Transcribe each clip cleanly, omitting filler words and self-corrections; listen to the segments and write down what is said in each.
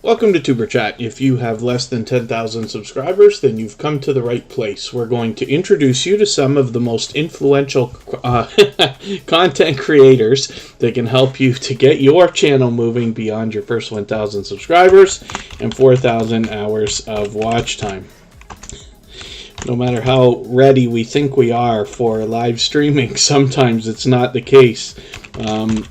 Welcome to Superchat. If you have less than 10,000 subscribers, then you've come to the right place. We're going to introduce you to some of the most influential content creators that can help you to get your channel moving beyond your first 1,000 subscribers and 4,000 hours of watch time. No matter how ready we think we are for live streaming, sometimes it's not the case.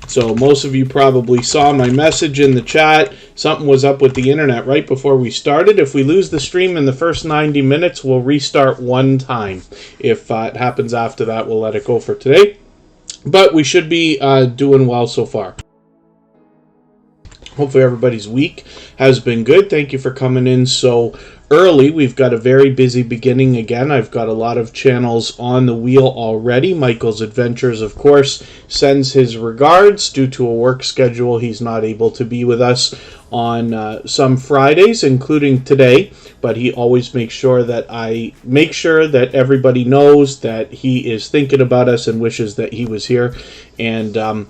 So most of you probably saw my message in the chat. Something was up with the internet right before we started. If we lose the stream in the first 90 minutes, we'll restart one time. If it happens after that, we'll let it go for today. But we should be doing well so far. Hopefully everybody's week has been good. Thank you for coming in so early. We've got a very busy beginning again. I've got a lot of channels on the wheel already. Michael's Adventures, of course, sends his regards. Due to a work schedule, he's not able to be with us on some Fridays, including today, but he always makes sure that I make sure that everybody knows that he is thinking about us and wishes that he was here. And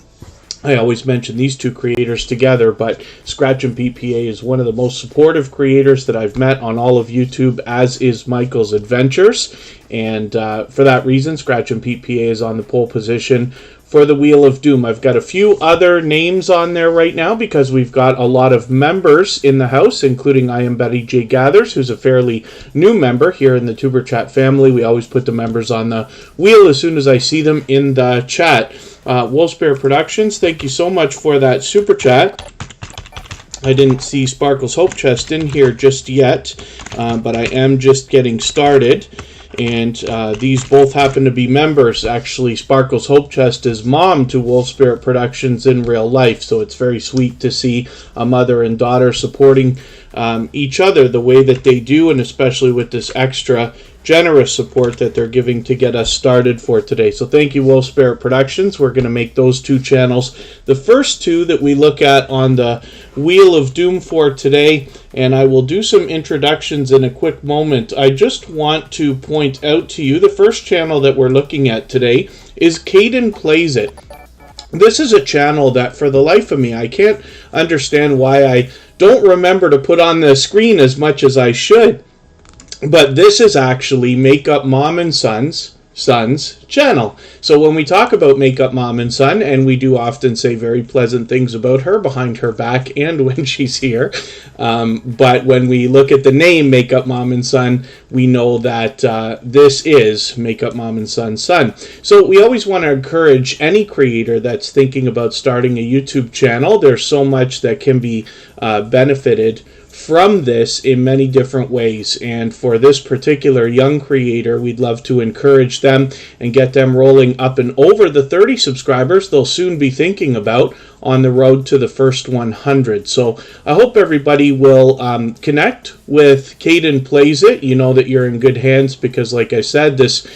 I always mention these two creators together, but Scratch and PPA is one of the most supportive creators that I've met on all of YouTube, as is Michael's Adventures. And for that reason, Scratch and PPA is on the pole position for the Wheel of Doom. I've got a few other names on there right now because we've got a lot of members in the house, including I Am Betty J. Gathers, who's a fairly new member here in the Superchat family. We always put the members on the wheel as soon as I see them in the chat. Wolfsbear Productions, thank you so much for that super chat. I didn't see Sparkle's Hope Chest in here just yet, but I am just getting started. And these both happen to be members. Actually, Sparkle's Hope Chest is mom to Wolf Spirit Productions in real life, so it's very sweet to see a mother and daughter supporting each other the way that they do, and especially with this extra generous support that they're giving to get us started for today. So thank you, Wolf Spirit Productions. We're going to make those two channels the first two that we look at on the Wheel of Doom for today, and I will do some introductions in a quick moment. I just want to point out to you the first channel that we're looking at today is Caden Plays It. This is a channel that for the life of me, I can't understand why I don't remember to put on the screen as much as I should. But this is actually Makeup Mom and Son's channel. So when we talk about Makeup Mom and Son, and we do often say very pleasant things about her behind her back and when she's here, but when we look at the name Makeup Mom and Son, we know that this is Makeup Mom and Son's son. So we always want to encourage any creator that's thinking about starting a YouTube channel. There's so much that can be benefited from this in many different ways, and for this particular young creator, we'd love to encourage them and get them rolling up and over the 30 subscribers they'll soon be thinking about on the road to the first 100. So I hope everybody will connect with Caden Plays It. You know that you're in good hands because, like I said, this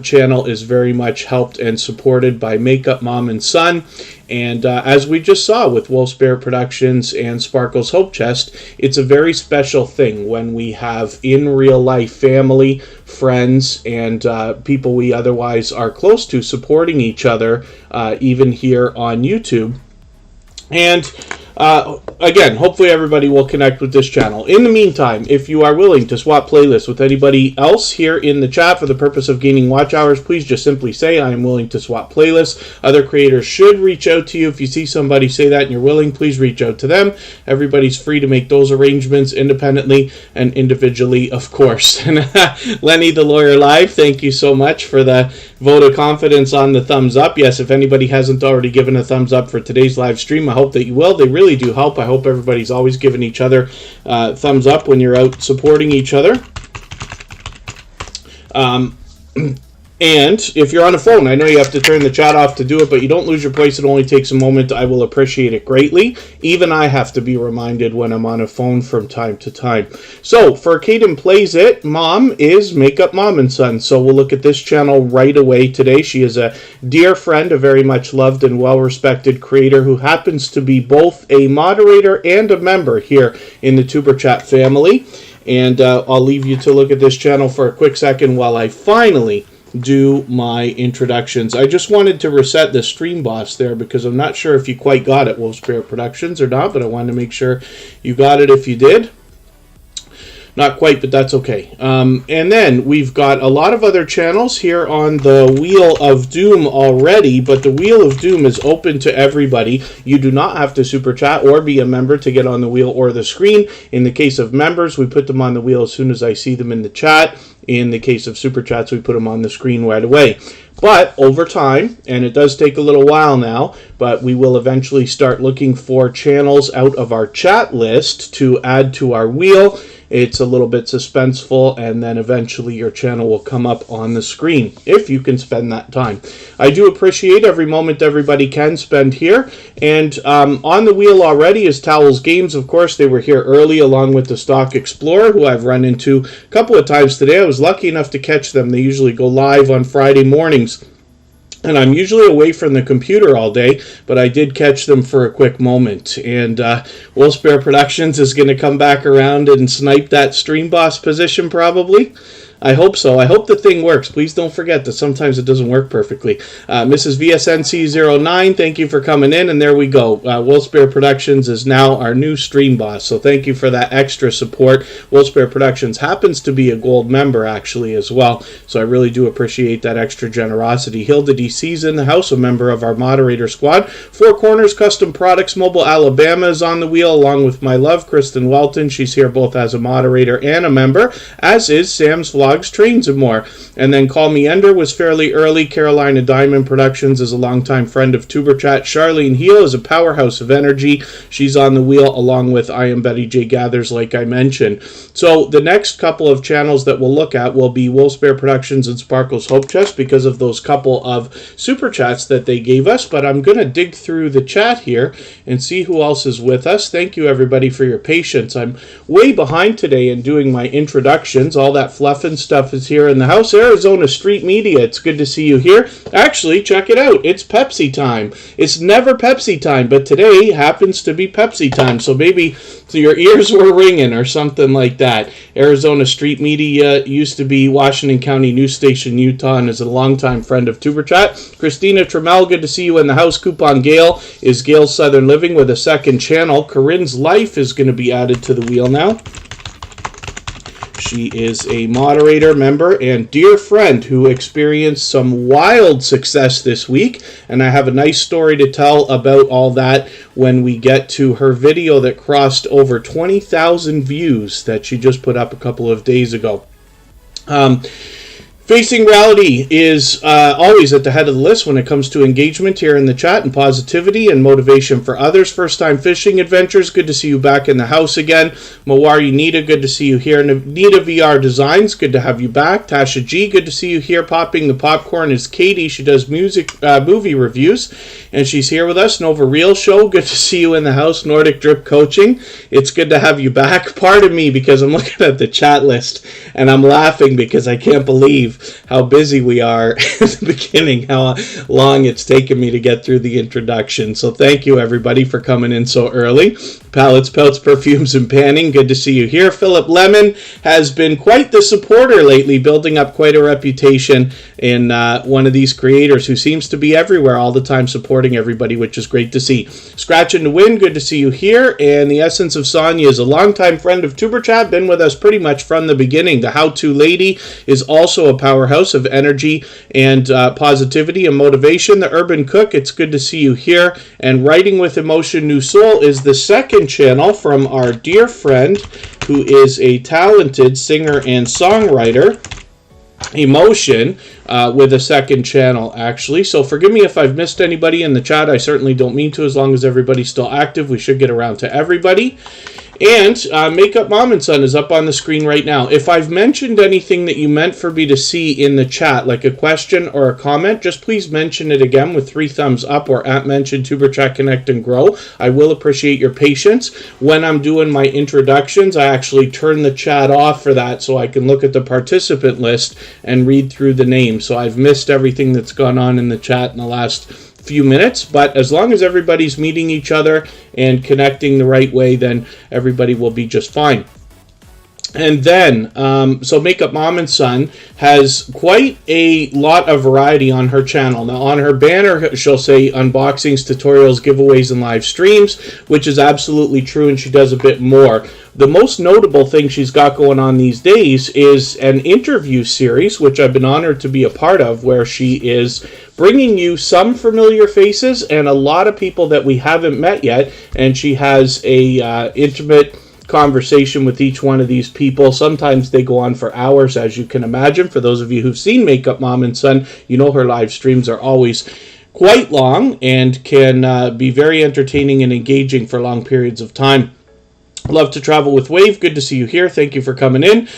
channel is very much helped and supported by Makeup Mom and Son. And as we just saw with Wolf Spirit Productions and Sparkle's Hope Chest, it's a very special thing when we have in real life family, friends, and people we otherwise are close to supporting each other, even here on YouTube. And again, hopefully everybody will connect with this channel. In the meantime, if you are willing to swap playlists with anybody else here in the chat for the purpose of gaining watch hours, please just simply say, I am willing to swap playlists. Other creators should reach out to you. If you see somebody say that and you're willing, please reach out to them. Everybody's free to make those arrangements independently and individually, of course. Lenny the Lawyer Live, thank you so much for the vote of confidence on the thumbs up. Yes, if anybody hasn't already given a thumbs up for today's live stream, I hope that you will. They really do help. I hope everybody's always giving each other thumbs up when you're out supporting each other. And if you're on a phone, I know you have to turn the chat off to do it, but you don't lose your place. It only takes a moment. I will appreciate it greatly. Even I have to be reminded when I'm on a phone from time to time. So for Caden Plays It, mom is Makeup Mom and Son. So we'll look at this channel right away today. She is a dear friend, a very much loved and well-respected creator who happens to be both a moderator and a member here in the Superchat family. And I'll leave you to look at this channel for a quick second while I finally do my introductions. I just wanted to reset the stream boss there because I'm not sure if you quite got it, Wolf Spirit Productions, or not, but I wanted to make sure you got it if you did. Not quite, but that's okay. And then we've got a lot of other channels here on the Wheel of Doom already, but the Wheel of Doom is open to everybody. You do not have to super chat or be a member to get on the wheel or the screen. In the case of members, we put them on the wheel as soon as I see them in the chat. In the case of super chats, we put them on the screen right away. But over time, and it does take a little while now, but we will eventually start looking for channels out of our chat list to add to our wheel. It's a little bit suspenseful, and then eventually your channel will come up on the screen if you can spend that time. I do appreciate every moment everybody can spend here. And on the wheel already is Towels Games. Of course, they were here early along with the Stock Explorer, who I've run into a couple of times today. I was lucky enough to catch them. They usually go live on Friday mornings. And I'm usually away from the computer all day, but I did catch them for a quick moment. And Wolf Spirit Productions is going to come back around and snipe that stream boss position probably. I hope so. I hope the thing works. Please don't forget that sometimes it doesn't work perfectly. Mrs. VSNC09, thank you for coming in, and there we go. Wolf Spirit Productions is now our new stream boss, so thank you for that extra support. Wolf Spirit Productions happens to be a gold member, actually, as well, so I really do appreciate that extra generosity. Hilda DC's in the house, a member of our moderator squad. Four Corners Custom Products Mobile Alabama is on the wheel, along with my love, Kristen Walton. She's here both as a moderator and a member, as is Sam's Vlog. Trains and more. And then Call Me Ender was fairly early. Carolina Diamond Productions is a longtime friend of TuberChat. Charlene Heel is a powerhouse of energy. She's on the wheel along with I Am Betty J Gathers, like I mentioned. So the next couple of channels that we'll look at will be Wolf Spirit Productions and Sparkle's Hope Chest because of those couple of super chats that they gave us. But I'm going to dig through the chat here and see who else is with us. Thank you everybody for your patience. I'm way behind today in doing my introductions. All that fluff and stuff is here in the house. Arizona Street Media, it's good to see you here. Actually, check it out. It's Pepsi time. It's never Pepsi time, but today happens to be Pepsi time. So maybe your ears were ringing or something like that. Arizona Street Media used to be Washington County News Station, Utah, and is a longtime friend of TuberChat. Christina Trammell, good to see you in the house. Coupon Gale is Gale's Southern Living with a second channel. Corinne's Life is going to be added to the wheel now. She is a moderator, member, and dear friend who experienced some wild success this week, and I have a nice story to tell about all that when we get to her video that crossed over 20,000 views that she just put up a couple of days ago. Facing reality is always at the head of the list when it comes to engagement here in the chat and positivity and motivation for others. First time fishing adventures, good to see you back in the house again. Mawari Nita, good to see you here. Nita VR Designs, good to have you back. Tasha G, good to see you here. Popping the popcorn is Katie. She does movie reviews, and she's here with us. Nova Real Show, good to see you in the house. Nordic Drip Coaching, it's good to have you back. Pardon me because I'm looking at the chat list and I'm laughing because I can't believe how busy we are at the beginning, how long it's taken me to get through the introduction. So thank you everybody for coming in so early. Palettes, Pelts, Perfumes, and Panning, good to see you here. Philip Lemon has been quite the supporter lately, building up quite a reputation in one of these creators who seems to be everywhere all the time supporting everybody, which is great to see. Scratch and the Wind, good to see you here. And the Essence of Sonya is a longtime friend of TuberChat, been with us pretty much from the beginning. The How-To Lady is also a powerhouse of energy and positivity and motivation. The Urban Cook, it's good to see you here. And Writing with Emotion New Soul is the second channel from our dear friend who is a talented singer and songwriter, Emotion, with a second channel actually. So forgive me if I've missed anybody in the chat. I certainly don't mean to. As long as everybody's still active, we should get around to everybody. And Makeup Mom and Son is up on the screen right now. If I've mentioned anything that you meant for me to see in the chat, like a question or a comment, just please mention it again with 3 thumbs up or @mention TuberChat Connect and Grow. I will appreciate your patience. When I'm doing my introductions, I actually turn the chat off for that so I can look at the participant list and read through the names. So I've missed everything that's gone on in the chat in the last few minutes, but as long as everybody's meeting each other and connecting the right way, then everybody will be just fine. And then, so Makeup Mom and Son has quite a lot of variety on her channel. Now, on her banner, she'll say unboxings, tutorials, giveaways, and live streams, which is absolutely true, and she does a bit more. The most notable thing she's got going on these days is an interview series, which I've been honored to be a part of, where she is bringing you some familiar faces and a lot of people that we haven't met yet, and she has a intimate conversation with each one of these people. Sometimes they go on for hours, as you can imagine. For those of you who've seen Makeup Mom and Son, you know her live streams are always quite long and can be very entertaining and engaging for long periods of time. Love to travel with Wave. Good to see you here. Thank you for coming in.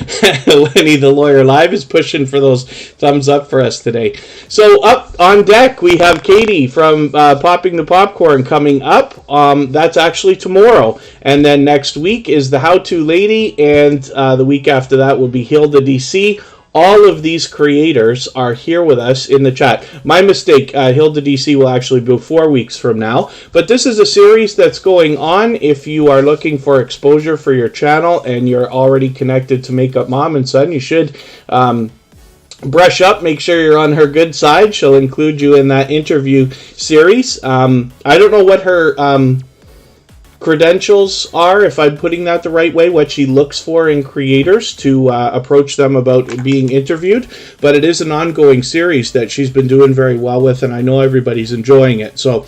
Lenny, the lawyer live, is pushing for those thumbs up for us today. So up on deck, we have Katie from Popping the Popcorn coming up. That's actually tomorrow. And then next week is the How-To Lady. And the week after that will be Hilda DC. All of these creators are here with us in the chat. My mistake, Hilda DC will actually be 4 weeks from now. But this is a series that's going on. If you are looking for exposure for your channel and you're already connected to Makeup Mom and Son, you should brush up, make sure you're on her good side. She'll include you in that interview series. I don't know what her credentials are, if I'm putting that the right way, what she looks for in creators to approach them about being interviewed, but it is an ongoing series that she's been doing very well with, and I know everybody's enjoying it. So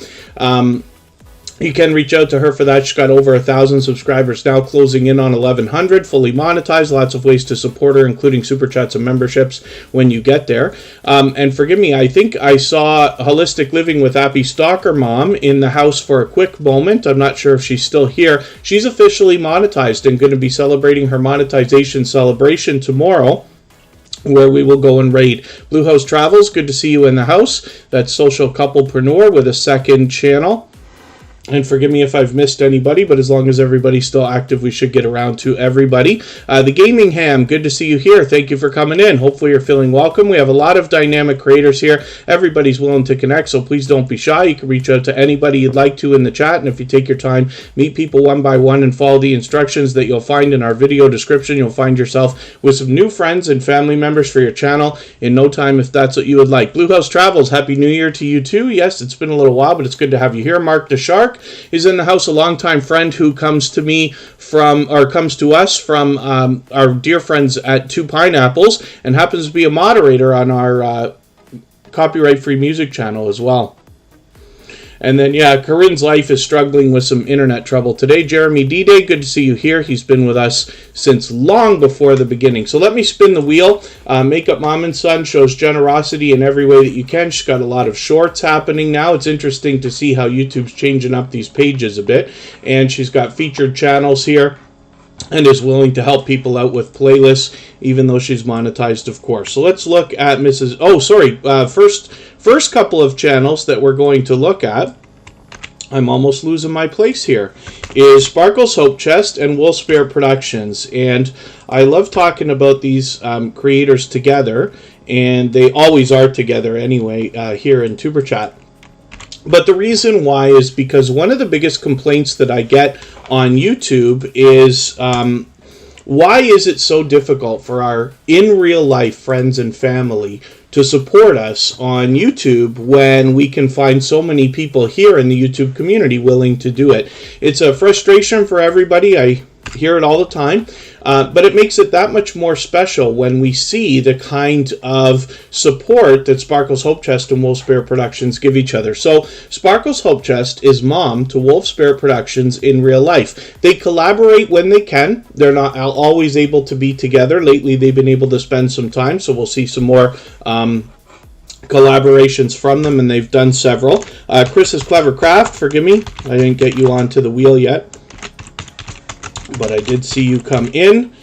you can reach out to her for that. She's got over 1,000 subscribers now, closing in on 1,100, fully monetized. Lots of ways to support her, including super chats and memberships when you get there. And forgive me, I think I saw Holistic Living with Happy Stalker Mom in the house for a quick moment. I'm not sure if she's still here. She's officially monetized and going to be celebrating her monetization celebration tomorrow, where we will go and raid. Blue House Travels, good to see you in the house. That's Social Couplepreneur with a second channel. And forgive me if I've missed anybody, but as long as everybody's still active, we should get around to everybody. The Gaming Ham, good to see you here. Thank you for coming in. Hopefully you're feeling welcome. We have a lot of dynamic creators here. Everybody's willing to connect, so please don't be shy. You can reach out to anybody you'd like to in the chat, and if you take your time, meet people one by one and follow the instructions that you'll find in our video description, you'll find yourself with some new friends and family members for your channel in no time, if that's what you would like. Blue House Travels, Happy New Year to you too. Yes, it's been a little while, but it's good to have you here. Mark the Shark is in the house, a longtime friend who comes to us from our dear friends at Two Pineapples, and happens to be a moderator on our copyright-free music channel as well. And then, yeah, Corinne's life is struggling with some internet trouble today. Jeremy D-Day, good to see you here. He's been with us since long before the beginning. So let me spin the wheel. Makeup Mom and Son shows generosity in every way that you can. She's got a lot of shorts happening now. It's interesting to see how YouTube's changing up these pages a bit. And she's got featured channels here, and is willing to help people out with playlists, even though she's monetized, of course. So let's look at Mrs. Oh, sorry. First couple of channels that we're going to look at, I'm almost losing my place here, is Sparkle's Hope Chest and Wolf Spirit Productions. And I love talking about these creators together, and they always are together anyway here in Tuber Chat. But the reason why is because one of the biggest complaints that I get on YouTube is why is it so difficult for our in real life friends and family to support us on YouTube when we can find so many people here in the YouTube community willing to do it? It's a frustration for everybody. I hear it all the time. But it makes it that much more special when we see the kind of support that Sparkle's Hope Chest and Wolf Spirit Productions give each other. So Sparkle's Hope Chest is mom to Wolf Spirit Productions in real life. They collaborate when they can. They're not always able to be together. Lately, they've been able to spend some time, so we'll see some more collaborations from them, and they've done several. Chris's Clever Craft, forgive me, I didn't get you onto the wheel yet, but I did see you come in.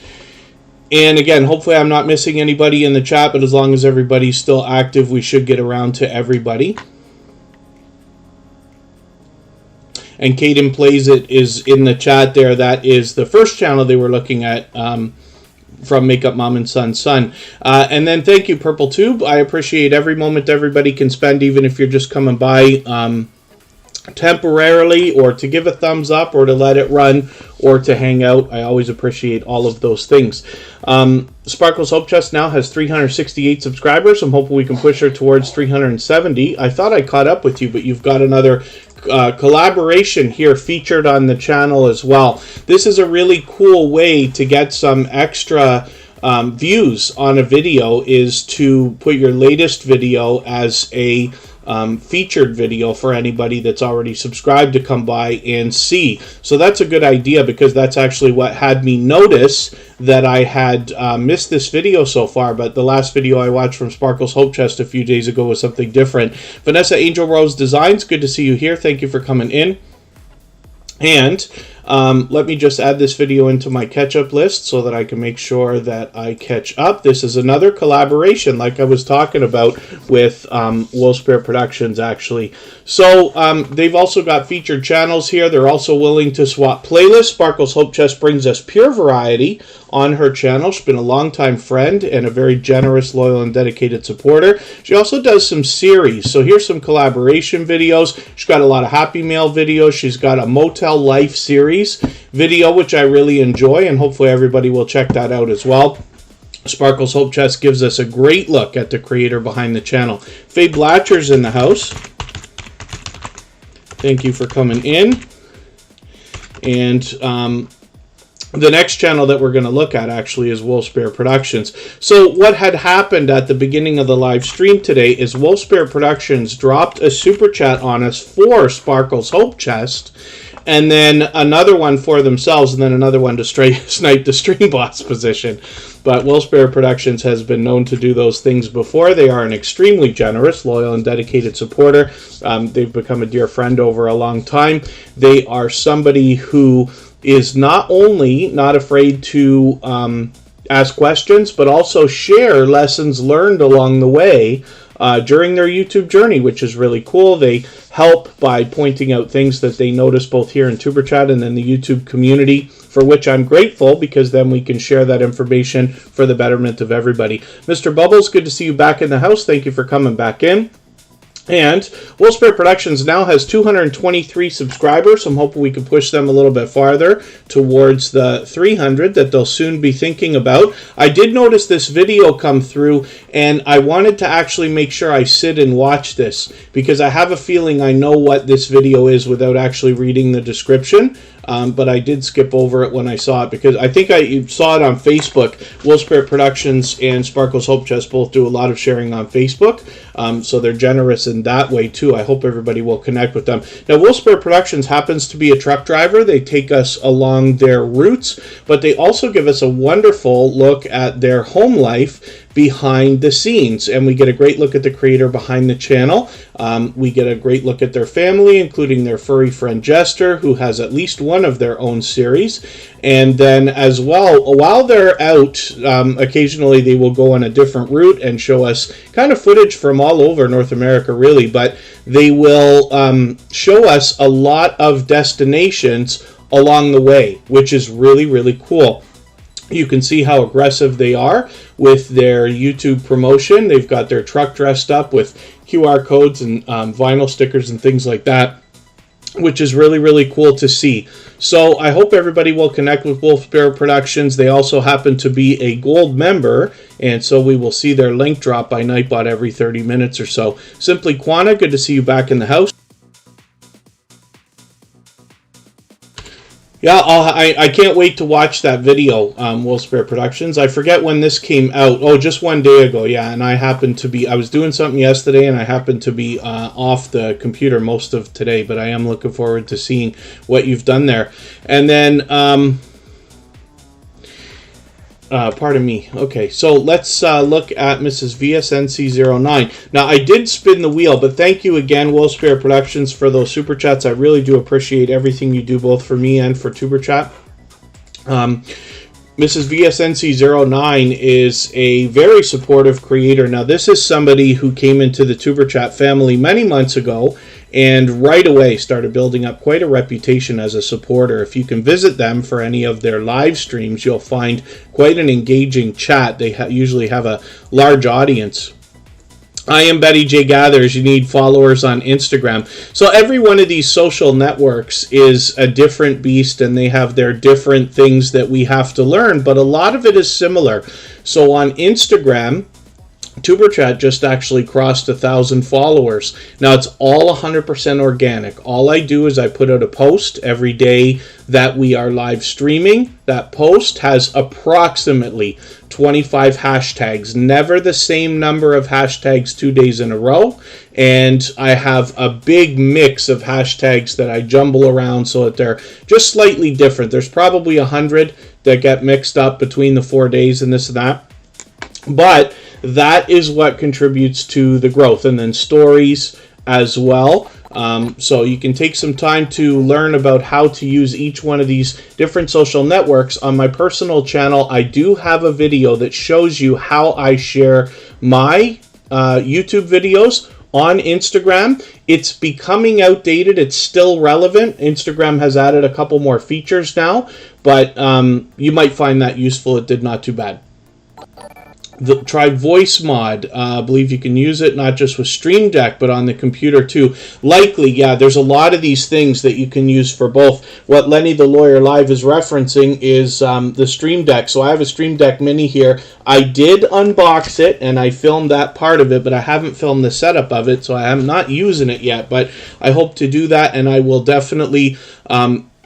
And again, hopefully I'm not missing anybody in the chat, but as long as everybody's still active, we should get around to everybody. And Caden Plays It is in the chat there. That is the first channel they were looking at from Makeup Mom and Son. And then thank you, Purple Tube. I appreciate every moment everybody can spend, even if you're just coming by temporarily, or to give a thumbs up, or to let it run, or to hang out. I always appreciate all of those things. Sparkle's Hope Chest now has 368 subscribers. I'm hoping we can push her towards 370. I thought I caught up with you, but you've got another collaboration here featured on the channel as well. This is a really cool way to get some extra views on a video, is to put your latest video as a featured video for anybody that's already subscribed to come by and see. So that's a good idea, because that's actually what had me notice that I had missed this video so far. But the last video I watched from Sparkle's Hope Chest a few days ago was something different. Vanessa Angel Rose Designs, good to see you here. Thank you for coming in. And let me just add this video into my catch-up list so that I can make sure that I catch up. This is another collaboration, like I was talking about, with Wolf Spirit Productions, actually. So they've also got featured channels here. They're also willing to swap playlists. Sparkle's Hope Chest brings us pure variety on her channel. She's been a longtime friend and a very generous, loyal, and dedicated supporter. She also does some series. So here's some collaboration videos. She's got a lot of Happy Mail videos. She's got a Motel Life series video, which I really enjoy, and hopefully everybody will check that out as well. Sparkle's Hope Chest gives us a great look at the creator behind the channel. Faye Blatcher's in the house. Thank you for coming in. And the next channel that we're going to look at actually is Wolf Spirit Productions. So what had happened at the beginning of the live stream today is Wolf Spirit Productions dropped a super chat on us for Sparkle's Hope Chest, and then another one for themselves, and then another one to snipe the stream boss position. But Wolf Spirit Productions has been known to do those things before. They are an extremely generous, loyal, and dedicated supporter. They've become a dear friend over a long time. They are somebody who is not only not afraid to ask questions, but also share lessons learned along the way during their YouTube journey, which is really cool. They help by pointing out things that they notice both here in Superchat and in the YouTube community, for which I'm grateful, because then we can share that information for the betterment of everybody. Mr. Bubbles, good to see you back in the house. Thank you for coming back in. And Wolf Spirit Productions now has 223 subscribers. I'm hoping we can push them a little bit farther towards the 300 that they'll soon be thinking about. I did notice this video come through, and I wanted to actually make sure I sit and watch this, because I have a feeling I know what this video is without actually reading the description. But I did skip over it when I saw it, because I think I saw it on Facebook. Wolf Spirit Productions and Sparkle's Hope Chest both do a lot of sharing on Facebook, so they're generous in that way too. I hope everybody will connect with them. Now, Wolf Spirit Productions happens to be a truck driver. They take us along their routes, but they also give us a wonderful look at their home life behind the scenes, and we get a great look at the creator behind the channel. We get a great look at their family, including their furry friend Jester, who has at least one of their own series. And then as well, while they're out, occasionally they will go on a different route and show us kind of footage from all over North America, really, but they will show us a lot of destinations along the way, which is really, really cool. You can see how aggressive they are with their YouTube promotion. They've got their truck dressed up with QR codes and vinyl stickers and things like that, which is really, really cool to see. So I hope everybody will connect with Wolf Spirit Productions. They also happen to be a gold member, and so we will see their link drop by Nightbot every 30 minutes or so. Simply Quana, good to see you back in the house. Yeah, I can't wait to watch that video, Wolf Spirit Productions. I forget when this came out. Oh, just one day ago, yeah. And I was doing something yesterday, and I happened to be off the computer most of today. But I am looking forward to seeing what you've done there. And then, pardon me. Okay, so let's look at Mrs. VSNC09. Now, I did spin the wheel, but thank you again, Wolf Spirit Productions, for those super chats. I really do appreciate everything you do, both for me and for TuberChat. Mrs. VSNC09 is a very supportive creator. Now, this is somebody who came into the TuberChat family many months ago, and right away started building up quite a reputation as a supporter. If you can visit them for any of their live streams, you'll find quite an engaging chat. They usually have a large audience. I am Betty J. Gathers. You need followers on Instagram. So every one of these social networks is a different beast, and they have their different things that we have to learn, but a lot of it is similar. So on Instagram, Superchat just actually crossed 1,000 followers. Now, it's all 100% organic. All I do is I put out a post every day that we are live streaming. That post has approximately 25 hashtags, never the same number of hashtags 2 days in a row. And I have a big mix of hashtags that I jumble around so that they're just slightly different. There's probably 100 that get mixed up between the 4 days and this and that. But that is what contributes to the growth. And then stories as well. So you can take some time to learn about how to use each one of these different social networks. On my personal channel, I do have a video that shows you how I share my YouTube videos on Instagram. It's becoming outdated. It's still relevant. Instagram has added a couple more features now, but you might find that useful. It did not too bad. Try voice mod. I believe you can use it not just with Stream Deck, but on the computer too. Likely, yeah, there's a lot of these things that you can use for both. What Lenny the Lawyer Live is referencing is the Stream Deck. So I have a Stream Deck Mini here. I did unbox it, and I filmed that part of it, but I haven't filmed the setup of it, so I am not using it yet. But I hope to do that, and I will definitely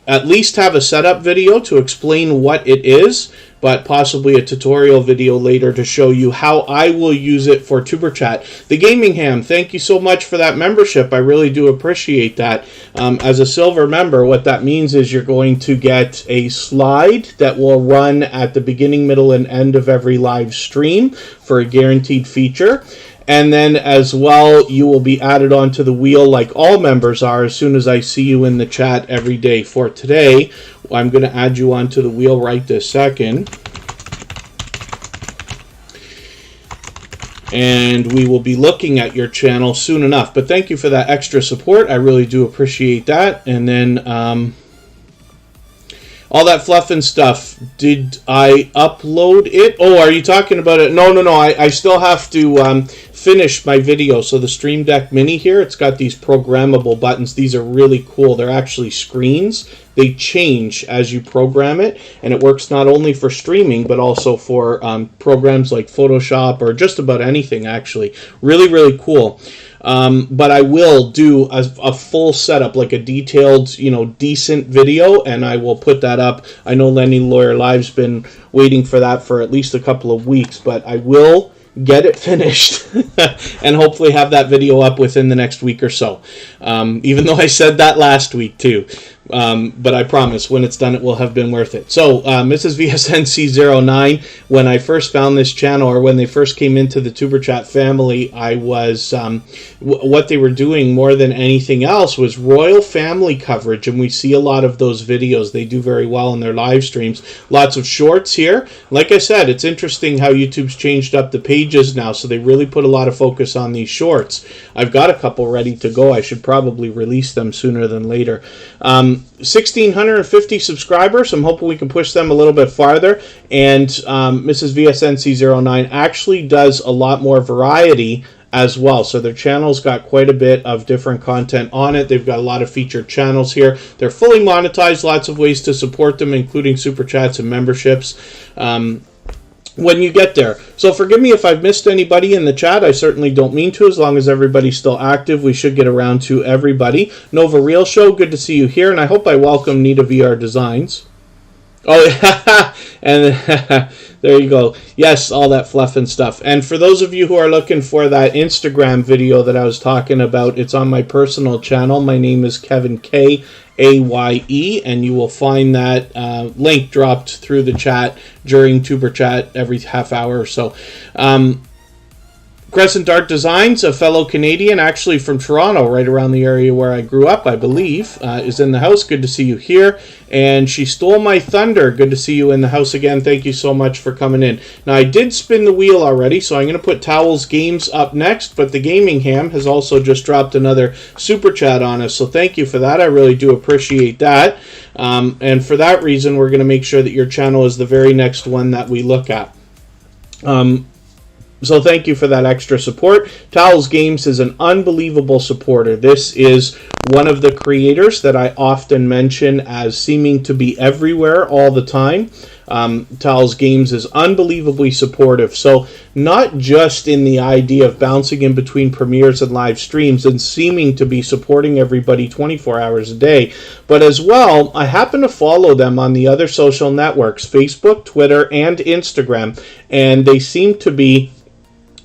at least have a setup video to explain what it is, but possibly a tutorial video later to show you how I will use it for Superchat. The Gaming Ham, thank you so much for that membership. I really do appreciate that. As a silver member, what that means is you're going to get a slide that will run at the beginning, middle, and end of every live stream for a guaranteed feature. And then as well, you will be added onto the wheel like all members are as soon as I see you in the chat every day. For today, I'm going to add you onto the wheel right this second. And we will be looking at your channel soon enough. But thank you for that extra support. I really do appreciate that. And then all that fluff and stuff, did I upload it? Oh, are you talking about it? No. I still have to finish my video. So the Stream Deck Mini here, it's got these programmable buttons. These are really cool. They're actually screens. They change as you program it, and it works not only for streaming, but also for programs like Photoshop or just about anything, actually. Really, really cool. But I will do a full setup, like a detailed, decent video, and I will put that up. I know Lenny Lawyer Live's been waiting for that for at least a couple of weeks, but I will get it finished and hopefully have that video up within the next week or so. Even though I said that last week too. But I promise when it's done, it will have been worth it. So, Mrs. VSNC09, when I first found this channel, or when they first came into the Superchat family, I was, what they were doing more than anything else was royal family coverage, and we see a lot of those videos. They do very well in their live streams. Lots of shorts here. Like I said, it's interesting how YouTube's changed up the pages now, so they really put a lot of focus on these shorts. I've got a couple ready to go. I should probably release them sooner than later. 1,650 subscribers. I'm hoping we can push them a little bit farther. And Mrs. VSNC09 actually does a lot more variety as well. So their channel's got quite a bit of different content on it. They've got a lot of featured channels here. They're fully monetized, lots of ways to support them, including super chats and memberships. When you get there. So forgive me if I've missed anybody in the chat. I certainly don't mean to. As long as everybody's still active, we should get around to everybody. Nova Real Show, good to see you here, and I hope I welcome Nita VR Designs. Oh, and there you go. Yes, all that fluff and stuff. And for those of you who are looking for that Instagram video that I was talking about, it's on my personal channel. My name is Kevin K. AYE, and you will find that link dropped through the chat during Tuber Chat every half hour or so. Crescent Art Designs, a fellow Canadian, actually from Toronto, right around the area where I grew up, I believe, is in the house. Good to see you here. And She Stole My Thunder. Good to see you in the house again. Thank you so much for coming in. Now, I did spin the wheel already, so I'm going to put Towels Games up next, but the Gaming Ham has also just dropped another super chat on us, so thank you for that. I really do appreciate that. And for that reason, we're going to make sure that your channel is the very next one that we look at. So thank you for that extra support. Towels Games is an unbelievable supporter. This is one of the creators that I often mention as seeming to be everywhere all the time. Towels Games is unbelievably supportive. So not just in the idea of bouncing in between premieres and live streams and seeming to be supporting everybody 24 hours a day, but as well, I happen to follow them on the other social networks, Facebook, Twitter, and Instagram, and they seem to be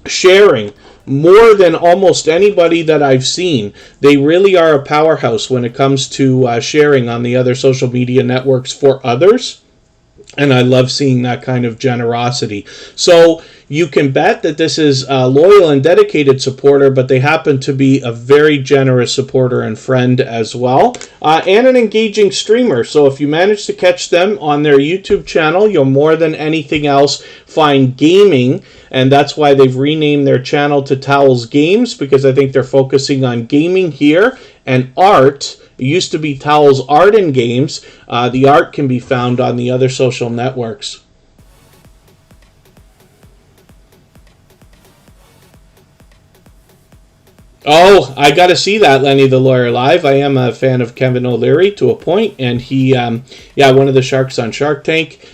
sharing more than almost anybody that I've seen. They really are a powerhouse when it comes to sharing on the other social media networks for others. And I love seeing that kind of generosity. So you can bet that this is a loyal and dedicated supporter, but they happen to be a very generous supporter and friend as well, and an engaging streamer. So if you manage to catch them on their YouTube channel, you'll more than anything else find gaming, and that's why they've renamed their channel to Towels Games, because I think they're focusing on gaming here and art. It used to be Towels Art and Games. The art can be found on the other social networks. Oh, I got to see that, Lenny the Lawyer live. I am a fan of Kevin O'Leary to a point, and he, one of the sharks on Shark Tank.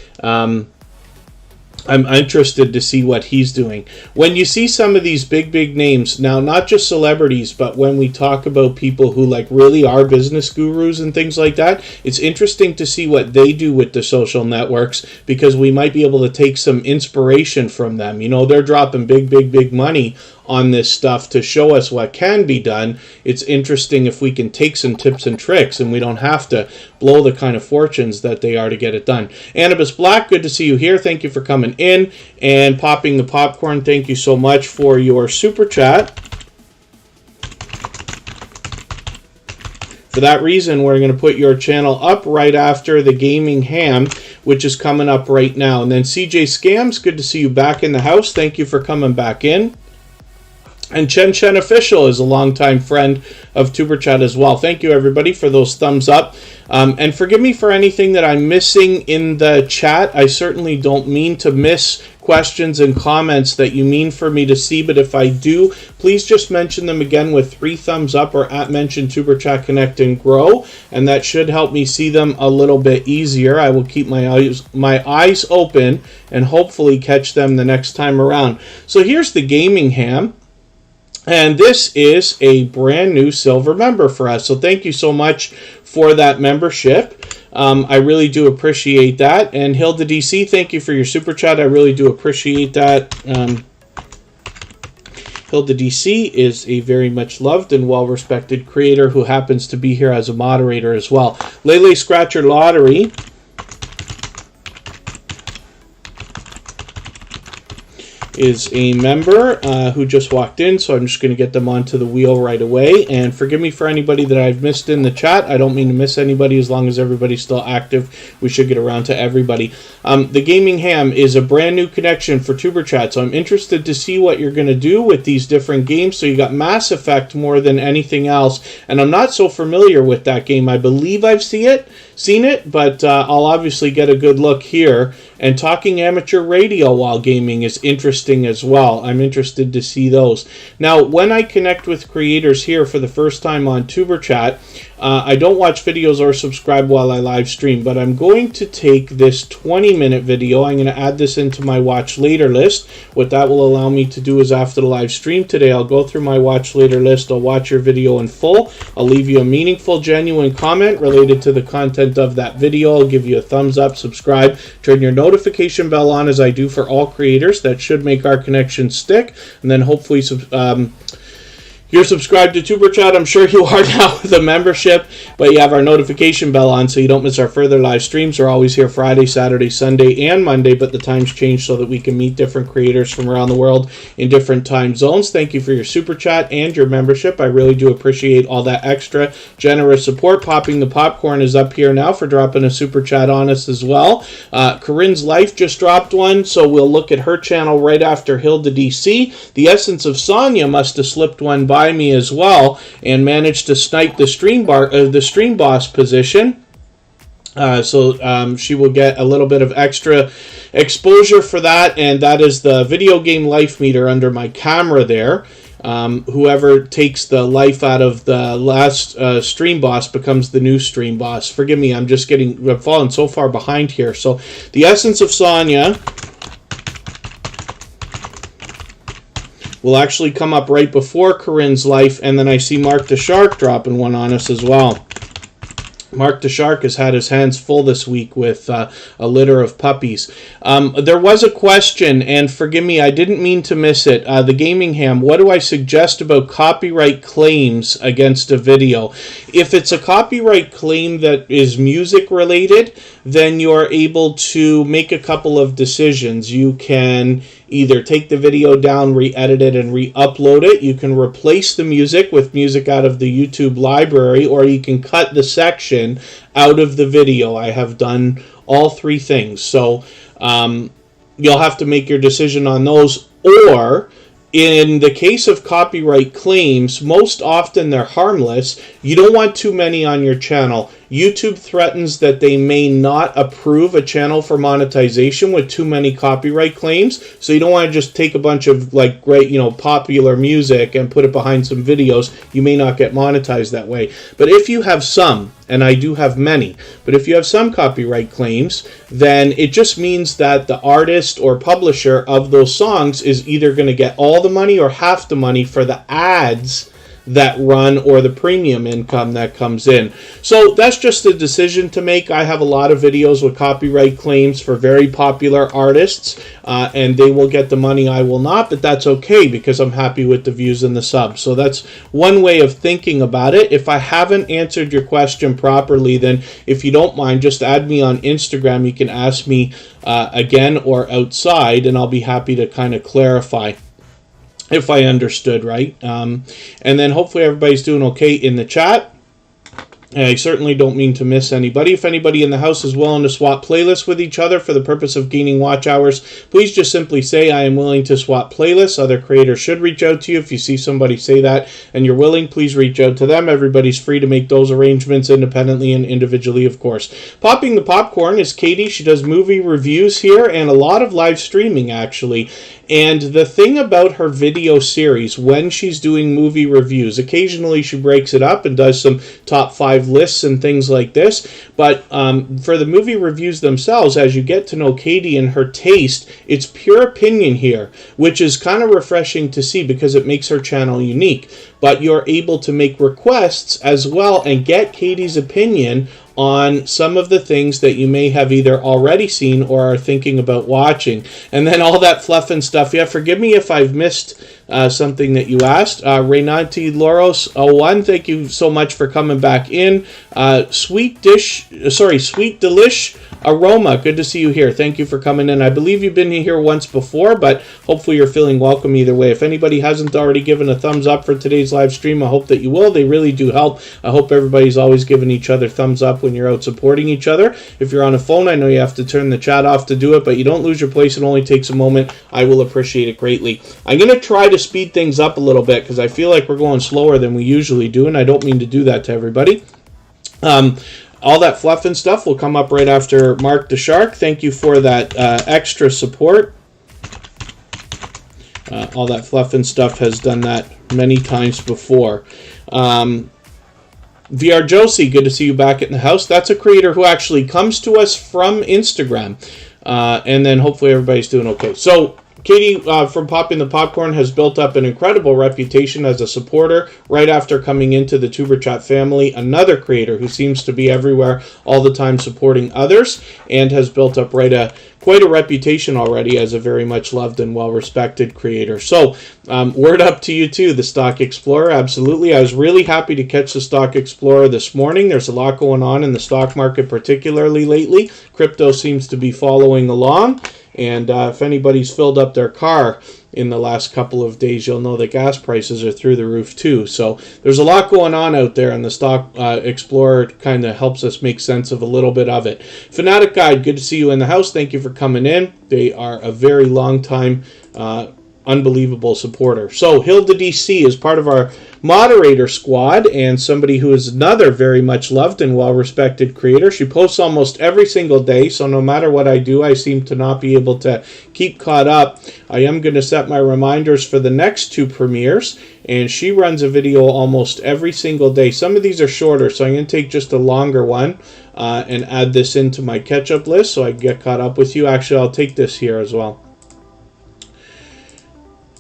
I'm interested to see what he's doing. When you see some of these big names, now not just celebrities, but when we talk about people who like really are business gurus and things like that, it's interesting to see what they do with the social networks, because we might be able to take some inspiration from them. You know, they're dropping big money on this stuff to show us what can be done. It's interesting if we can take some tips and tricks and we don't have to blow the kind of fortunes that they are to get it done. Annabis Black, good to see you here. Thank you for coming in and popping the popcorn. Thank you so much for your super chat. For that reason, we're going to put your channel up right after the Gaming Ham, which is coming up right now. And then CJ Scams, good to see you back in the house. Thank you for coming back in. And Chen Official is a longtime friend of Tuber Chat as well. Thank you, everybody, for those thumbs up. And forgive me for anything that I'm missing in the chat. I certainly don't mean to miss questions and comments that you mean for me to see, but if I do, please just mention them again with 3 thumbs up or at mention Tuber Chat Connect and Grow, and that should help me see them a little bit easier. I will keep my eyes open and hopefully catch them the next time around. So here's the Gaming Ham. And this is a brand new silver member for us. So thank you so much for that membership. I really do appreciate that. And Hilda DC, thank you for your super chat. I really do appreciate that. Hilda DC is a very much loved and well-respected creator who happens to be here as a moderator as well. Lele Scratcher Lottery is a member who just walked in, so I'm just going to get them onto the wheel right away. And forgive me for anybody that I've missed in the chat. I don't mean to miss anybody. As long as everybody's still active, we should get around to everybody. The Gaming Ham is a brand new connection for Tuber Chat, so I'm interested to see what you're going to do with these different games. So you got Mass Effect more than anything else, and I'm not so familiar with that game. I believe I've seen it, but I'll obviously get a good look here. And Talking Amateur Radio while gaming is interesting as well. I'm interested to see those. Now, when I connect with creators here for the first time on Tuber Chat, I don't watch videos or subscribe while I live stream, but I'm going to take this 20-minute video. I'm going to add this into my watch later list. What that will allow me to do is after the live stream today, I'll go through my watch later list. I'll watch your video in full. I'll leave you a meaningful, genuine comment related to the content of that video. I'll give you a thumbs up, subscribe, turn your notification bell on as I do for all creators. That should make our connection stick. And then hopefully you're subscribed to Tuber Chat. I'm sure you are now with a membership, but you have our notification bell on so you don't miss our further live streams. We're always here Friday, Saturday, Sunday, and Monday, but the times change so that we can meet different creators from around the world in different time zones. Thank you for your Super Chat and your membership. I really do appreciate all that extra generous support. Popping the Popcorn is up here now for dropping a Super Chat on us as well. Corinne's Life just dropped one, so we'll look at her channel right after Hilda DC. The Essence of Sonya must have slipped one by me as well and managed to snipe the stream boss position. So she will get a little bit of extra exposure for that, and that is the video game life meter under my camera there. Whoever takes the life out of the last stream boss becomes the new stream boss. Forgive me, I'm falling so far behind here. So the Essence of Sonya will actually come up right before Corinne's life, and then I see Mark the Shark dropping one on us as well. Mark the Shark has had his hands full this week with a litter of puppies. There was a question, and forgive me, I didn't mean to miss it. The Gaming Ham, what do I suggest about copyright claims against a video? If it's a copyright claim that is music related, then you're able to make a couple of decisions. You can either take the video down, re-edit it, and re-upload it. You can replace the music with music out of the YouTube library, or you can cut the section out of the video. I have done all three things. So you'll have to make your decision on those. Or in the case of copyright claims, most often they're harmless. You don't want too many on your channel. YouTube threatens that they may not approve a channel for monetization with too many copyright claims. So you don't want to just take a bunch of like great, popular music and put it behind some videos. You may not get monetized that way. But if you have some, and I do have many, but if you have some copyright claims, then it just means that the artist or publisher of those songs is either going to get all the money or half the money for the ads that run or the premium income that comes in. So that's just a decision to make. I have a lot of videos with copyright claims for very popular artists, and they will get the money, I will not, but that's okay because I'm happy with the views and the subs. So that's one way of thinking about it. If I haven't answered your question properly, then if you don't mind, just add me on Instagram. You can ask me again or outside, and I'll be happy to kind of clarify if I understood right. And then hopefully everybody's doing okay in the chat. I certainly don't mean to miss anybody. If anybody in the house is willing to swap playlists with each other for the purpose of gaining watch hours, please just simply say, I am willing to swap playlists. Other creators should reach out to you. If you see somebody say that and you're willing, please reach out to them. Everybody's free to make those arrangements independently and individually, of course. Popping the Popcorn is Katie. She does movie reviews here and a lot of live streaming, actually. And the thing about her video series, when she's doing movie reviews, occasionally she breaks it up and does some top 5 lists and things like this. But for the movie reviews themselves, as you get to know Katie and her taste, it's pure opinion here, which is kind of refreshing to see because it makes her channel unique. But you're able to make requests as well and get Katie's opinion on some of the things that you may have either already seen or are thinking about watching. And then all that fluff and stuff. Yeah, forgive me if I've missed something that you asked. Renati Loros 01, thank you so much for coming back in. Sweet Delish Aroma, good to see you here. Thank you for coming in. I believe you've been here once before, but hopefully you're feeling welcome either way. If anybody hasn't already given a thumbs up for today's live stream, I hope that you will. They really do help. I hope everybody's always giving each other thumbs up when you're out supporting each other. If you're on a phone, I know you have to turn the chat off to do it, but you don't lose your place. It only takes a moment. I will appreciate it greatly. I'm going to try to speed things up a little bit because I feel like we're going slower than we usually do, and I don't mean to do that to everybody. All that fluff and stuff will come up right after Mark the Shark. Thank you for that extra support. All that fluff and stuff has done that many times before. VR Josie, good to see you back in the house. That's a creator who actually comes to us from Instagram. And then hopefully everybody's doing okay. So Katie from Popping the Popcorn has built up an incredible reputation as a supporter right after coming into the Superchat family. Another creator who seems to be everywhere all the time supporting others and has built up quite a reputation already as a very much loved and well-respected creator. So, word up to you too, the Stock Explorer. Absolutely. I was really happy to catch the Stock Explorer this morning. There's a lot going on in the stock market, particularly lately. Crypto seems to be following along. And if anybody's filled up their car in the last couple of days, you'll know that gas prices are through the roof too. So there's a lot going on out there, and the Stock Explorer kind of helps us make sense of a little bit of it. Fanatic Guide, good to see you in the house. Thank you for coming in. They are a very long time unbelievable supporter. So Hilda DC is part of our moderator squad and somebody who is another very much loved and well-respected creator. She posts almost every single day, so no matter what I do, I seem to not be able to keep caught up. I am going to set my reminders for the next 2 premieres, and she runs a video almost every single day. Some of these are shorter, so I'm going to take just a longer one and add this into my catch-up list so I can get caught up with you. Actually, I'll take this here as well.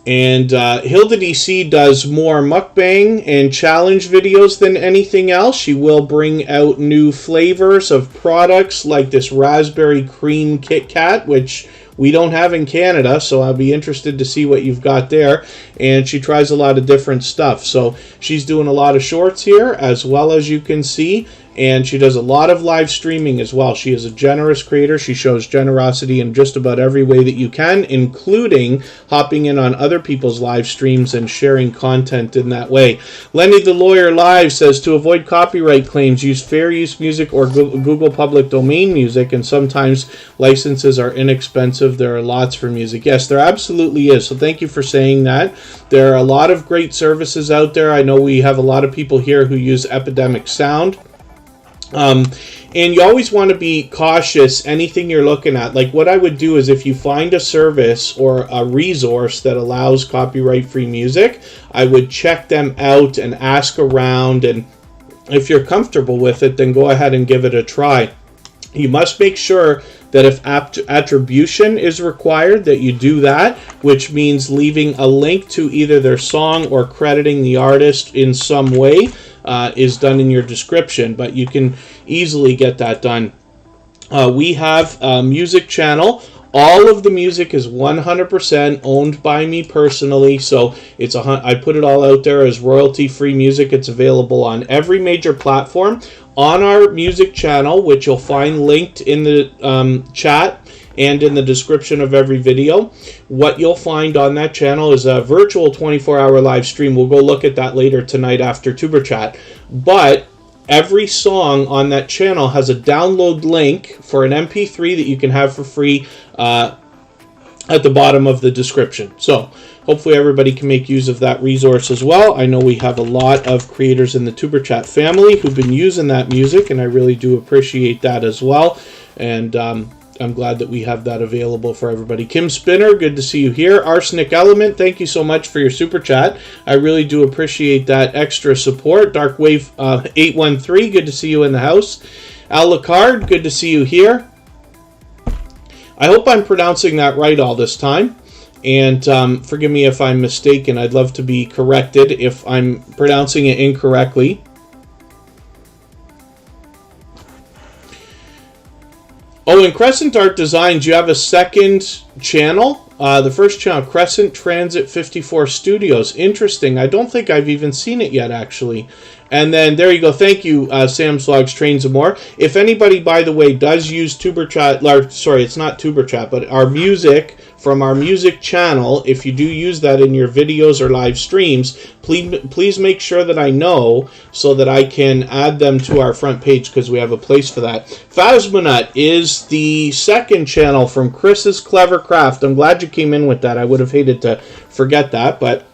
And Hilda DC does more mukbang and challenge videos than anything else. She will bring out new flavors of products like this raspberry cream Kit Kat, which we don't have in Canada, so I'll be interested to see what you've got there. And she tries a lot of different stuff. So she's doing a lot of shorts here, as well as you can see. And she does a lot of live streaming as well. She is a generous creator. She shows generosity in just about every way that you can, including hopping in on other people's live streams and sharing content in that way. Lenny the Lawyer Live says, to avoid copyright claims, use fair use music or Google public domain music, and sometimes licenses are inexpensive. There are lots for music. Yes, there absolutely is. So thank you for saying that. There are a lot of great services out there. I know we have a lot of people here who use Epidemic Sound. And you always want to be cautious anything you're looking at. Like what I would do is if you find a service or a resource that allows copyright-free music, I would check them out and ask around, and if you're comfortable with it, then go ahead and give it a try. You must make sure that if attribution is required, that you do that, which means leaving a link to either their song or crediting the artist in some way is done in your description, but you can easily get that done. We have a music channel. All of the music is 100% owned by me personally, so I put it all out there as royalty-free music. It's available on every major platform. On our music channel, which you'll find linked in the chat and in the description of every video, what you'll find on that channel is a virtual 24-hour live stream. We'll go look at that later tonight after Superchat. But every song on that channel has a download link for an MP3 that you can have for free at the bottom of the description. So hopefully everybody can make use of that resource as well. I know we have a lot of creators in the Superchat family who've been using that music, and I really do appreciate that as well. And I'm glad that we have that available for everybody. Kim Spinner, good to see you here. Arsenic Element, thank you so much for your super chat. I really do appreciate that extra support. Darkwave 813, good to see you in the house. Al Lacard, good to see you here. I hope I'm pronouncing that right all this time. And forgive me if I'm mistaken. I'd love to be corrected if I'm pronouncing it incorrectly. Oh, in Crescent Art Designs, you have a second channel. The first channel, Crescent Transit 54 Studios. Interesting. I don't think I've even seen it yet, actually. And then there you go. Thank you, Sam's Logs, Trains, and More. If anybody, by the way, does use Superchat, sorry, it's not Superchat, but our music from our music channel, if you do use that in your videos or live streams, please make sure that I know so that I can add them to our front page, because we have a place for that. Phasmonut is the second channel from Chris's Clever Craft. I'm glad you came in with that. I would have hated to forget that, but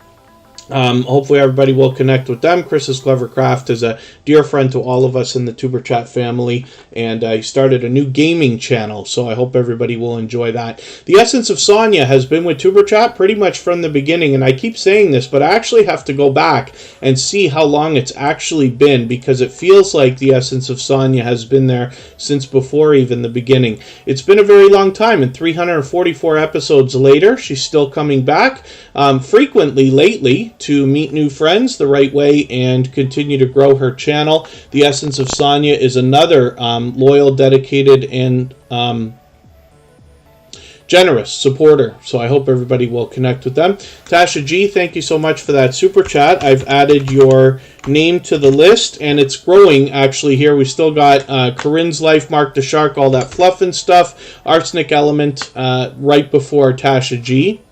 hopefully everybody will connect with them. Chris's Clever Craft is a dear friend to all of us in the Tuber Chat family, and he started a new gaming channel, so I hope everybody will enjoy that. The Essence of Sonya has been with Tuber Chat pretty much from the beginning, and I keep saying this, but I actually have to go back and see how long it's actually been, because it feels like the Essence of Sonya has been there since before even the beginning. It's been a very long time, and 344 episodes later, she's still coming back frequently lately to meet new friends the right way and continue to grow her channel. The Essence of Sonya is another loyal, dedicated, and generous supporter, so I hope everybody will connect with them. Tasha G, thank you so much for that super chat. I've added your name to the list, and it's growing actually here. We still got Corinne's Life, Mark the Shark, all that fluff and stuff. Arsenic Element right before Tasha G.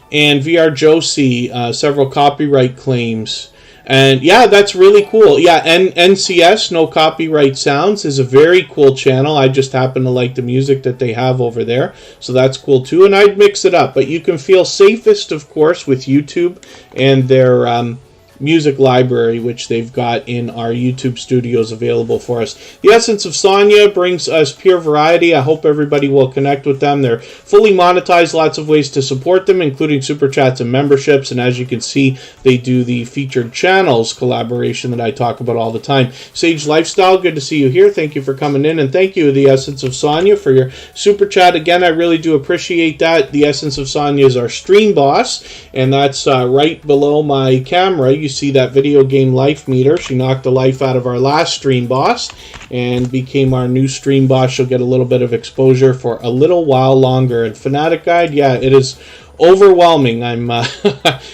And VR Josie, several copyright claims. And yeah, that's really cool. Yeah, NCS, No Copyright Sounds, is a very cool channel. I just happen to like the music that they have over there, so that's cool too. And I'd mix it up, but you can feel safest, of course, with YouTube and their music library, which they've got in our YouTube studios available for us. The Essence of Sonya brings us pure variety. I hope everybody will connect with them. They're fully monetized, lots of ways to support them, including super chats and memberships. And as you can see, they do the featured channels collaboration that I talk about all the time. Sage Lifestyle, good to see you here. Thank you for coming in, and thank you, The Essence of Sonya, for your super chat. Again, I really do appreciate that. The Essence of Sonya is our stream boss, and that's right below my camera. You see that video game life meter. She knocked the life out of our last stream boss and became our new stream boss. She'll get a little bit of exposure for a little while longer. And Fanatic Guide, yeah, it is overwhelming. I'm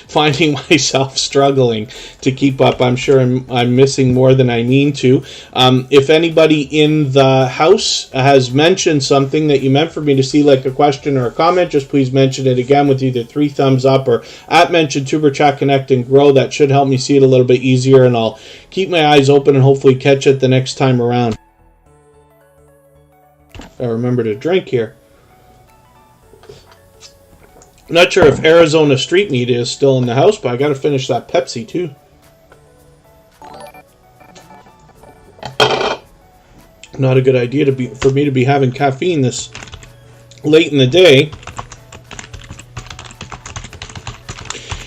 finding myself struggling to keep up. I'm sure I'm missing more than I need to. If anybody in the house has mentioned something that you meant for me to see, like a question or a comment, just please mention it again with either 3 thumbs up or @mention Tuber Chat Connect and Grow. That should help me see it a little bit easier, and I'll keep my eyes open and hopefully catch it the next time around. I remember to drink here. Not sure if Arizona Street Meat is still in the house, but I got to finish that Pepsi too. Not a good idea for me to be having caffeine this late in the day.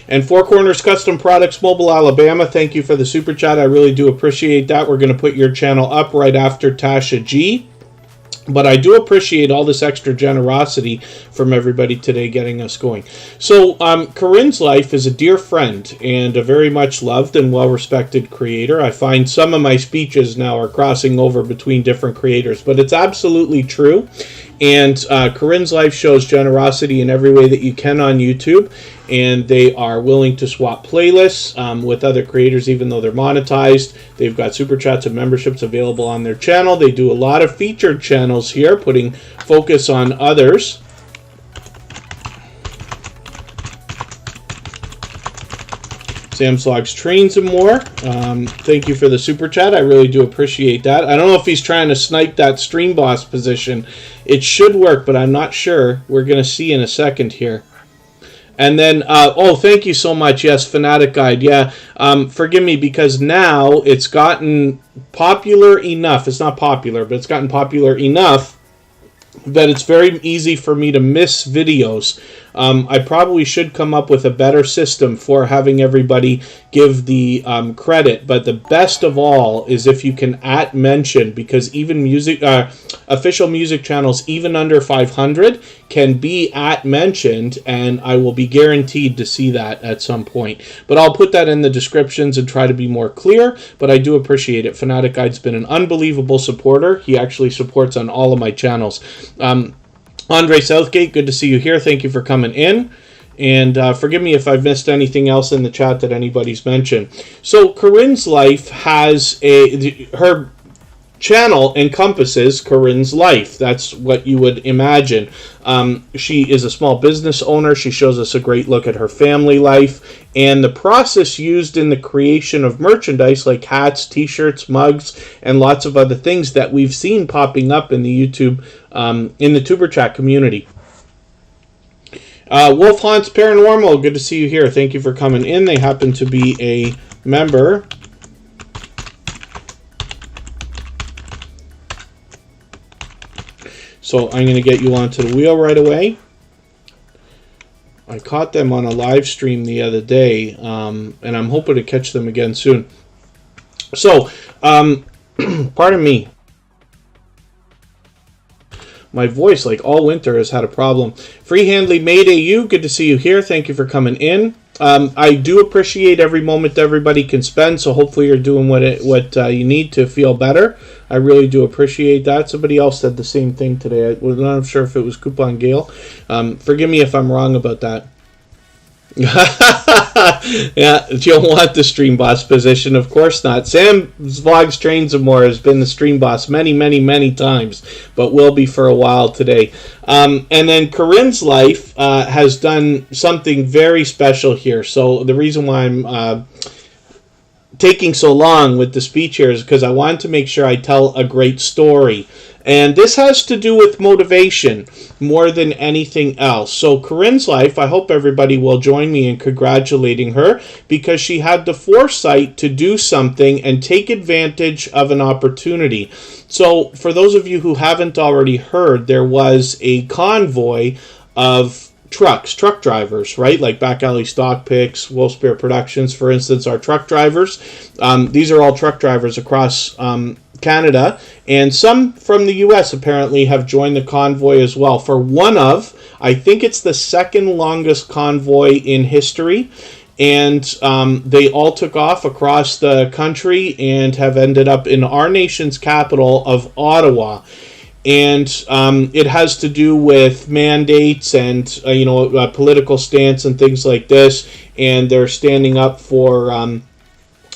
And Four Corners Custom Products, Mobile, Alabama, thank you for the super chat. I really do appreciate that. We're going to put your channel up right after Tasha G. But I do appreciate all this extra generosity from everybody today getting us going. So, Corinne's Life is a dear friend and a very much loved and well-respected creator. I find some of my speeches now are crossing over between different creators, but it's absolutely true. And Corinne's Life shows generosity in every way that you can on YouTube, and they are willing to swap playlists with other creators even though they're monetized. They've got super chats and memberships available on their channel. They do a lot of featured channels here, putting focus on others. Sam's Logs Trains and More. Thank you for the super chat. I really do appreciate that. I don't know if he's trying to snipe that stream boss position. It should work, but I'm not sure. We're going to see in a second here. And then, oh, thank you so much. Yes, Fanatic Guide. Yeah, forgive me because now it's gotten popular enough. It's not popular, but it's gotten popular enough that it's very easy for me to miss videos. I probably should come up with a better system for having everybody give the credit, but the best of all is if you can @mention, because even music, official music channels, even under 500, can be @mentioned, and I will be guaranteed to see that at some point. But I'll put that in the descriptions and try to be more clear, but I do appreciate it. Fanatic Guide's been an unbelievable supporter. He actually supports on all of my channels. Andre Southgate, good to see you here. Thank you for coming in. And forgive me if I've missed anything else in the chat that anybody's mentioned. So Corinne's Life has her channel encompasses Corinne's life. That's what you would imagine. She is a small business owner. She shows us a great look at her family life and the process used in the creation of merchandise like hats, t-shirts, mugs, and lots of other things that we've seen popping up in the YouTube, in the Tuber Chat community. Wolf Haunts Paranormal, good to see you here. Thank you for coming in. They happen to be a member. So I'm going to get you onto the wheel right away. I caught them on a live stream the other day, and I'm hoping to catch them again soon. So, pardon me. My voice, like all winter, has had a problem. Freehandly Made AU, good to see you here. Thank you for coming in. I do appreciate every moment that everybody can spend, so hopefully you're doing what you need to feel better. I really do appreciate that. Somebody else said the same thing today. I was not sure if it was Coupon Gale. Forgive me if I'm wrong about that. Yeah, you don't want the stream boss position, of course not. Sam's Vlogs Trains and More has been the stream boss many, many, many times, but will be for a while today. And then Corinne's Life has done something very special here. So the reason why I'm taking so long with the speech here is because I wanted to make sure I tell a great story. And this has to do with motivation more than anything else. So Corinne's life, I hope everybody will join me in congratulating her because she had the foresight to do something and take advantage of an opportunity. So for those of you who haven't already heard, there was a convoy of truck drivers, right? Like Back Alley Stock Picks, Wolf Spirit Productions, for instance, are truck drivers. These are all truck drivers across Canada, and some from the U.S. apparently have joined the convoy as well. For one of, I think it's the second longest convoy in history, and they all took off across the country and have ended up in our nation's capital of Ottawa. And it has to do with mandates and, a political stance and things like this. And they're standing up for,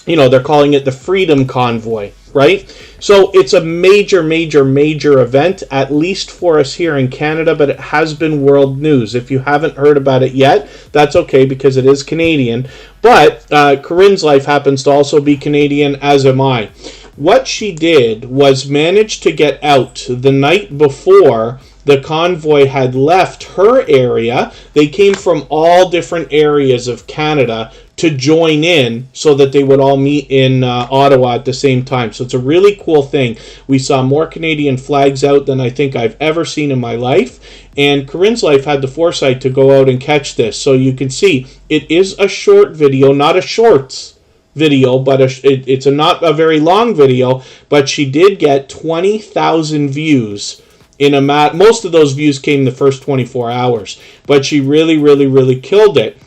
they're calling it the Freedom Convoy, right? So it's a major, major, major event, at least for us here in Canada, but it has been world news. If you haven't heard about it yet, that's okay because it is Canadian. But Corinne's life happens to also be Canadian, as am I. What she did was manage to get out the night before the convoy had left her area. They came from all different areas of Canada to join in so that they would all meet in Ottawa at the same time. So it's a really cool thing. We saw more Canadian flags out than I think I've ever seen in my life. And Corinne's life had the foresight to go out and catch this. So you can see it is a short video, not a shorts video, but it's not a very long video, but she did get 20,000 views in a most of those views came the first 24 hours, but she really, really, really killed it.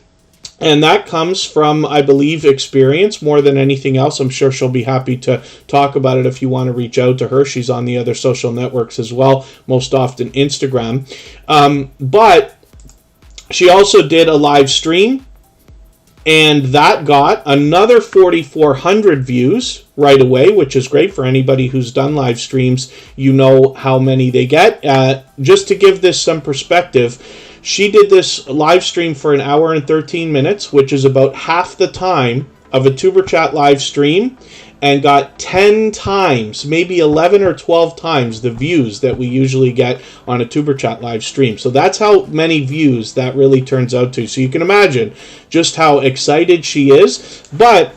And that comes from, I believe, experience more than anything else. I'm sure she'll be happy to talk about it if you want to reach out to her. She's on the other social networks as well, most often Instagram. But she also did a live stream, and that got another 4,400 views right away, which is great for anybody who's done live streams. You know how many they get. Just to give this some perspective, she did this live stream for 1 hour and 13 minutes, which is about half the time of a Tuber Chat live stream, and got 10 times, maybe 11 or 12 times the views that we usually get on a Tuber Chat live stream. So that's how many views that really turns out to. So you can imagine just how excited she is. But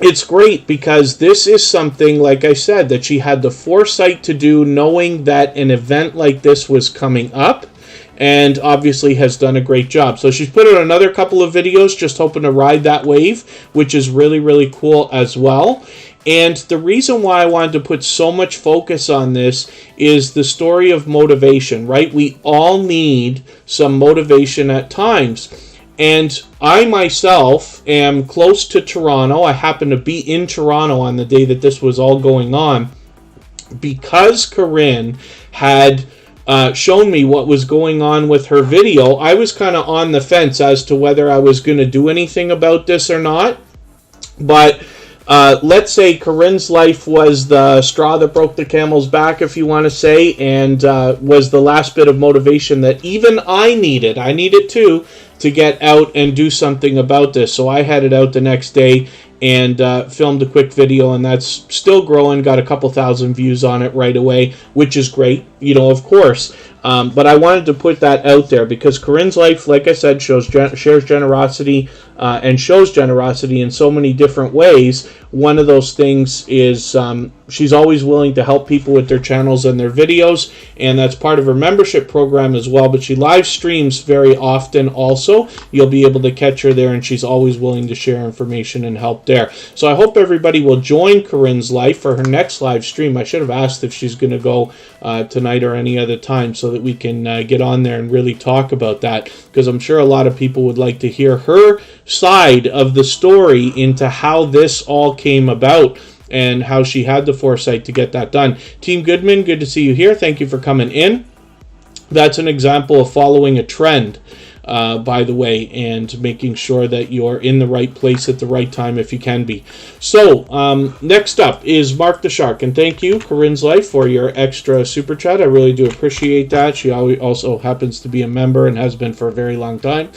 it's great because this is something, like I said, that she had the foresight to do, knowing that an event like this was coming up, and obviously has done a great job. So she's put out another couple of videos just hoping to ride that wave, which is really, really cool as well. And the reason why I wanted to put so much focus on this is the story of motivation, right? We all need some motivation at times. And I myself am close to Toronto. I happen to be in Toronto on the day that this was all going on. Because Corinne had shown me what was going on with her video, I was kind of on the fence as to whether I was going to do anything about this or not. But let's say Corinne's life was the straw that broke the camel's back, if you want to say, and was the last bit of motivation that even I needed. I needed to get out and do something about this. So I headed out the next day and filmed a quick video, and that's still growing. Got a couple thousand views on it right away, which is great, of course. But I wanted to put that out there because Corinne's life, like I said, shares generosity and shows generosity in so many different ways. One of those things is she's always willing to help people with their channels and their videos, and that's part of her membership program as well. But she live streams very often also. You'll be able to catch her there, and she's always willing to share information and help there. So I hope everybody will join Corinne's life for her next live stream. I should have asked if she's going to go tonight or any other time so that we can get on there and really talk about that, because I'm sure a lot of people would like to hear her side of the story into how this all came about and how she had the foresight to get that done. Team Goodman, good to see you here. Thank you for coming in. That's an example of following a trend, by the way, and making sure that you're in the right place at the right time if you can be. So, next up is Mark the Shark, and thank you, Corinne's Life, for your extra super chat. I really do appreciate that. She also happens to be a member and has been for a very long time.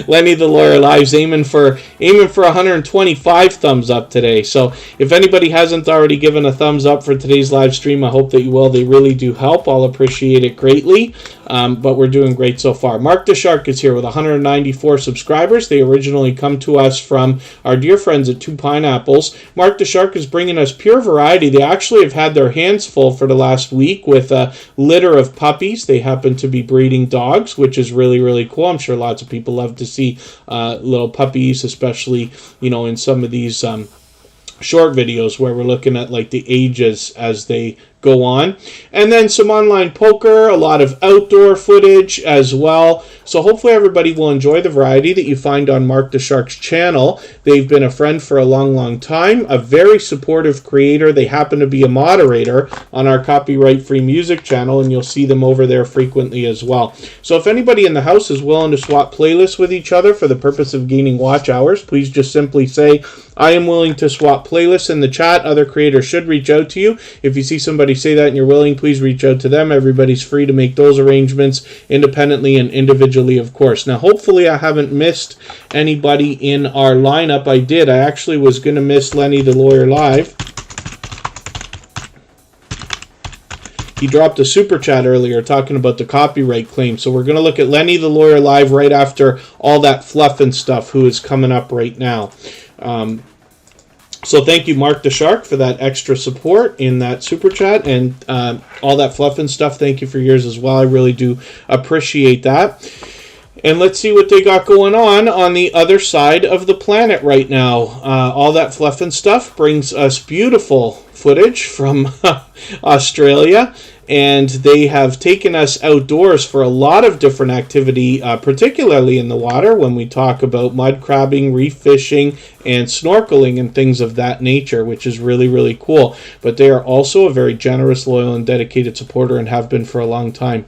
Lenny the Lawyer Live's aiming for 125 thumbs up today. So if anybody hasn't already given a thumbs up for today's live stream, I hope that you will. They really do help. I'll appreciate it greatly. But we're doing great so far. Mark the Shark is here with 194 subscribers. They originally come to us from our dear friends at Two Pineapples. Mark the Shark is bringing us pure variety. They actually have had their hands full for the last week with a litter of puppies. They happen to be breeding dogs, which is really, really cool. I'm sure lots of people love to see little puppies, especially, in some of these short videos where we're looking at like the ages as they go on. And then some online poker, a lot of outdoor footage as well. So hopefully everybody will enjoy the variety that you find on Mark the Shark's channel. They've been a friend for a long, long time, a very supportive creator. They happen to be a moderator on our copyright-free music channel, and you'll see them over there frequently as well. So if anybody in the house is willing to swap playlists with each other for the purpose of gaining watch hours, please just simply say, I am willing to swap playlists in the chat. Other creators should reach out to you. If you see somebody say that and you're willing, please reach out to them. Everybody's free to make those arrangements independently and individually, of course. Now, hopefully I haven't missed anybody in our lineup. I did. I actually was going to miss Lenny the Lawyer Live. He dropped a super chat earlier talking about the copyright claim. So we're going to look at Lenny the Lawyer Live right after all that fluff and stuff, who is coming up right now. So thank you, Mark the Shark, for that extra support in that super chat, and all that fluff and stuff. Thank you for yours as well. I really do appreciate that. And let's see what they got going on the other side of the planet right now. All that fluff and stuff brings us beautiful footage from Australia. And they have taken us outdoors for a lot of different activity, particularly in the water when we talk about mud crabbing, reef fishing, and snorkeling and things of that nature, which is really, really cool. But they are also a very generous, loyal, and dedicated supporter and have been for a long time.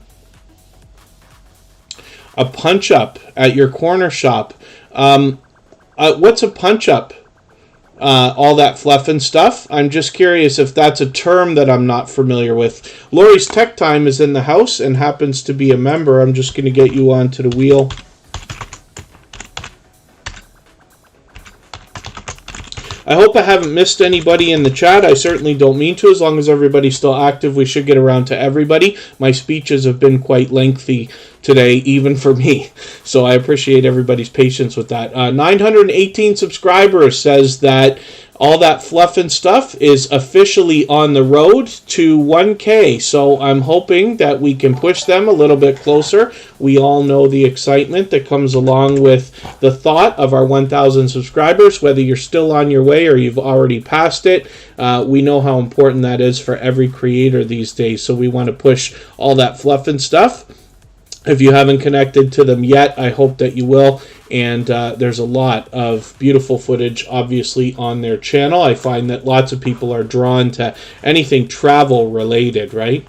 A punch-up at your corner shop. What's a punch-up? All that fluff and stuff. I'm just curious if that's a term that I'm not familiar with. Lori's Tech Time is in the house and happens to be a member. I'm just going to get you onto the wheel. I hope I haven't missed anybody in the chat. I certainly don't mean to. As long as everybody's still active, we should get around to everybody. My speeches have been quite lengthy today, even for me. So I appreciate everybody's patience with that. 918 subscribers says that all that fluff and stuff is officially on the road to 1K. So I'm hoping that we can push them a little bit closer. We all know the excitement that comes along with the thought of our 1,000 subscribers, whether you're still on your way or you've already passed it. We know how important that is for every creator these days. So we want to push all that fluff and stuff. If you haven't connected to them yet, I hope that you will. And there's a lot of beautiful footage, obviously, on their channel. I find that lots of people are drawn to anything travel related, right?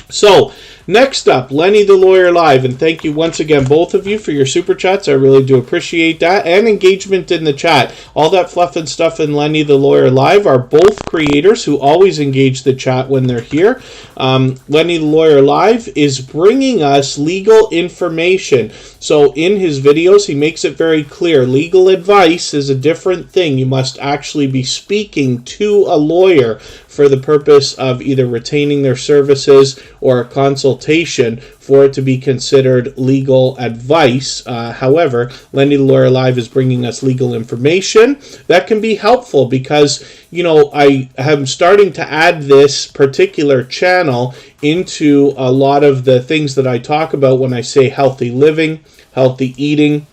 So, next up, Lenny the Lawyer Live, and thank you once again, both of you, for your super chats. I really do appreciate that, and engagement in the chat. All that fluff and stuff and Lenny the Lawyer Live are both creators who always engage the chat when they're here. Lenny the Lawyer Live is bringing us legal information. So in his videos, he makes it very clear. Legal advice is a different thing. You must actually be speaking to a lawyer for the purpose of either retaining their services or a consultation for it to be considered legal advice. However, Lenny the Lawyer Live is bringing us legal information that can be helpful because, I am starting to add this particular channel into a lot of the things that I talk about when I say healthy living, healthy eating,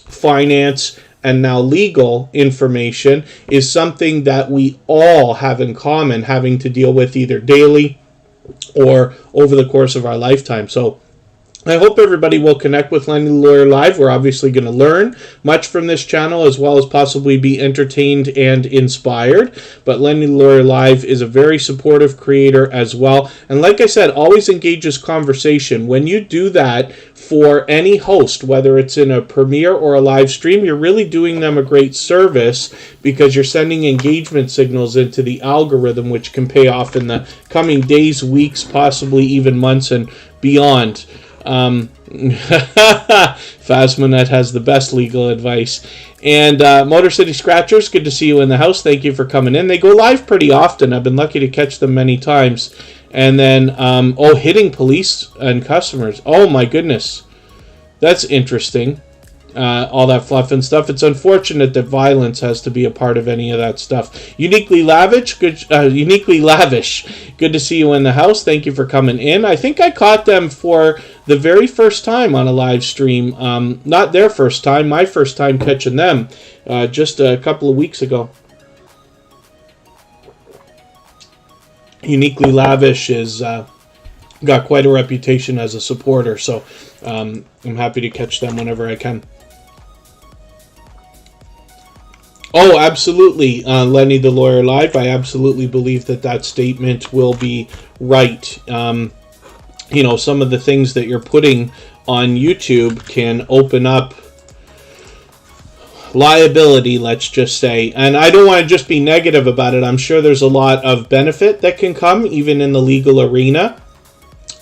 finance, and now legal information is something that we all have in common, having to deal with either daily or over the course of our lifetime. So I hope everybody will connect with Lenny the Lawyer Live. We're obviously going to learn much from this channel as well as possibly be entertained and inspired. But Lenny the Lawyer Live is a very supportive creator as well. And like I said, always engages conversation. When you do that for any host, whether it's in a premiere or a live stream, you're really doing them a great service because you're sending engagement signals into the algorithm, which can pay off in the coming days, weeks, possibly even months and beyond. Phasmonet has the best legal advice. And Motor City Scratchers, good to see you in the house. Thank you for coming in. They go live pretty often. I've been lucky to catch them many times. And then, hitting police and customers. Oh my goodness. That's interesting. All that fluff and stuff. It's unfortunate that violence has to be a part of any of that stuff. Uniquely lavish, good. Uniquely lavish. Good to see you in the house. Thank you for coming in. I think I caught them for the very first time on a live stream. Not their first time, my first time catching them, just a couple of weeks ago. Uniquely lavish is got quite a reputation as a supporter, so I'm happy to catch them whenever I can. Oh, absolutely, Lenny the Lawyer Live. I absolutely believe that statement will be right. Some of the things that you're putting on YouTube can open up liability, let's just say. And I don't want to just be negative about it. I'm sure there's a lot of benefit that can come, even in the legal arena.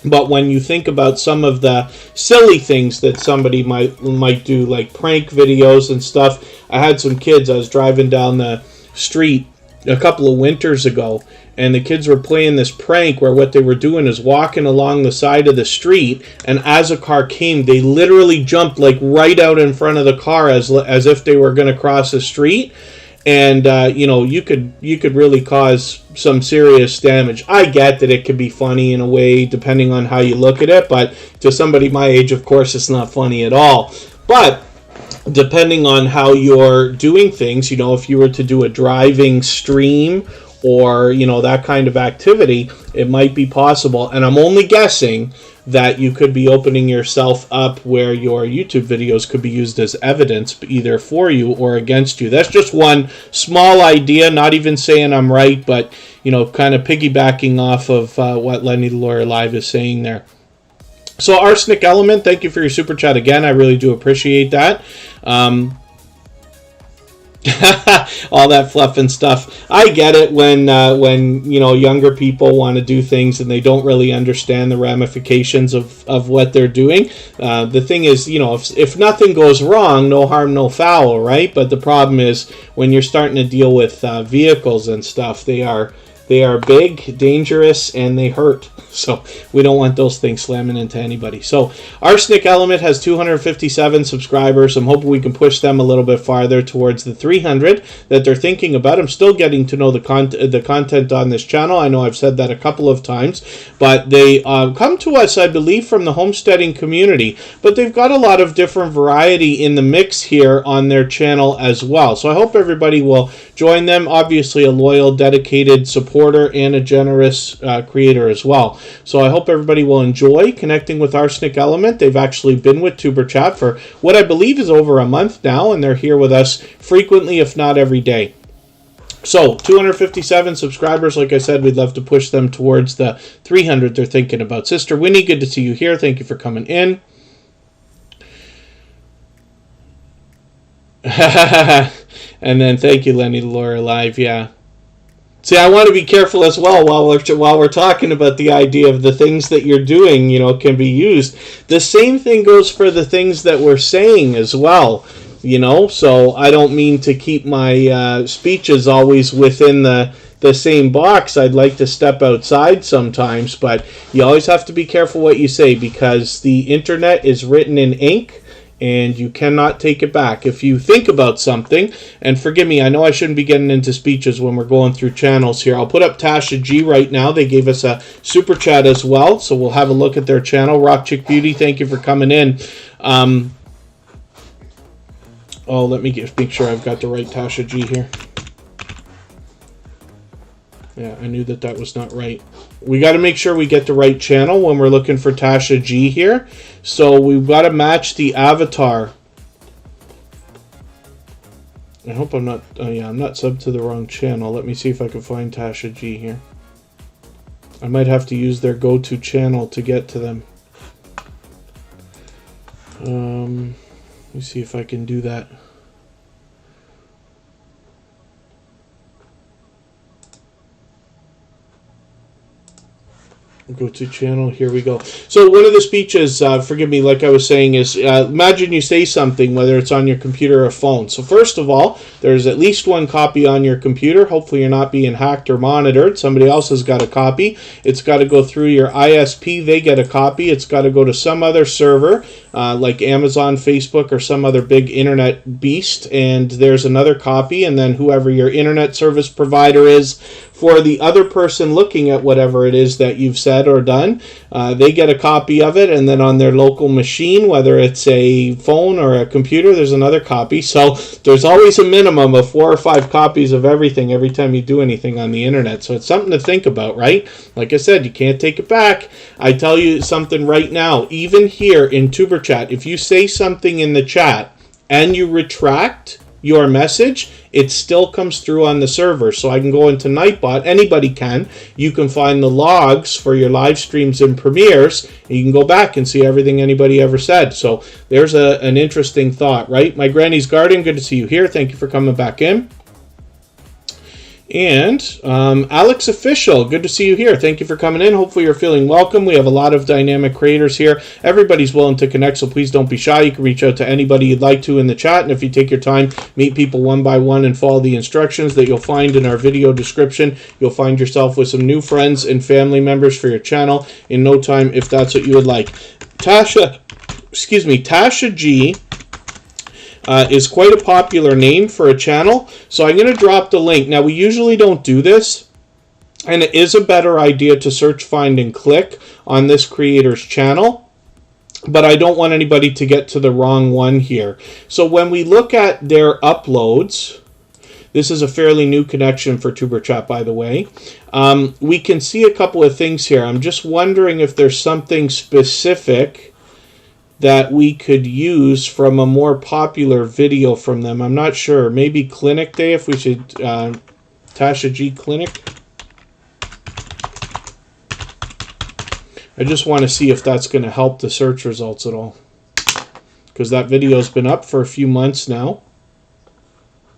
But when you think about some of the silly things that somebody might do, like prank videos and stuff. I had some kids, I was driving down the street a couple of winters ago, and the kids were playing this prank where what they were doing is walking along the side of the street, and as a car came, they literally jumped like right out in front of the car as if they were going to cross the street. And you could really cause some serious damage. I get that it could be funny in a way, depending on how you look at it, but to somebody my age, of course, it's not funny at all. But depending on how you're doing things, if you were to do a driving stream or that kind of activity, it might be possible. And I'm only guessing that you could be opening yourself up where your YouTube videos could be used as evidence, either for you or against you. That's just one small idea, not even saying I'm right, but, kind of piggybacking off of what Lenny the Lawyer Live is saying there. So, Arsenic Element, thank you for your super chat again. I really do appreciate that. All that fluff and stuff. I get it when younger people want to do things and they don't really understand the ramifications of what they're doing. The thing is, if nothing goes wrong, no harm, no foul, right? But the problem is when you're starting to deal with vehicles and stuff, they are big, dangerous, and they hurt. So we don't want those things slamming into anybody. So Arsenic Element has 257 subscribers. I'm hoping we can push them a little bit farther towards the 300 that they're thinking about. I'm still getting to know the content on this channel. I know I've said that a couple of times, but they come to us, I believe, from the homesteading community. But they've got a lot of different variety in the mix here on their channel as well. So I hope everybody will join them. Obviously, a loyal, dedicated supporter and a generous creator as well. So I hope everybody will enjoy connecting with Arsenic Element. They've actually been with Superchat for what I believe is over a month now, and they're here with us frequently, if not every day. So 257 subscribers. Like I said, we'd love to push them towards the 300 they're thinking about. Sister Winnie, good to see you here. Thank you for coming in. And then thank you, Lenny the Lawyer Live. Yeah. See, I want to be careful as well while we're talking about the idea of the things that you're doing, can be used. The same thing goes for the things that we're saying as well, So I don't mean to keep my speeches always within the same box. I'd like to step outside sometimes, but you always have to be careful what you say because the internet is written in ink. And you cannot take it back. If you think about something, and forgive me, I know I shouldn't be getting into speeches when we're going through channels here. I'll put up Tasha G right now. They gave us a super chat as well, so we'll have a look at their channel. Rock Chick Beauty, thank you for coming in. Let me make sure I've got the right Tasha G here. Yeah, I knew that was not right. We got to make sure we get the right channel when we're looking for Tasha G here. So we've got to match the avatar. I hope I'm not... Oh yeah, I'm not subbed to the wrong channel. Let me see if I can find Tasha G here. I might have to use their go-to channel to get to them. Let me see if I can do that. Go to channel. Here we go. So one of the speeches, forgive me, like I was saying, is imagine you say something, whether it's on your computer or phone. So first of all, there's at least one copy on your computer. Hopefully you're not being hacked or monitored. Somebody else has got a copy. It's got to go through your ISP. They get a copy. It's got to go to some other server, like Amazon, Facebook, or some other big internet beast. And there's another copy. And then whoever your internet service provider is, for the other person looking at whatever it is that you've said or done, they get a copy of it, and then on their local machine, whether it's a phone or a computer, there's another copy. So there's always a minimum of 4 or 5 copies of everything every time you do anything on the internet. So it's something to think about, right? Like I said, you can't take it back. I tell you something right now, even here in Superchat, if you say something in the chat and you retract your message, it still comes through on the server. So I can go into Nightbot, anybody can. You can find the logs for your live streams and premieres, and you can go back and see everything anybody ever said. So there's an interesting thought, right? My Granny's Garden, good to see you here. Thank you for coming back in. And Alex Official, good to see you here. Thank you for coming in. Hopefully you're feeling welcome. We have a lot of dynamic creators here. Everybody's willing to connect, so please don't be shy. You can reach out to anybody you'd like to in the chat, and if you take your time, meet people one by one and follow the instructions that you'll find in our video description, you'll find yourself with some new friends and family members for your channel in no time, if that's what you would like. Tasha G is quite a popular name for a channel, so I'm going to drop the link. Now, we usually don't do this, and it is a better idea to search, find, and click on this creator's channel, but I don't want anybody to get to the wrong one here. So when we look at their uploads, this is a fairly new connection for TuberChat, by the way, we can see a couple of things here. I'm just wondering if there's something specific that we could use from a more popular video from them. I'm not sure. Maybe Clinic Day, if we should, Tasha G Clinic. I just want to see if that's going to help the search results at all, because that video's been up for a few months now.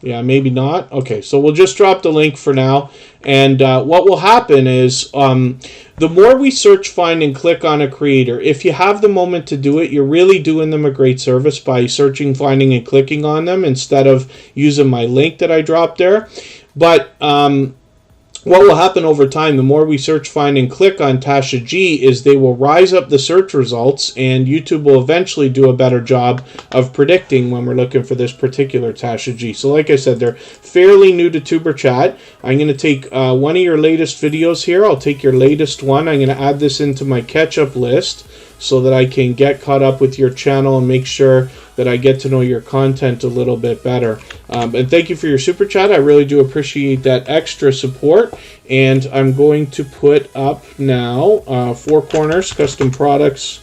Yeah, maybe not. Okay, so we'll just drop the link for now. And what will happen is the more we search, find, and click on a creator, if you have the moment to do it, you're really doing them a great service by searching, finding, and clicking on them instead of using my link that I dropped there. But what will happen over time, the more we search, find, and click on Tasha G, is they will rise up the search results, and YouTube will eventually do a better job of predicting when we're looking for this particular Tasha G. So like I said, they're fairly new to TuberChat. I'm going to take one of your latest videos here. I'll take your latest one. I'm going to add this into my catch-up list so that I can get caught up with your channel and make sure that I get to know your content a little bit better. And thank you for your super chat. I really do appreciate that extra support. And I'm going to put up now Four Corners Custom Products,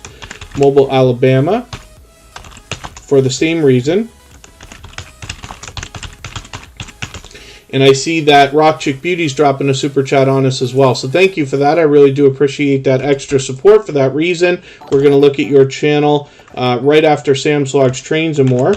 Mobile, Alabama, for the same reason. And I see that Rock Chick Beauty's dropping a super chat on us as well. So thank you for that. I really do appreciate that extra support for that reason. We're going to look at your channel right after Sam's Logs, Trains, and More.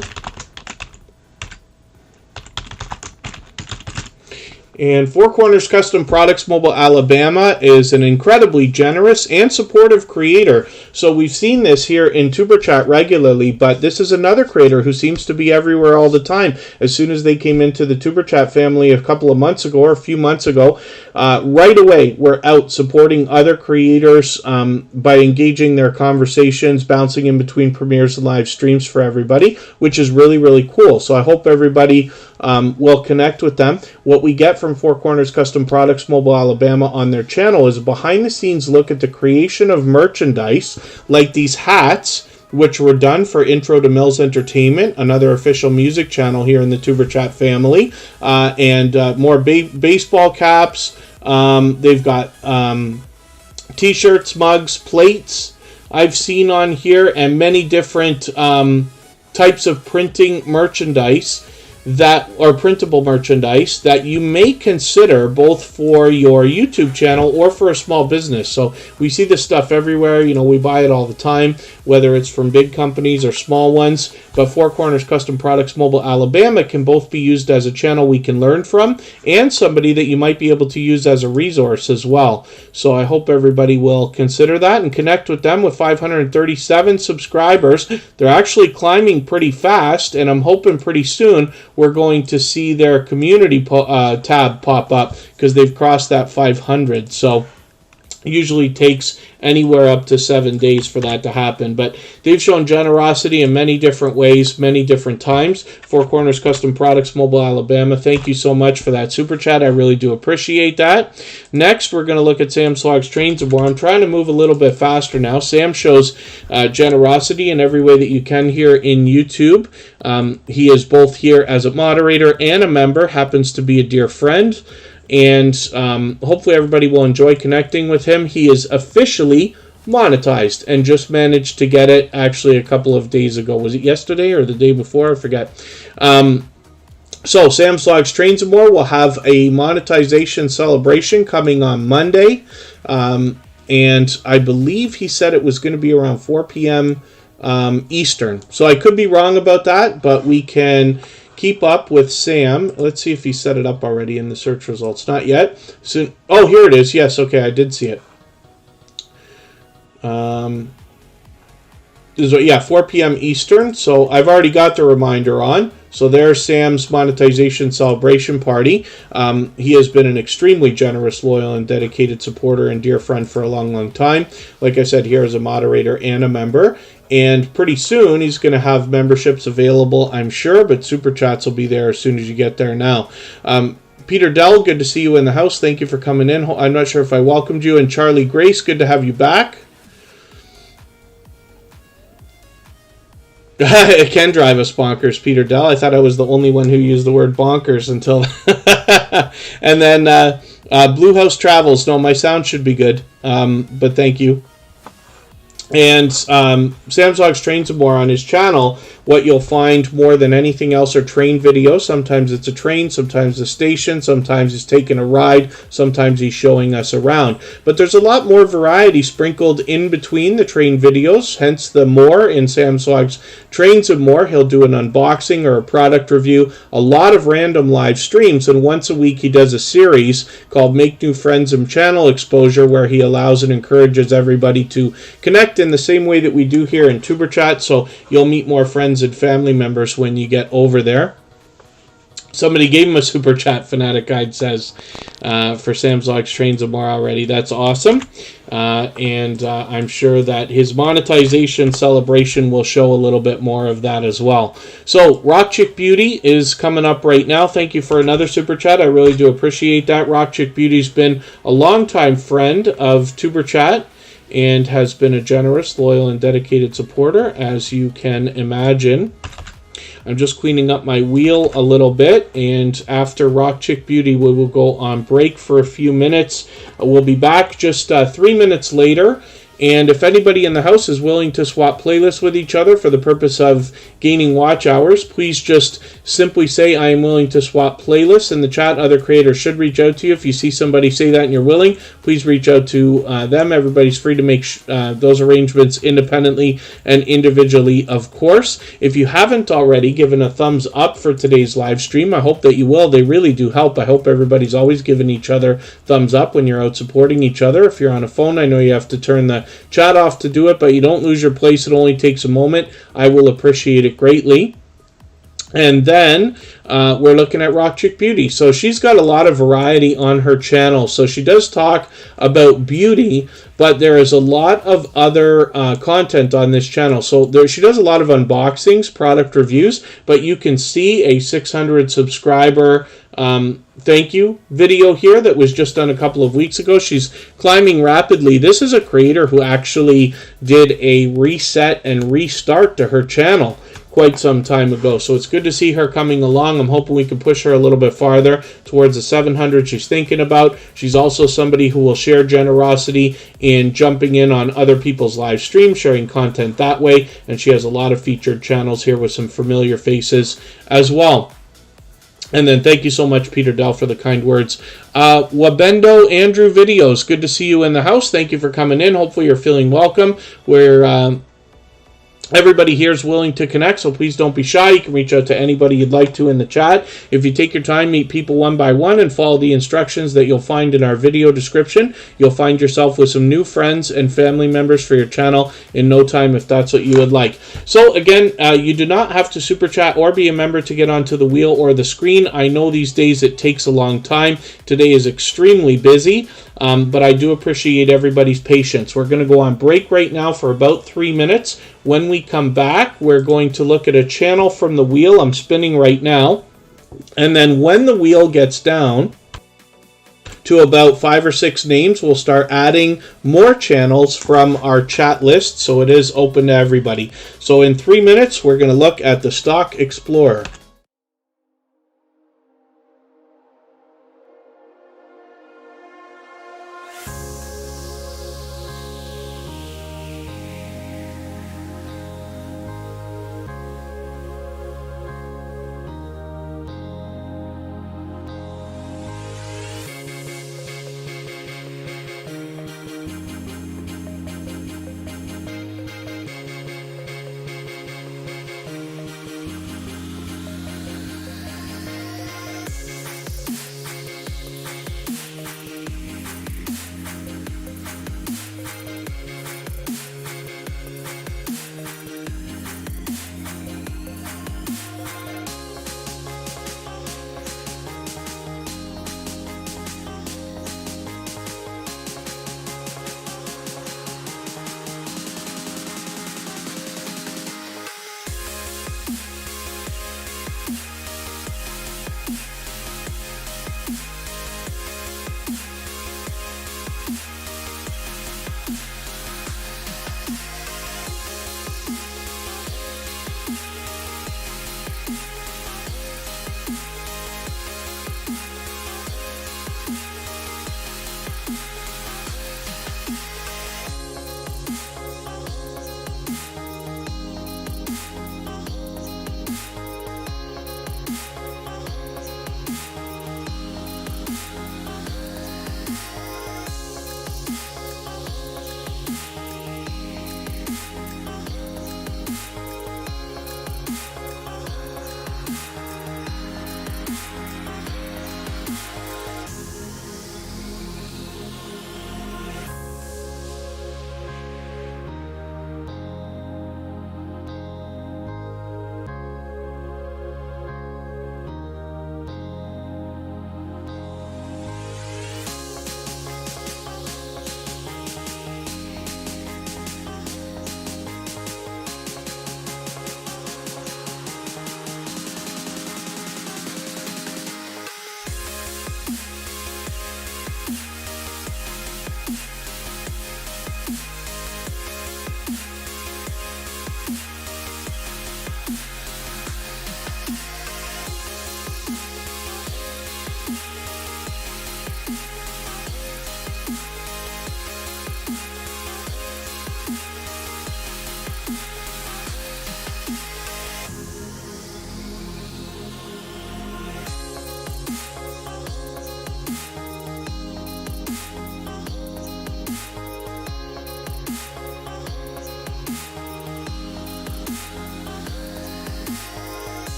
And Four Corners Custom Products Mobile, Alabama is an incredibly generous and supportive creator. So we've seen this here in TuberChat regularly, but this is another creator who seems to be everywhere all the time. As soon as they came into the TuberChat family a couple of months ago or a few months ago, right away we're out supporting other creators by engaging their conversations, bouncing in between premieres and live streams for everybody, which is really, really cool. So I hope everybody will connect with them. What we get from Four Corners Custom Products Mobile, Alabama on their channel is a behind-the-scenes look at the creation of merchandise like these hats, which were done for Intro to Mills Entertainment, another official music channel here in the TuberChat family, and more baseball caps. They've got t-shirts, mugs, plates I've seen on here, and many different types of printing merchandise that or printable merchandise that you may consider both for your YouTube channel or for a small business. So we see this stuff everywhere. You know, we buy it all the time, whether it's from big companies or small ones. But Four Corners Custom Products Mobile, Alabama can both be used as a channel we can learn from and somebody that you might be able to use as a resource as well. So I hope everybody will consider that and connect with them. With 537 subscribers, they're actually climbing pretty fast, and I'm hoping pretty soon we're going to see their community tab pop up because they've crossed that 500. So usually takes anywhere up to 7 days for that to happen. But they've shown generosity in many different ways, many different times. Four Corners Custom Products Mobile, Alabama, thank you so much for that super chat. I really do appreciate that. Next, we're going to look at Sam Slog's Trains and More. I'm trying to move a little bit faster now. Sam shows generosity in every way that you can here in YouTube. He is both here as a moderator and a member, happens to be a dear friend. And hopefully everybody will enjoy connecting with him. He is officially monetized and just managed to get it actually a couple of days ago. Was it yesterday or the day before? I forget. So Sam Slog's Trains and More will have a monetization celebration coming on Monday. And I believe he said it was going to be around 4 p.m. Eastern. So I could be wrong about that, but we can keep up with Sam. Let's see if he set it up already in the search results. Not yet. So, oh, here it is. Yes, okay, I did see it. Yeah, 4 p.m. Eastern. So I've already got the reminder on. So there's Sam's monetization celebration party. He has been an extremely generous, loyal, and dedicated supporter and dear friend for a long, long time. Like I said, here as a moderator and a member. And pretty soon, he's going to have memberships available, I'm sure, but Super Chats will be there as soon as you get there now. Peter Dell, good to see you in the house. Thank you for coming in. I'm not sure if I welcomed you. And Charlie Grace, good to have you back. It can drive us bonkers, Peter Dell. I thought I was the only one who used the word bonkers until... And then Blue House Travels. No, my sound should be good, but thank you. And Sam Slog's Trains and More on his channel, what you'll find more than anything else are train videos. Sometimes it's a train, sometimes a station, sometimes he's taking a ride, sometimes he's showing us around. But there's a lot more variety sprinkled in between the train videos, hence the more in Sam Slog's Trains and More. He'll do an unboxing or a product review, a lot of random live streams, and once a week he does a series called Make New Friends and Channel Exposure, where he allows and encourages everybody to connect in the same way that we do here in Superchat, so you'll meet more friends and family members when you get over there. Somebody gave him a super chat, Fanatic Guide says, for Sam Slog's Trains and More already. That's awesome. And I'm sure that his monetization celebration will show a little bit more of that as well. So, Rock Chick Beauty is coming up right now. Thank you for another super chat. I really do appreciate that. Rock Chick Beauty's been a longtime friend of Superchat and has been a generous, loyal, and dedicated supporter, as you can imagine. I'm just cleaning up my wheel a little bit, and after Rock Chick Beauty, we will go on break for a few minutes. We'll be back just 3 minutes later, and if anybody in the house is willing to swap playlists with each other for the purpose of gaining watch hours, please just simply say, I am willing to swap playlists in the chat. Other creators should reach out to you. If you see somebody say that and you're willing, please reach out to them. Everybody's free to make those arrangements independently and individually, of course. If you haven't already given a thumbs up for today's live stream, I hope that you will. They really do help. I hope everybody's always giving each other thumbs up when you're out supporting each other. If you're on a phone, I know you have to turn the chat off to do it, but you don't lose your place. It only takes a moment. I will appreciate it greatly. And then we're looking at Rock Chick Beauty. So she's got a lot of variety on her channel. So she does talk about beauty, but there is a lot of other content on this channel. So she does a lot of unboxings, product reviews, but you can see a 600 subscriber thank you video here that was just done a couple of weeks ago. She's climbing rapidly. This is a creator who actually did a reset and restart to her channel quite some time ago. So it's good to see her coming along. I'm hoping we can push her a little bit farther towards the 700 she's thinking about. She's also somebody who will share generosity in jumping in on other people's live streams, sharing content that way. And she has a lot of featured channels here with some familiar faces as well. And then thank you so much, Peter Dell, for the kind words. Wabendo Andrew Videos, good to see you in the house. Thank you for coming in. Hopefully you're feeling welcome. Everybody here is willing to connect, so please don't be shy. You can reach out to anybody you'd like to in the chat. If you take your time, meet people one by one, and follow the instructions that you'll find in our video description, you'll find yourself with some new friends and family members for your channel in no time, if that's what you would like. So again, you do not have to super chat or be a member to get onto the wheel or the screen. I know these days it takes a long time. Today is extremely busy. But I do appreciate everybody's patience. We're going to go on break right now for about 3 minutes. When we come back, we're going to look at a channel from the wheel. I'm spinning right now. And then when the wheel gets down to about 5 or 6 names, we'll start adding more channels from our chat list. So it is open to everybody. So in 3 minutes, we're going to look at the Stock Explorer.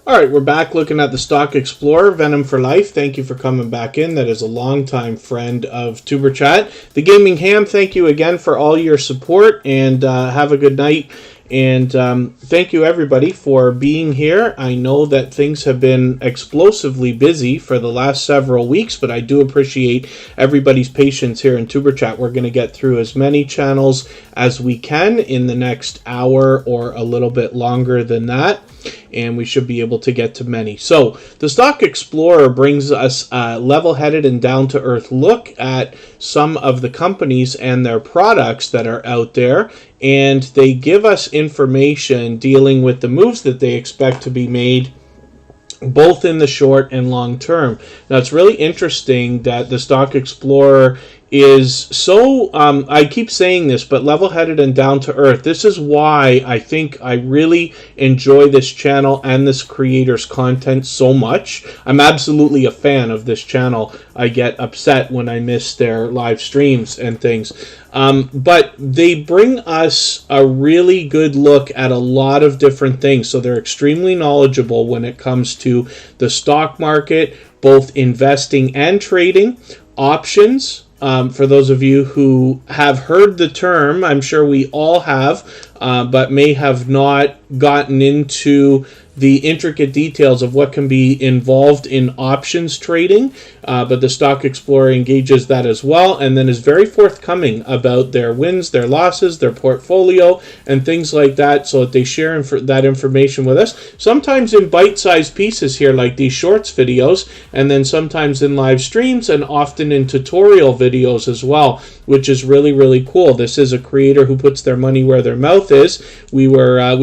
All right, we're back looking at the Stock Explorer, Venom for Life. Thank you for coming back in. That is a longtime friend of Superchat. The Gaming Ham, thank you again for all your support, and have a good night. And thank you, everybody, for being here. I know that things have been explosively busy for the last several weeks, but I do appreciate everybody's patience here in Superchat. We're going to get through as many channels as we can in the next hour or a little bit longer than that. and we should be able to get to many. So the Stock Explorer brings us a level-headed and down-to-earth look at some of the companies and their products that are out there, and they give us information dealing with the moves that they expect to be made both in the short and long term. Now, it's really interesting that the Stock Explorer is so, I keep saying this, but level-headed and down-to-earth. This is why I think I really enjoy this channel and this creator's content so much. I'm absolutely a fan of this channel. I get upset when I miss their live streams and things. But they bring us a really good look at a lot of different things. So they're extremely knowledgeable when it comes to the stock market, both investing and trading, options. For those of you who have heard the term, I'm sure we all have, but may have not gotten into the intricate details of what can be involved in options trading, but the Stock Explorer engages that as well, and then is very forthcoming about their wins, their losses, their portfolio, and things like that, so that they share that information with us, sometimes in bite-sized pieces here, like these shorts videos, and then sometimes in live streams, and often in tutorial videos as well, which is really, really cool. This is a creator who puts their money where their mouth is. We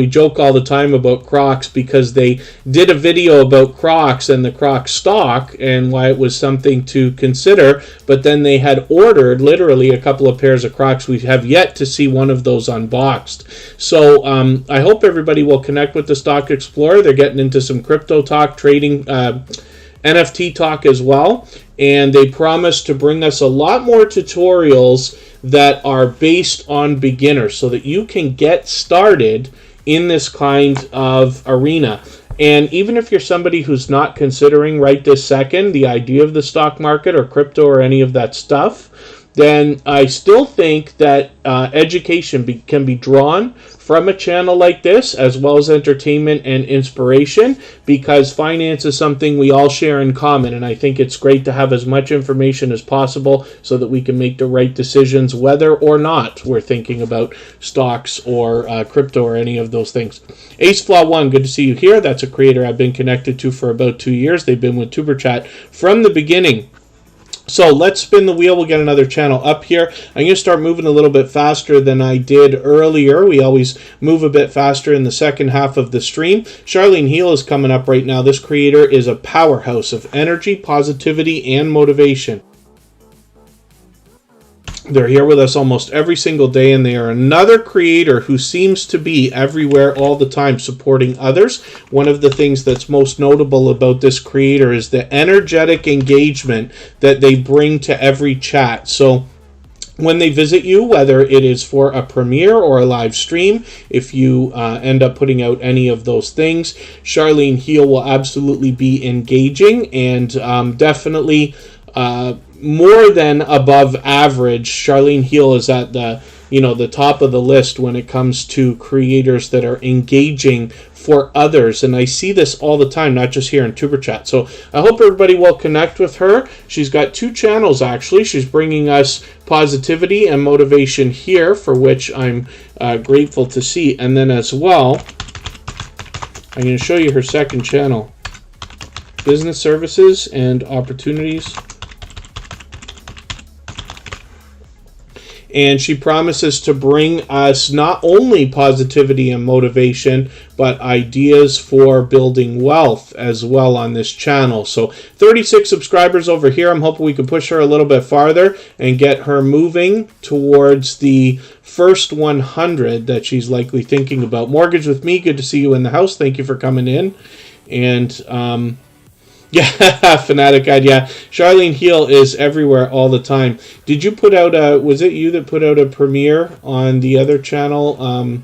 joke all the time about Crocs because they did a video about Crocs and the Crocs stock and why it was something to consider, but then they had ordered literally a couple of pairs of Crocs. We have yet to see one of those unboxed. So I hope everybody will connect with the Stock Explorer. They're getting into some crypto talk, trading, NFT talk as well, and they promise to bring us a lot more tutorials that are based on beginners so that you can get started in this kind of arena. And even if you're somebody who's not considering right this second the idea of the stock market or crypto or any of that stuff, then I still think that education can be drawn from a channel like this, as well as entertainment and inspiration, because finance is something we all share in common, and I think it's great to have as much information as possible so that we can make the right decisions, whether or not we're thinking about stocks or crypto or any of those things. AceFlaw1, good to see you here. That's a creator I've been connected to for about 2 years. They've been with Superchat from the beginning. So let's spin the wheel. We'll get another channel up here. I'm going to start moving a little bit faster than I did earlier. We always move a bit faster in the second half of the stream. Charlene Heal is coming up right now. This creator is a powerhouse of energy, positivity, and motivation. They're here with us almost every single day, and they are another creator who seems to be everywhere all the time supporting others. One of the things that's most notable about this creator is the energetic engagement that they bring to every chat. So when they visit you, whether it is for a premiere or a live stream, if you end up putting out any of those things, Charlene Heal will absolutely be engaging and definitely more than above average. Charlene Heal is at the top of the list when it comes to creators that are engaging for others, and I see this all the time, not just here in Superchat. So I hope everybody will connect with her. She's got 2 channels actually. She's bringing us positivity and motivation here, for which I'm grateful to see, and then as well I'm going to show you her second channel, business services and opportunities. And she promises to bring us not only positivity and motivation, but ideas for building wealth as well on this channel. So 36 subscribers over here. I'm hoping we can push her a little bit farther and get her moving towards the first 100 that she's likely thinking about. Mortgage with me, good to see you in the house. Thank you for coming in. And yeah, Fanatic Guide, yeah. Charlene Heal is everywhere all the time. Did you put out was it you that put out a premiere on the other channel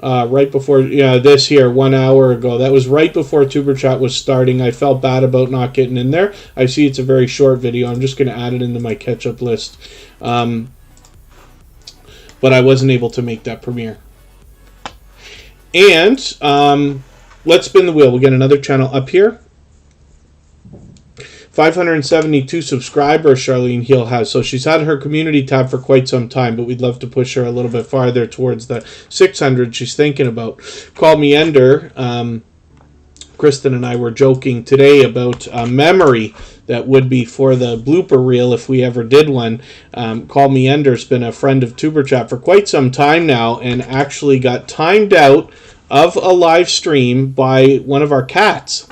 right before, this here, 1 hour ago? That was right before Superchat was starting. I felt bad about not getting in there. I see it's a very short video. I'm just going to add it into my catch-up list. But I wasn't able to make that premiere. And let's spin the wheel. We'll get another channel up here. 572 subscribers Charlene Heal has, so she's had her community tab for quite some time, but we'd love to push her a little bit farther towards the 600 she's thinking about. Call Me Ender Kristen and I were joking today about a memory that would be for the blooper reel if we ever did one. Call Me Ender's been a friend of Superchat for quite some time now, and actually got timed out of a live stream by one of our cats.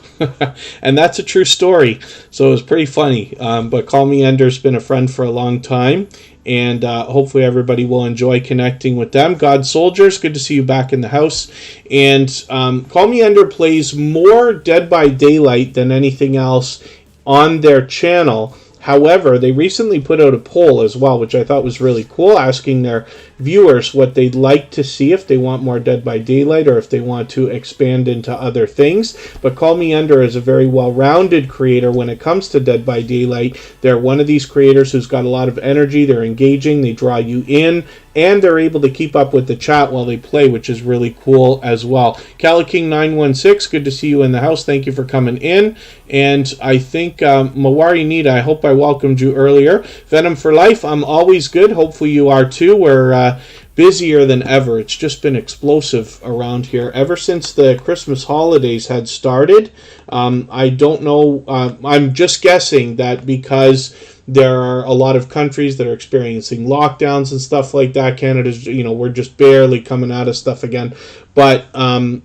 And that's a true story. So it was pretty funny. But Call Me Ender's been a friend for a long time. And hopefully everybody will enjoy connecting with them. God Soldiers, good to see you back in the house. And Call Me Ender plays more Dead by Daylight than anything else on their channel. However, they recently put out a poll as well, which I thought was really cool, asking their viewers what they'd like to see, if they want more Dead by Daylight or if they want to expand into other things. But Call Me Ender is a very well-rounded creator when it comes to Dead by Daylight. They're one of these creators who's got a lot of energy, they're engaging, they draw you in, and they're able to keep up with the chat while they play, which is really cool as well. CaliKing916, good to see you in the house. Thank you for coming in. And I think Mawari Nita, I hope I welcomed you earlier. Venom for Life, I'm always good. Hopefully you are too. We're busier than ever. It's just been explosive around here ever since the Christmas holidays had started. I don't know. I'm just guessing that because there are a lot of countries that are experiencing lockdowns and stuff like that. Canada's, we're just barely coming out of stuff again. But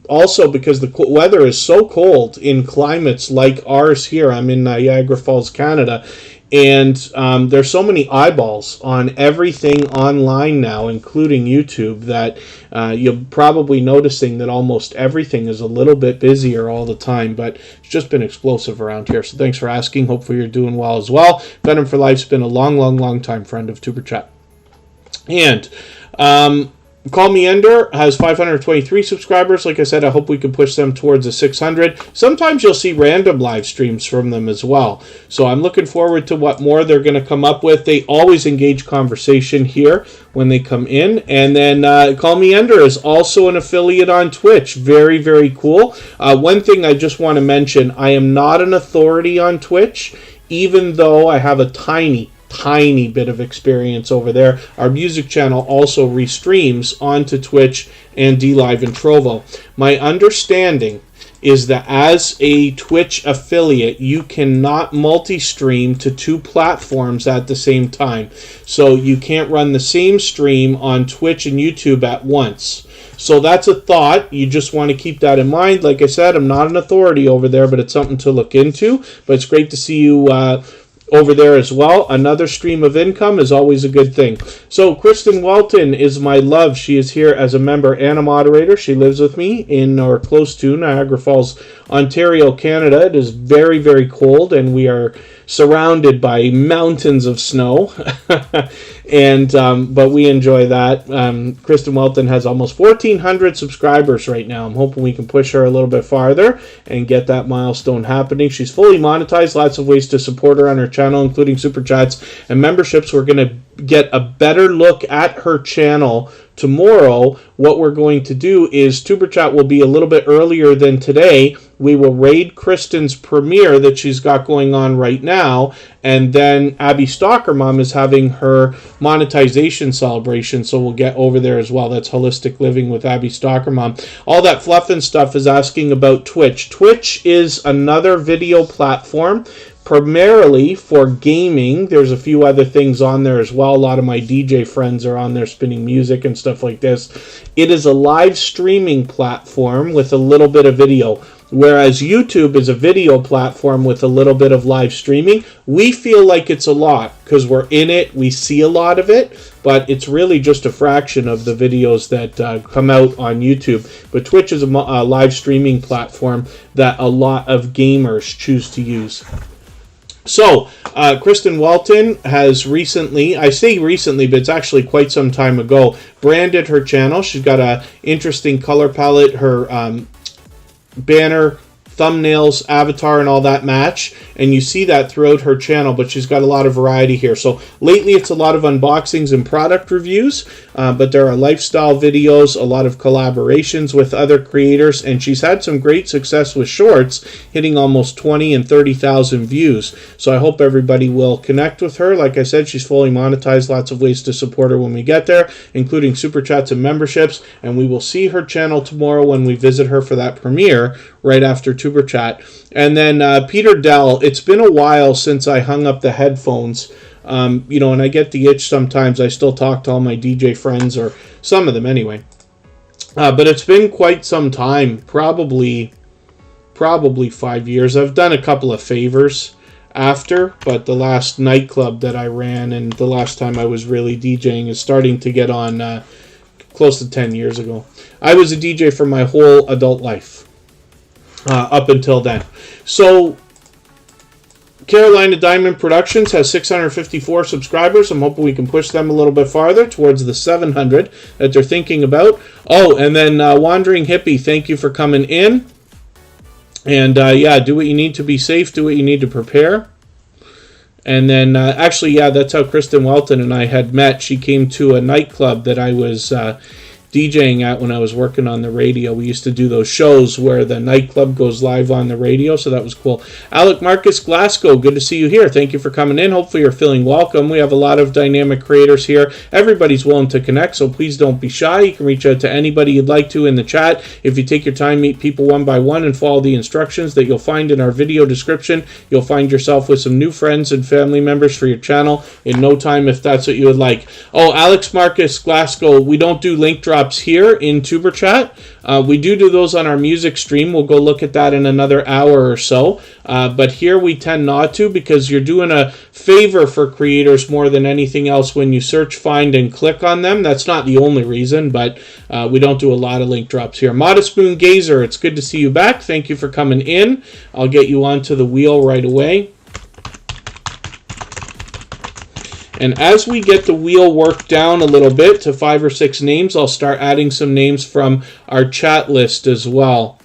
also because the weather is so cold in climates like ours here. I'm in Niagara Falls, Canada. And there's so many eyeballs on everything online now, including YouTube, that you're probably noticing that almost everything is a little bit busier all the time. But it's just been explosive around here. So thanks for asking. Hopefully you're doing well as well. Venom for Life's been a long time friend of Superchat. And Call Me Ender has 523 subscribers. Like I said, I hope we can push them towards the 600. Sometimes you'll see random live streams from them as well. So I'm looking forward to what more they're going to come up with. They always engage conversation here when they come in. And then Call Me Ender is also an affiliate on Twitch. Very, very cool. One thing I just want to mention, I am not an authority on Twitch, even though I have a tiny bit of experience over there. Our music channel also restreams onto Twitch and DLive and Trovo. My understanding is that as a Twitch affiliate, you cannot multi-stream to two platforms at the same time. So you can't run the same stream on Twitch and YouTube at once. So that's a thought. You just want to keep that in mind. Like I said, I'm not an authority over there, but it's something to look into. But it's great to see you over there as well. Another stream of income is always a good thing. So Kristen Walton is my love. She is here as a member and a moderator. She lives with me in or close to Niagara Falls, Ontario, Canada. It is very, very cold, and we are surrounded by mountains of snow. And but we enjoy that. Kristen Walton has almost 1,400 subscribers right now. I'm hoping we can push her a little bit farther and get that milestone happening. She's fully monetized. Lots of ways to support her on her channel, including super chats and memberships. We're going to get a better look at her channel tomorrow. What we're going to do is Super Chat will be a little bit earlier than today. We will raid Kristen's premiere that she's got going on right now, and then Abby Stockermom is having her monetization celebration, so we'll get over there as well. That's Holistic Living with Abby Stockermom. All that fluff and stuff is asking about Twitch. Twitch is another video platform primarily for gaming. There's a few other things on there as well. A lot of my DJ friends are on there spinning music and stuff like this. It is a live streaming platform with a little bit of video, whereas YouTube is a video platform with a little bit of live streaming. We feel like it's a lot because we're in it. We see a lot of it, but it's really just a fraction of the videos that come out on YouTube. But Twitch is a live streaming platform that a lot of gamers choose to use. So, Kristen Walton has recently, I say recently, but it's actually quite some time ago, branded her channel. She's got an interesting color palette. Her banner, thumbnails, avatar, and all that match, and you see that throughout her channel, but she's got a lot of variety here. So lately it's a lot of unboxings and product reviews, but there are lifestyle videos, a lot of collaborations with other creators, and she's had some great success with shorts, hitting almost 20 and 30,000 views. So I hope everybody will connect with her. Like I said, she's fully monetized. Lots of ways to support her when we get there, including super chats and memberships, and we will see her channel tomorrow when we visit her for that premiere right after Tuber Chat. And then Peter Dell, it's been a while since I hung up the headphones. You know, and I get the itch sometimes. I still talk to all my DJ friends, or some of them anyway. But it's been quite some time, probably 5 years. I've done a couple of favors after, but the last nightclub that I ran and the last time I was really DJing is starting to get on close to 10 years ago. I was a DJ for my whole adult life up until then. So Carolina Diamond Productions has 654 subscribers. I'm hoping we can push them a little bit farther towards the 700 that they're thinking about. Oh, and then Wandering Hippie, thank you for coming in. And yeah, do what you need to be safe. Do what you need to prepare. And then actually, yeah, that's how Kristen Walton and I had met. She came to a nightclub that I was DJing at when I was working on the radio. We used to do those shows where the nightclub goes live on the radio, so that was cool. Alec Marcus Glasgow, good to see you here. Thank you for coming in. Hopefully you're feeling welcome. We have a lot of dynamic creators here. Everybody's willing to connect, so please don't be shy. You can reach out to anybody you'd like to in the chat. If you take your time, meet people one by one, and follow the instructions that you'll find in our video description, you'll find yourself with some new friends and family members for your channel in no time if that's what you would like. Oh, Alex Marcus Glasgow, we don't do link drops here in Tuber Chat. We do those on our music stream. We'll go look at that in another hour or so. But here we tend not to, because you're doing a favor for creators more than anything else when you search, find, and click on them. That's not the only reason, but we don't do a lot of link drops here. Modest Moon Gazer, it's good to see you back. Thank you for coming in. I'll get you onto the wheel right away. And as we get the wheel worked down a little bit to 5 or 6 names, I'll start adding some names from our chat list as well.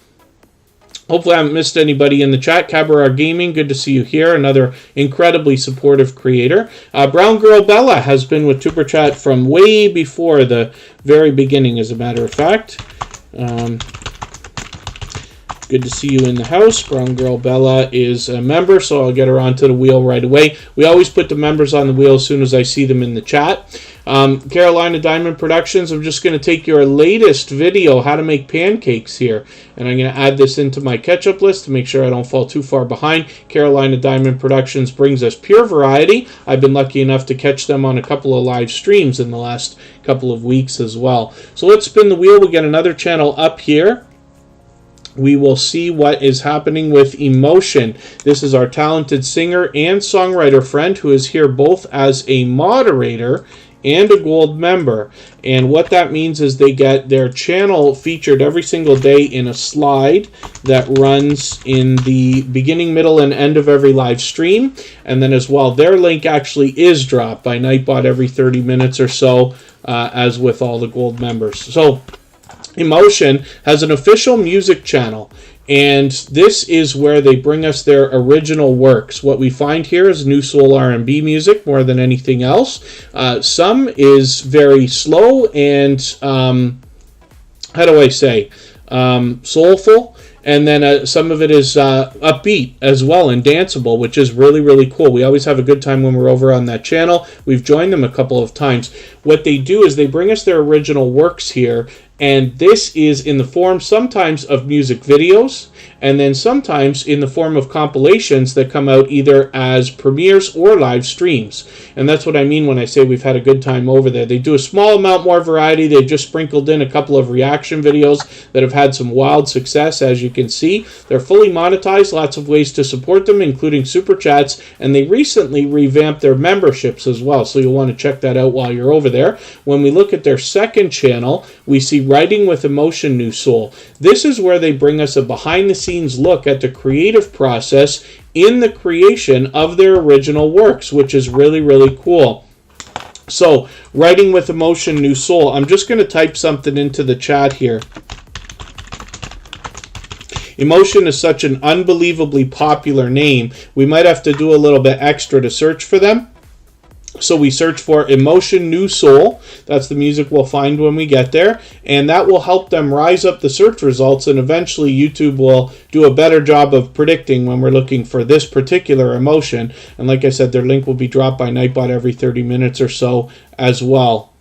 Hopefully I haven't missed anybody in the chat. Cabaret Gaming, good to see you here. Another incredibly supportive creator. Brown Girl Bella has been with Tuber Chat from way before the very beginning, as a matter of fact. Good to see you in the house. Brown Girl Bella is a member, so I'll get her onto the wheel right away. We always put the members on the wheel as soon as I see them in the chat. Carolina Diamond Productions, I'm just going to take your latest video, how to make pancakes here, and I'm going to add this into my catch-up list to make sure I don't fall too far behind. Carolina Diamond Productions brings us pure variety. I've been lucky enough to catch them on a couple of live streams in the last couple of weeks as well. So let's spin the wheel. We get another channel up here. We will see what is happening with Emotion. This is our talented singer and songwriter friend who is here both as a moderator and a gold member. And what that means is they get their channel featured every single day in a slide that runs in the beginning, middle, and end of every live stream. And then as well, their link actually is dropped by Nightbot every 30 minutes or so, as with all the gold members. So Emotion has an official music channel, and this is where they bring us their original works. What we find here is new soul R&B music more than anything else. Some is very slow and, how do I say, soulful. And then some of it is upbeat as well and danceable, which is really, really cool. We always have a good time when we're over on that channel. We've joined them a couple of times. What they do is they bring us their original works here, and this is in the form sometimes of music videos, and then sometimes in the form of compilations that come out either as premieres or live streams. And that's what I mean when I say we've had a good time over there. They do a small amount more variety. They've just sprinkled in a couple of reaction videos that have had some wild success, as you can see. They're fully monetized, lots of ways to support them, including super chats, and they recently revamped their memberships as well, so you'll want to check that out while you're over there. When we look at their second channel, we see Writing with Emotion New Soul. This is where they bring us a behind-the-scenes look at the creative process in the creation of their original works, which is really, really cool. So, Writing with Emotion New Soul. I'm just going to type something into the chat here. Emotion is such an unbelievably popular name. We might have to do a little bit extra to search for them. So we search for Emotion New Soul. That's the music we'll find when we get there. And that will help them rise up the search results. And eventually YouTube will do a better job of predicting when we're looking for this particular emotion. And like I said, their link will be dropped by Nightbot every 30 minutes or so as well.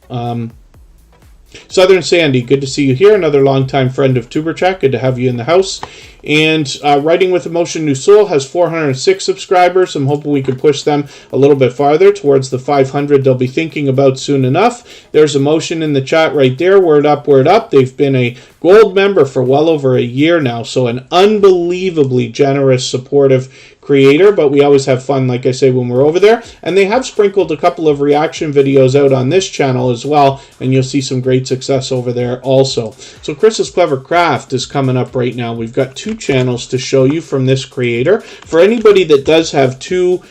Southern Sandy, good to see you here. Another longtime friend of Tuber Chat. Good to have you in the house. And Writing with Emotion New Soul has 406 subscribers. I'm hoping we can push them a little bit farther towards the 500 they'll be thinking about soon enough. There's Emotion in the chat right there. Word up, word up. They've been a gold member for well over a year now, so an unbelievably generous, supportive creator, but we always have fun, like I say, when we're over there. And they have sprinkled a couple of reaction videos out on this channel as well, and you'll see some great success over there also. So Chris's Clever Craft is coming up right now. We've got 2 channels to show you from this creator. For anybody that does have 2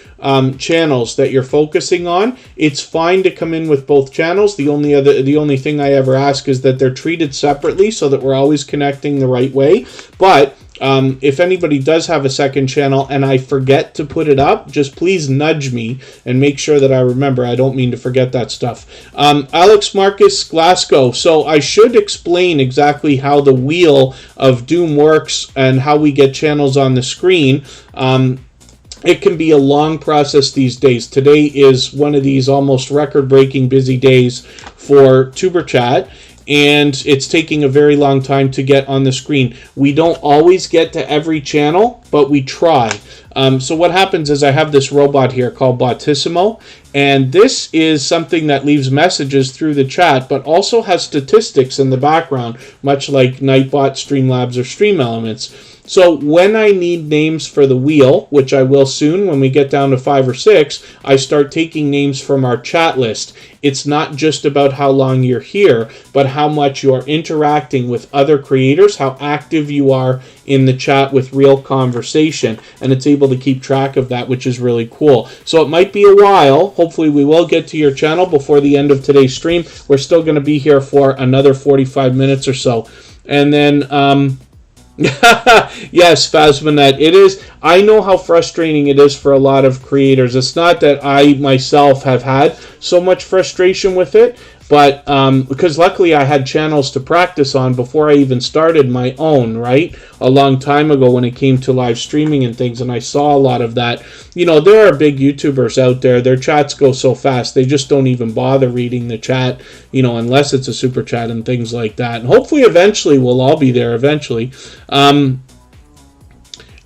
channels that you're focusing on, it's fine to come in with both channels. The only thing I ever ask is that they're treated separately so that we're always connecting the right way. But if anybody does have a second channel and I forget to put it up, just please nudge me and make sure that I remember. I don't mean to forget that stuff. Alex Marcus Glasgow. So I should explain exactly how the Wheel of Doom works and how we get channels on the screen. It can be a long process these days. Today is one of these almost record-breaking busy days for Superchat, and it's taking a very long time to get on the screen. We don't always get to every channel, but we try. So what happens is I have this robot here called Botissimo, and this is something that leaves messages through the chat, but also has statistics in the background, much like Nightbot, Streamlabs, or Stream Elements. So when I need names for the wheel, which I will soon when we get down to 5 or 6, I start taking names from our chat list. It's not just about how long you're here, but how much you're interacting with other creators, how active you are in the chat with real conversation, and it's able to keep track of that, which is really cool. So it might be a while. Hopefully we will get to your channel before the end of today's stream. We're still going to be here for another 45 minutes or so. And then yes, Phasmanet, it is. I know how frustrating it is for a lot of creators. It's not that I myself have had so much frustration with it, but because luckily I had channels to practice on before I even started my own, right? A long time ago when it came to live streaming and things, and I saw a lot of that. You know, there are big YouTubers out there. Their chats go so fast, they just don't even bother reading the chat, you know, unless it's a super chat and things like that. And hopefully eventually we'll all be there eventually.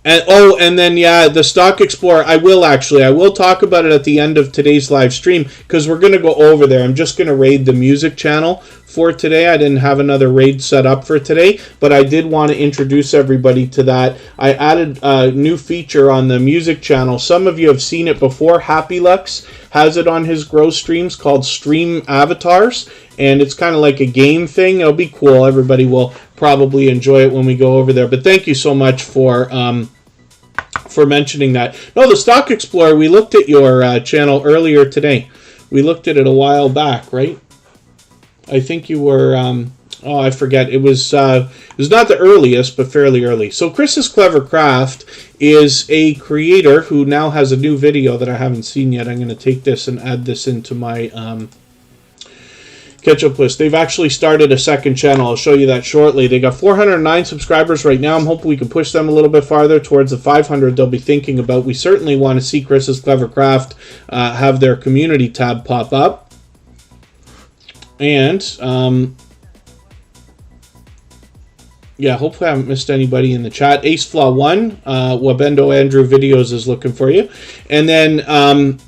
And then, yeah, the Stock Explorer, I will talk about it at the end of today's live stream, because we're going to go over there. I'm just going to raid the music channel for today. I didn't have another raid set up for today, but I did want to introduce everybody to that. I added a new feature on the music channel. Some of you have seen it before. Happy Lux has it on his Grow streams called Stream Avatars, and it's kind of like a game thing. It'll be cool. Everybody will probably enjoy it when we go over there. But thank you so much for mentioning that. No, the Stock Explorer, we looked at your channel earlier today. We looked at it a while back, right? I think you were, oh, I forget. It was not the earliest, but fairly early. So Chris's Clever Craft is a creator who now has a new video that I haven't seen yet. I'm going to take this and add this into my catch-up list. They've actually started a second channel. I'll show you that shortly. They got 409 subscribers right now. I'm hoping we can push them a little bit farther towards the 500 they'll be thinking about. We certainly want to see Chris's Clever Craft have their community tab pop up. And yeah, hopefully I haven't missed anybody in the chat. AceFlaw1, Wabendo Andrew Videos is looking for you. And then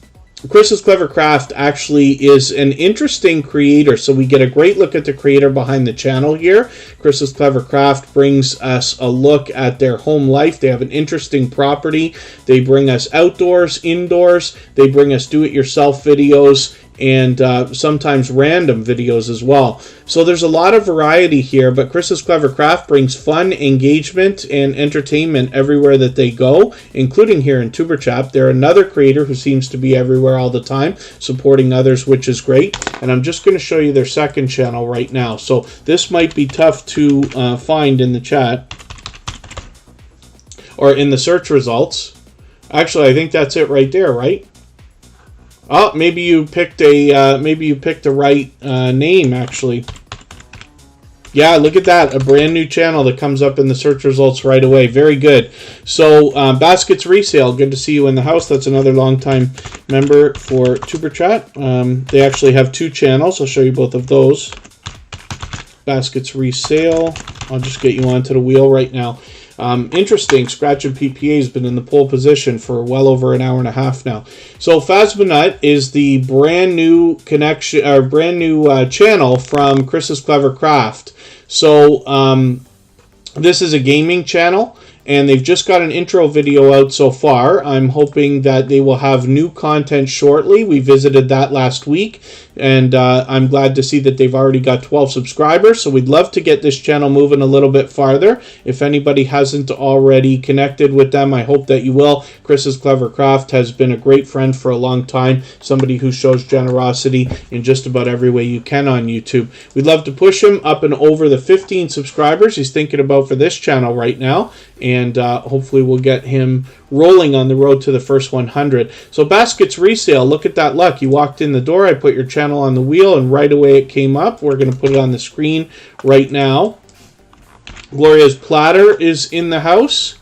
Chris's Clever Craft actually is an interesting creator, so we get a great look at the creator behind the channel here. Chris's Clever Craft brings us a look at their home life. They have an interesting property. They bring us outdoors, indoors. They bring us do-it-yourself videos, and sometimes random videos as well. So there's a lot of variety here, but Chris's Clever Craft brings fun, engagement, and entertainment everywhere that they go, including here in Superchat. They're another creator who seems to be everywhere all the time, supporting others, which is great. And I'm just going to show you their second channel right now. So this might be tough to find in the chat or in the search results. Actually, I think that's it right there, right? Oh, maybe you picked a right name, actually. Yeah, look at that. A brand new channel that comes up in the search results right away. Very good. So, Baskets Resale, good to see you in the house. That's another longtime member for Superchat. They actually have 2 channels. I'll show you both of those. Baskets Resale. I'll just get you onto the wheel right now. Interesting. Scratch and PPA has been in the pole position for well over an hour and a half now. So Phasmonut is the brand new connection, or brand new channel from Chris's Clever Craft. So this is a gaming channel, and they've just got an intro video out so far. I'm hoping that they will have new content shortly. We visited that last week, and I'm glad to see that they've already got 12 subscribers, so we'd love to get this channel moving a little bit farther. If anybody hasn't already connected with them, I hope that you will. Chris's Clever Craft has been a great friend for a long time, somebody who shows generosity in just about every way you can on YouTube. We'd love to push him up and over the 15 subscribers he's thinking about for this channel right now, and hopefully we'll get him rolling on the road to the first 100. So Baskets Resale, look at that luck. You walked in the door, I put your channel on the wheel, and right away it came up. We're going to put it on the screen right now. Gloria's Platter is in the house,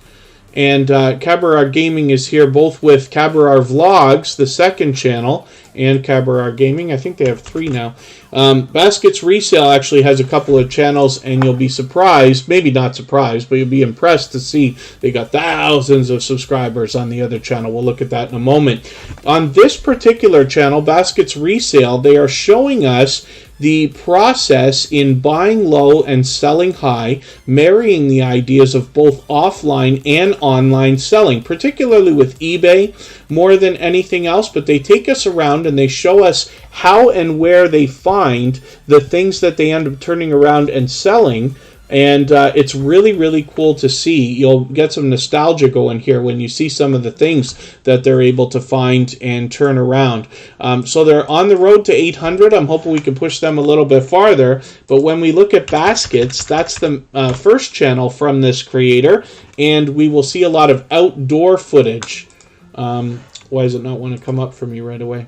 and Cabarar Gaming is here, both with Cabarar Vlogs, the second channel, and Cabarar Gaming. I think they have 3 now. Baskets Resale actually has a couple of channels, and you'll be surprised, maybe not surprised, but you'll be impressed to see they got thousands of subscribers on the other channel. We'll look at that in a moment. On this particular channel, Baskets Resale, they are showing us the process in buying low and selling high, marrying the ideas of both offline and online selling, particularly with eBay more than anything else. But they take us around and they show us how and where they find the things that they end up turning around and selling. And it's really, really cool to see. You'll get some nostalgia going here when you see some of the things that they're able to find and turn around. So they're on the road to 800. I'm hoping we can push them a little bit farther. But when we look at Baskets, that's the first channel from this creator. And we will see a lot of outdoor footage. Why does it not want to come up for me right away?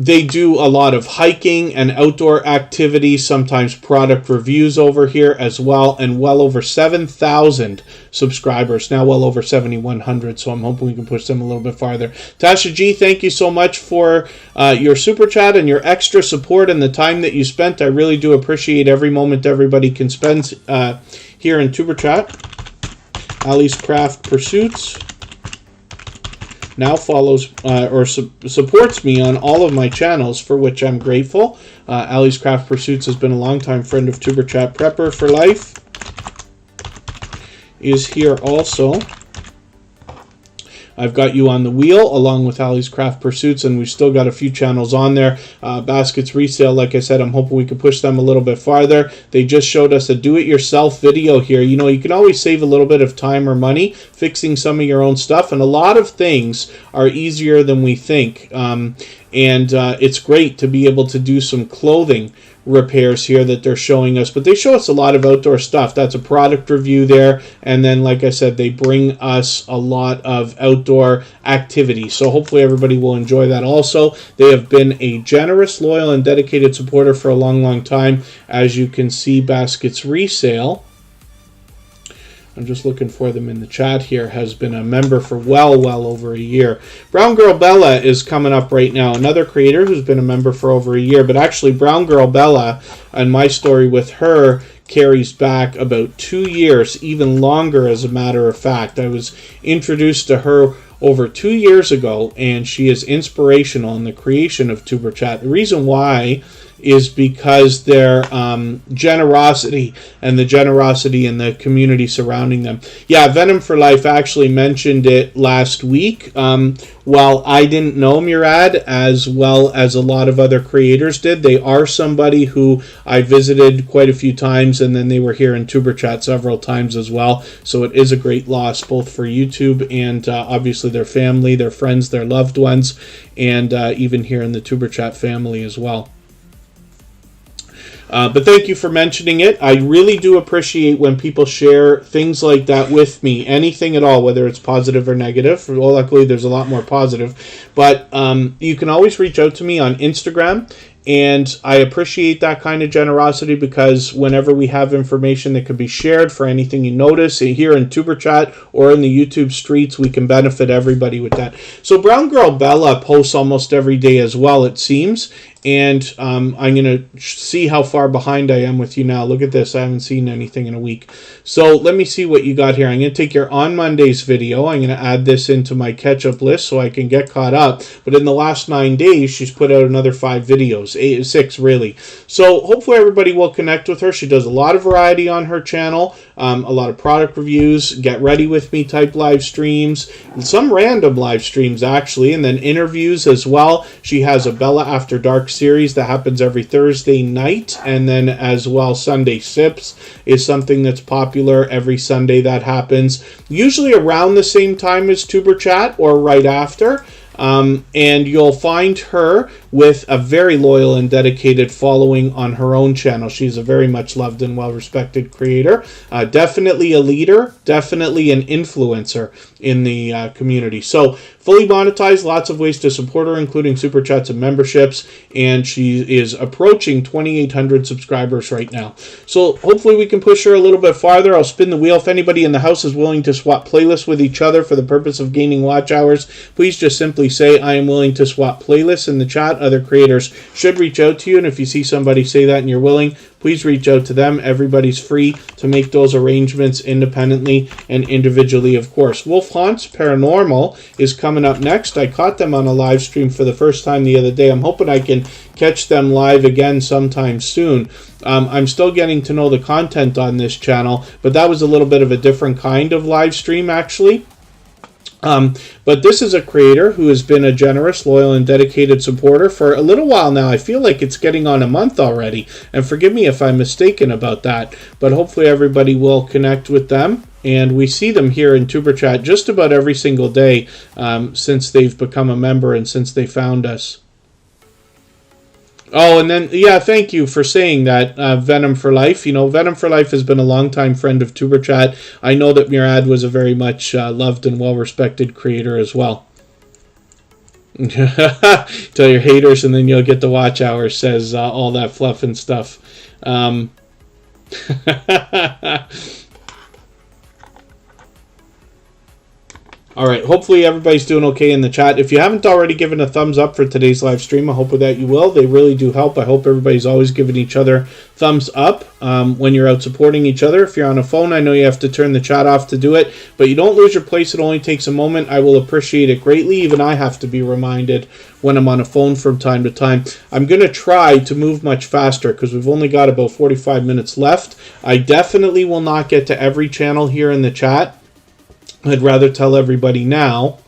They do a lot of hiking and outdoor activities, sometimes product reviews over here as well, and well over 7,000 subscribers, now well over 7,100, so I'm hoping we can push them a little bit farther. Tasha G, thank you so much for your super chat and your extra support and the time that you spent. I really do appreciate every moment everybody can spend here in Tuber Chat. Ali's Craft Pursuits now follows or supports me on all of my channels, for which I'm grateful. Ali's Craft Pursuits has been a longtime friend of Tuber Chat. Prepper for Life is here also. I've got you on the wheel along with Ali's Craft Pursuits, and we've still got a few channels on there. Baskets Resale, like I said, I'm hoping we can push them a little bit farther. They just showed us a do-it-yourself video here. You know, you can always save a little bit of time or money fixing some of your own stuff, and a lot of things are easier than we think. It's great to be able to do some clothing repairs here that they're showing us, but they show us a lot of outdoor stuff. That's a product review there, and then like I said, they bring us a lot of outdoor activity, so hopefully everybody will enjoy that also. They have been a generous, loyal, and dedicated supporter for a long time. As you can see, Baskets Resale, I'm just looking for them in the chat here, has been a member for well over a year. Brown Girl Bella is coming up right now, another creator who's been a member for over a year. But actually, Brown Girl Bella, and my story with her carries back about 2 years, even longer as a matter of fact. I was introduced to her over 2 years ago, and she is inspirational in the creation of Tuber Chat. The reason why is because their generosity and the generosity in the community surrounding them. Yeah, Venom for Life actually mentioned it last week. While I didn't know Murad as well as a lot of other creators did, they are somebody who I visited quite a few times, and then they were here in Tuber Chat several times as well. So it is a great loss, both for YouTube and obviously their family, their friends, their loved ones, and even here in the Tuber Chat family as well. But thank you for mentioning it. I really do appreciate when people share things like that with me, anything at all, whether it's positive or negative. Well, luckily, there's a lot more positive. But you can always reach out to me on Instagram, and I appreciate that kind of generosity, because whenever we have information that could be shared for anything you notice here in Tuber Chat or in the YouTube streets, we can benefit everybody with that. So Brown Girl Bella posts almost every day as well, it seems, And I'm going to see how far behind I am with you now. Look at this. I haven't seen anything in a week. So let me see what you got here. I'm going to take your on Mondays video. I'm going to add this into my catch-up list so I can get caught up. But in the last 9 days, she's put out another 5 videos. 6, really. So hopefully everybody will connect with her. She does a lot of variety on her channel. A lot of product reviews, get ready with me type live streams, some random live streams actually, and then interviews as well. She has a Bella After Dark series that happens every Thursday night, and then as well Sunday Sips is something that's popular every Sunday that happens, usually around the same time as Tuber Chat or right after. And you'll find her with a very loyal and dedicated following on her own channel. She's a very much loved and well-respected creator. Definitely a leader, definitely an influencer in the community. So fully monetized, lots of ways to support her, including super chats and memberships, and she is approaching 2,800 subscribers right now. So hopefully we can push her a little bit farther. I'll spin the wheel. If anybody in the house is willing to swap playlists with each other for the purpose of gaining watch hours, please just simply say, I am willing to swap playlists in the chat. Other creators should reach out to you, and if you see somebody say that and you're willing, please reach out to them. Everybody's free to make those arrangements independently and individually, of course. Wolf Haunts Paranormal is coming up next. I caught them on a live stream for the first time the other day. I'm hoping I can catch them live again sometime soon. I'm still getting to know the content on this channel, but that was a little bit of a different kind of live stream, actually. But this is a creator who has been a generous, loyal, and dedicated supporter for a little while now. I feel like it's getting on a month already, and forgive me if I'm mistaken about that, but hopefully everybody will connect with them. And we see them here in Tuber Chat just about every single day since they've become a member and since they found us. Oh, and then, yeah, thank you for saying that, Venom for Life. You know, Venom for Life has been a longtime friend of Tuber Chat. I know that Murad was a very much loved and well-respected creator as well. Tell your haters and then you'll get the watch hours, says all that fluff and stuff. All right, hopefully everybody's doing okay in the chat. If you haven't already given a thumbs up for today's live stream, I hope that you will. They really do help. I hope everybody's always giving each other thumbs up when you're out supporting each other. If you're on a phone, I know you have to turn the chat off to do it, but you don't lose your place. It only takes a moment. I will appreciate it greatly. Even I have to be reminded when I'm on a phone from time to time. I'm going to try to move much faster because we've only got about 45 minutes left. I definitely will not get to every channel here in the chat. I'd rather tell everybody now.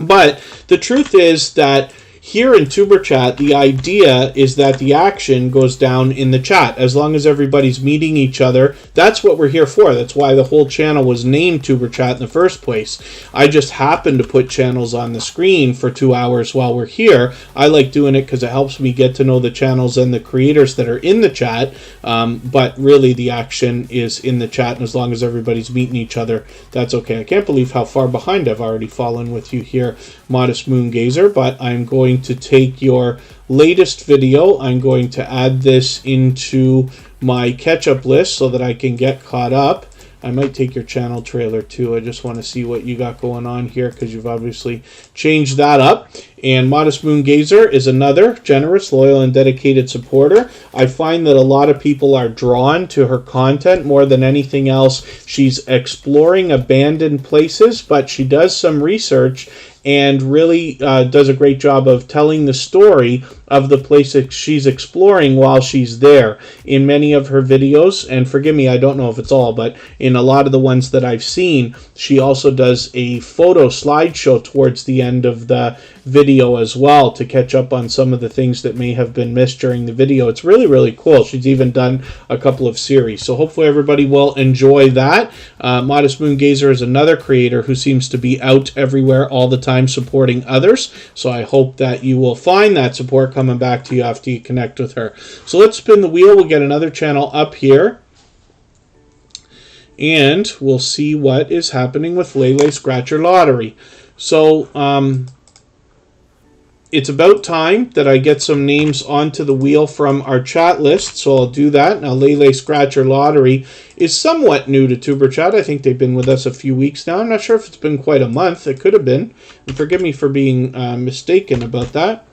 But the truth is that here in Tuber Chat, the idea is that the action goes down in the chat. As long as everybody's meeting each other, that's what we're here for. That's why the whole channel was named Tuber Chat in the first place. I just happen to put channels on the screen for 2 hours while we're here. I like doing it because it helps me get to know the channels and the creators that are in the chat. But really, the action is in the chat, and as long as everybody's meeting each other, that's okay. I can't believe how far behind I've already fallen with you here, Modest Moon Gazer, but I'm going to take your latest video. I'm going to add this into my catch-up list so that I can get caught up. I might take your channel trailer too. I just want to see what you got going on here because you've obviously changed that up. And Modest Moon Gazer is another generous, loyal, and dedicated supporter. I find that a lot of people are drawn to her content more than anything else. She's exploring abandoned places, but she does some research and really does a great job of telling the story of the place that she's exploring while she's there. In many of her videos, and forgive me, I don't know if it's all, but in a lot of the ones that I've seen, she also does a photo slideshow towards the end of the video as well to catch up on some of the things that may have been missed during the video. It's really, really cool. She's even done a couple of series. So hopefully everybody will enjoy that. Modest Moon Gazer is another creator who seems to be out everywhere all the time supporting others. So I hope that you will find that support coming back to you after you connect with her. So let's spin the wheel. We'll get another channel up here. And we'll see what is happening with Lele Scratcher Lottery. So, it's about time that I get some names onto the wheel from our chat list, so I'll do that. Now, Lele Scratcher Lottery is somewhat new to Tuber Chat. I think they've been with us a few weeks now. I'm not sure if it's been quite a month. It could have been. And forgive me for being mistaken about that.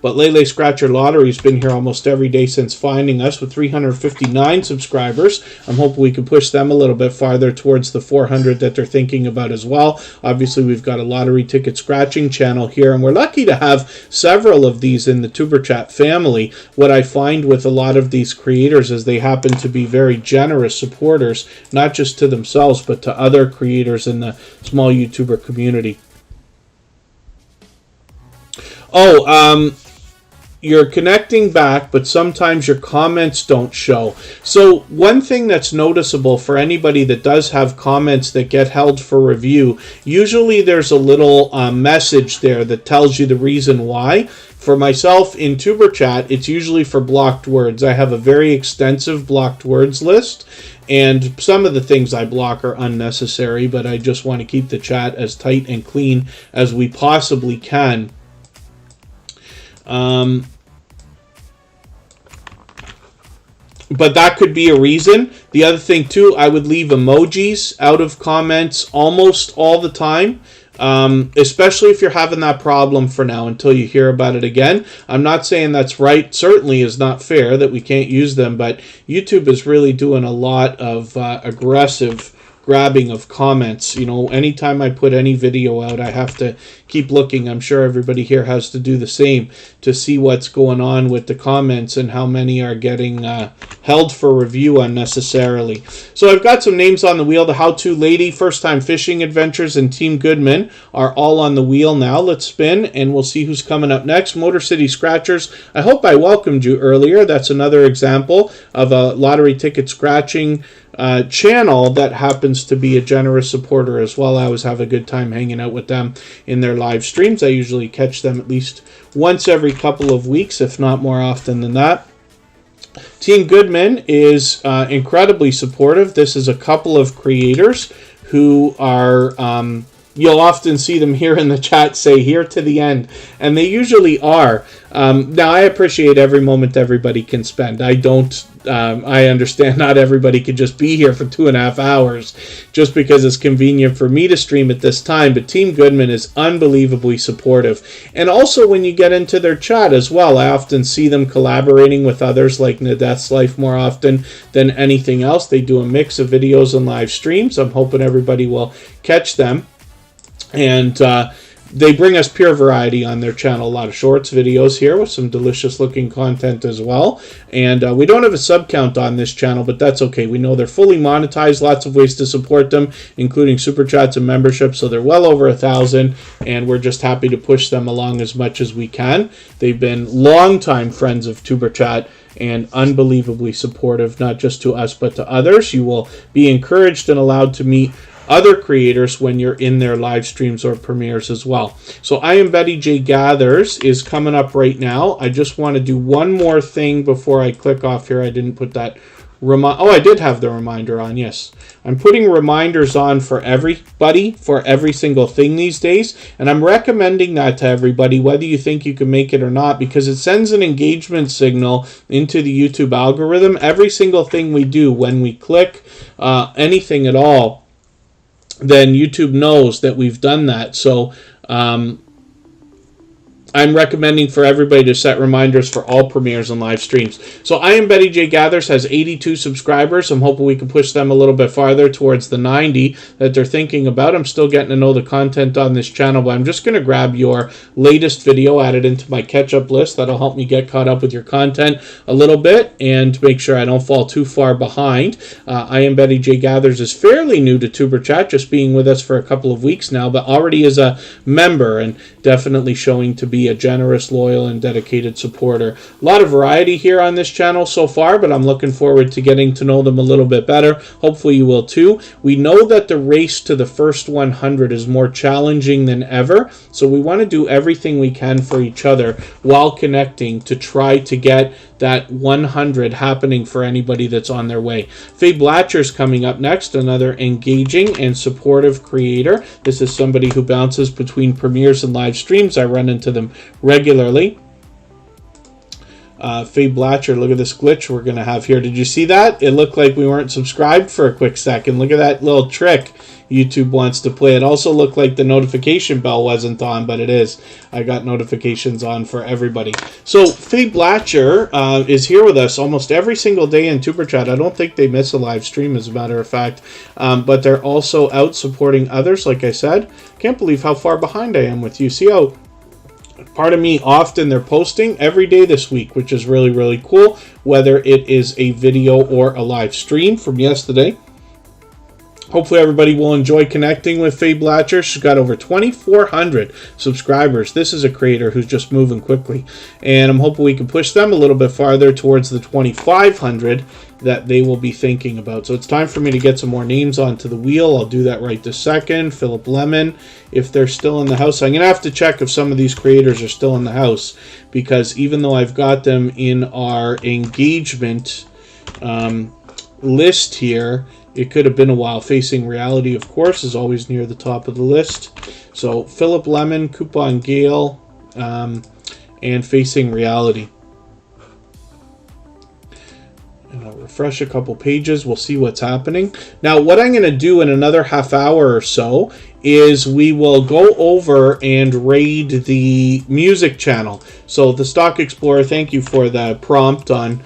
But Lele Scratcher Lottery's been here almost every day since finding us with 359 subscribers. I'm hoping we can push them a little bit farther towards the 400 that they're thinking about as well. Obviously, we've got a lottery ticket scratching channel here, and we're lucky to have several of these in the Superchat family. What I find with a lot of these creators is they happen to be very generous supporters, not just to themselves, but to other creators in the small YouTuber community. Oh, you're connecting back, but sometimes your comments don't show. So one thing that's noticeable for anybody that does have comments that get held for review, usually there's a little message there that tells you the reason why. For myself in TuberChat, it's usually for blocked words. I have a very extensive blocked words list, and some of the things I block are unnecessary, but I just want to keep the chat as tight and clean as we possibly can. But that could be a reason. The other thing too, I would leave emojis out of comments almost all the time, especially if you're having that problem for now until you hear about it again. I'm not saying that's right. Certainly is not fair that we can't use them, but YouTube is really doing a lot of aggressive grabbing of comments. You know, anytime I put any video out, I have to keep looking. I'm sure everybody here has to do the same to see what's going on with the comments and how many are getting held for review unnecessarily. So I've got some names on the wheel. The How To Lady, First Time Fishing Adventures, and Team Goodman are all on the wheel now. Let's spin and we'll see who's coming up next. Motor City Scratchers, I hope I welcomed you earlier. That's another example of a lottery ticket scratching channel that happens to be a generous supporter as well. I always have a good time hanging out with them in their live streams. I usually catch them at least once every couple of weeks, if not more often than that. Team Goodman is incredibly supportive. This is a couple of creators who are, you'll often see them here in the chat say here to the end, and they usually are. Now, I appreciate every moment everybody can spend. I understand not everybody can just be here for 2.5 hours just because it's convenient for me to stream at this time, but Team Goodman is unbelievably supportive. And also when you get into their chat as well, I often see them collaborating with others like Nadeth's Life more often than anything else. They do a mix of videos and live streams. I'm hoping everybody will catch them. And they bring us pure variety on their channel. A lot of shorts, videos here with some delicious looking content as well. And we don't have a sub count on this channel, but that's okay. We know they're fully monetized. Lots of ways to support them, including super chats and memberships. So they're well over 1,000, and we're just happy to push them along as much as we can. They've been longtime friends of TuberChat and unbelievably supportive, not just to us, but to others. You will be encouraged and allowed to meet other creators when you're in their live streams or premieres as well. So I Am Betty J Gathers is coming up right now. I just want to do one more thing before I click off here. I didn't put that I did have the reminder on, yes. I'm putting reminders on for everybody, for every single thing these days, and I'm recommending that to everybody, whether you think you can make it or not, because it sends an engagement signal into the YouTube algorithm. Every single thing we do, when we click anything at all, then YouTube knows that we've done that. So I'm recommending for everybody to set reminders for all premieres and live streams. So I Am Betty J Gathers has 82 subscribers. I'm hoping we can push them a little bit farther towards the 90 that they're thinking about. I'm still getting to know the content on this channel, but I'm just going to grab your latest video, add it into my catch-up list. That'll help me get caught up with your content a little bit and make sure I don't fall too far behind. I Am Betty J Gathers is fairly new to TuberChat, just being with us for a couple of weeks now, but already is a member and definitely showing to be a generous, loyal, and dedicated supporter. A lot of variety here on this channel so far, but I'm looking forward to getting to know them a little bit better. Hopefully you will too. We know that the race to the first 100 is more challenging than ever, so we want to do everything we can for each other while connecting to try to get that 100 happening for anybody that's on their way. Faye Blatcher's coming up next, another engaging and supportive creator. This is somebody who bounces between premieres and live streams. I run into them regularly. Faye Blatcher, look at this glitch we're going to have here. Did you see that? It looked like we weren't subscribed for a quick second. Look at that little trick YouTube wants to play. It also looked like the notification bell wasn't on, but it is. I got notifications on for everybody. So Faye Blatcher is here with us almost every single day in Superchat. I don't think they miss a live stream, as a matter of fact. But they're also out supporting others, like I said. Can't believe how far behind I am with you. See how, pardon me, often they're posting every day this week, which is really, really cool, whether it is a video or a live stream from yesterday. Hopefully everybody will enjoy connecting with Faye Blatcher. She's got over 2,400 subscribers. This is a creator who's just moving quickly. And I'm hoping we can push them a little bit farther towards the 2,500 that they will be thinking about. So it's time for me to get some more names onto the wheel. I'll do that right this second. Philip Lemon, if they're still in the house. I'm going to have to check if some of these creators are still in the house, because even though I've got them in our engagement list here, it could have been a while. Facing Reality, of course, is always near the top of the list. So Philip Lemon, Coupon Gale, and Facing Reality. And I'll refresh a couple pages. We'll see what's happening. Now, what I'm going to do in another half hour or so is we will go over and raid the music channel. So the Stock Explorer, thank you for the prompt on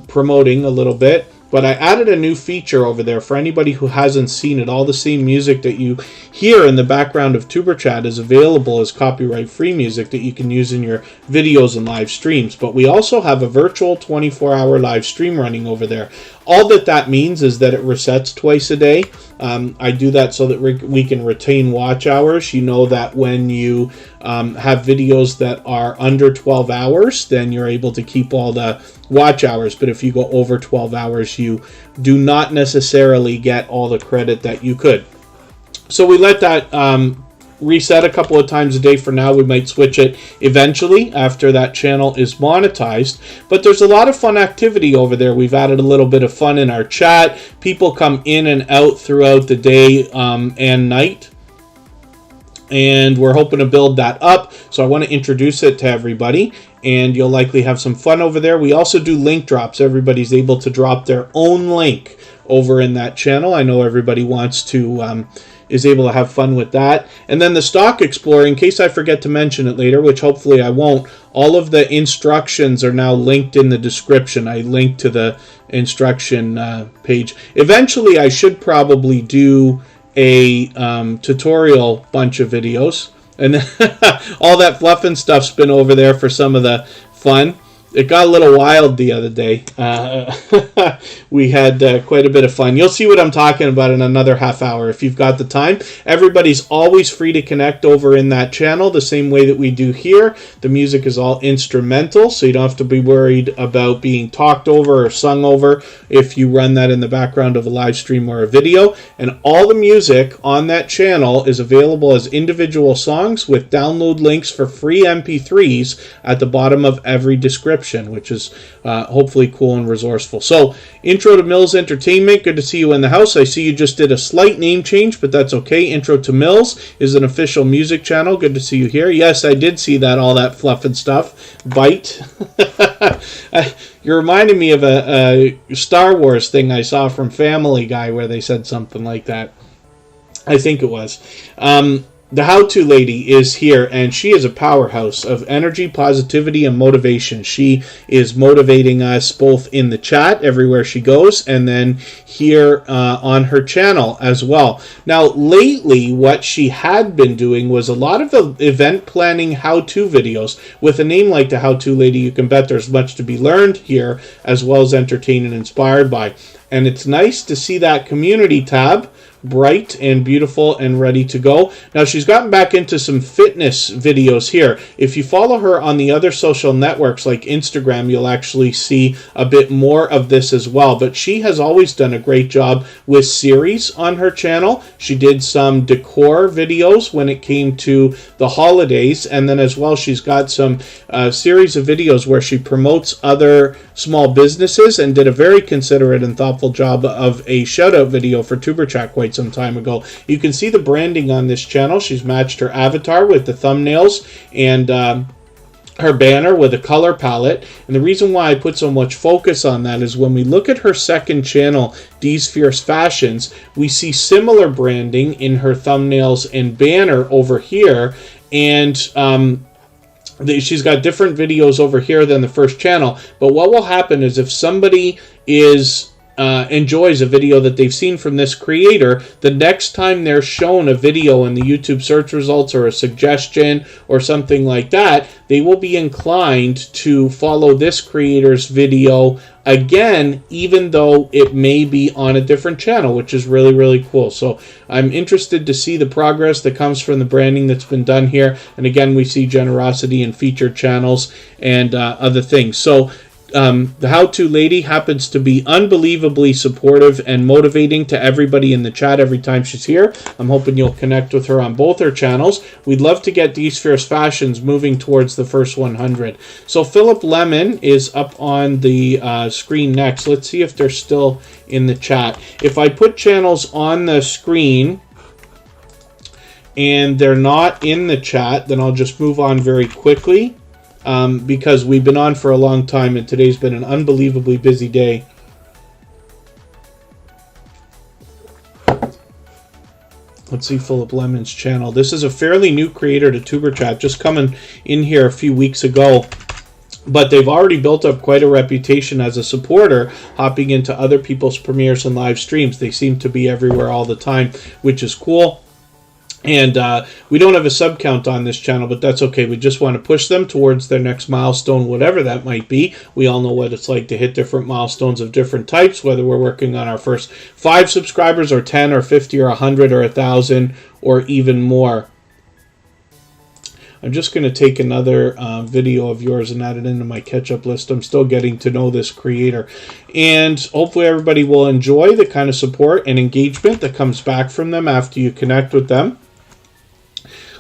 promoting a little bit. But I added a new feature over there for anybody who hasn't seen it. All the same music that you hear in the background of TuberChat is available as copyright-free music that you can use in your videos and live streams. But we also have a virtual 24-hour live stream running over there. All that means is that it resets twice a day. I do that so that we can retain watch hours. You know that when you have videos that are under 12 hours, then you're able to keep all the watch hours. But if you go over 12 hours, you do not necessarily get all the credit that you could. So we let that reset a couple of times a day for now. We might switch it eventually after that channel is monetized. But there's a lot of fun activity over there. We've added a little bit of fun in our chat. People come in and out throughout the day and night. And we're hoping to build that up. So I want to introduce it to everybody. And you'll likely have some fun over there. We also do link drops. Everybody's able to drop their own link over in that channel. I know everybody wants to... is able to have fun with that. And then the Stock Explorer, in case I forget to mention it later, which hopefully I won't, all of the instructions are now linked in the description. I linked to the instruction page. Eventually, I should probably do a tutorial bunch of videos. And all that fluff and stuff's been over there for some of the fun. It got a little wild the other day. We had quite a bit of fun. You'll see what I'm talking about in another half hour if you've got the time. Everybody's always free to connect over in that channel the same way that we do here. The music is all instrumental, so you don't have to be worried about being talked over or sung over if you run that in the background of a live stream or a video. And all the music on that channel is available as individual songs with download links for free MP3s at the bottom of every description, which is hopefully cool and resourceful. So, Intro to Mills Entertainment, good to see you in the house. I see you just did a slight name change, but that's okay. Intro to Mills is an official music channel. Good to see you here. Yes, I did see that, all that fluff and stuff. Bite. You're reminding me of a Star Wars thing I saw from Family Guy where they said something like that. I think it was. The How-To Lady is here, and she is a powerhouse of energy, positivity, and motivation. She is motivating us both in the chat, everywhere she goes, and then here on her channel as well. Now, lately, what she had been doing was a lot of event planning how-to videos. With a name like the How-To Lady, you can bet there's much to be learned here, as well as entertained and inspired by. And it's nice to see that community tab bright and beautiful and ready to go. Now, she's gotten back into some fitness videos here. If you follow her on the other social networks like Instagram, you'll actually see a bit more of this as well. But she has always done a great job with series on her channel. She did some decor videos when it came to the holidays, and then as well she's got some series of videos where she promotes other small businesses, and did a very considerate and thoughtful job of a shout out video for TuberChat quite some time ago. You can see the branding on this channel. She's matched her avatar with the thumbnails and her banner with a color palette. And the reason why I put so much focus on that is when we look at her second channel, Dee's Fierce Fashions, we see similar branding in her thumbnails and banner over here. And she's got different videos over here than the first channel. But what will happen is if somebody enjoys a video that they've seen from this creator, the next time they're shown a video in the YouTube search results or a suggestion or something like that, they will be inclined to follow this creator's video again, even though it may be on a different channel, which is really, really cool. So I'm interested to see the progress that comes from the branding that's been done here. And again, we see generosity in featured channels and other things. So the how-to lady happens to be unbelievably supportive and motivating to everybody in the chat every time she's here. I'm hoping you'll connect with her on both her channels. We'd love to get Dee's Fierce Fashions moving towards the first 100. So Philip Lemon is up on the screen next. Let's see if they're still in the chat. If I put channels on the screen and they're not in the chat, then I'll just move on very quickly. Because we've been on for a long time and today's been an unbelievably busy day. Let's see Philip Lemon's channel. This is a fairly new creator to Superchat, just coming in here a few weeks ago. But they've already built up quite a reputation as a supporter, hopping into other people's premieres and live streams. They seem to be everywhere all the time, which is cool. And we don't have a sub count on this channel, but that's okay. We just want to push them towards their next milestone, whatever that might be. We all know what it's like to hit different milestones of different types, whether we're working on our first 5 subscribers or 10 or 50 or 100 or 1,000 or even more. I'm just going to take another video of yours and add it into my catch-up list. I'm still getting to know this creator. And hopefully everybody will enjoy the kind of support and engagement that comes back from them after you connect with them.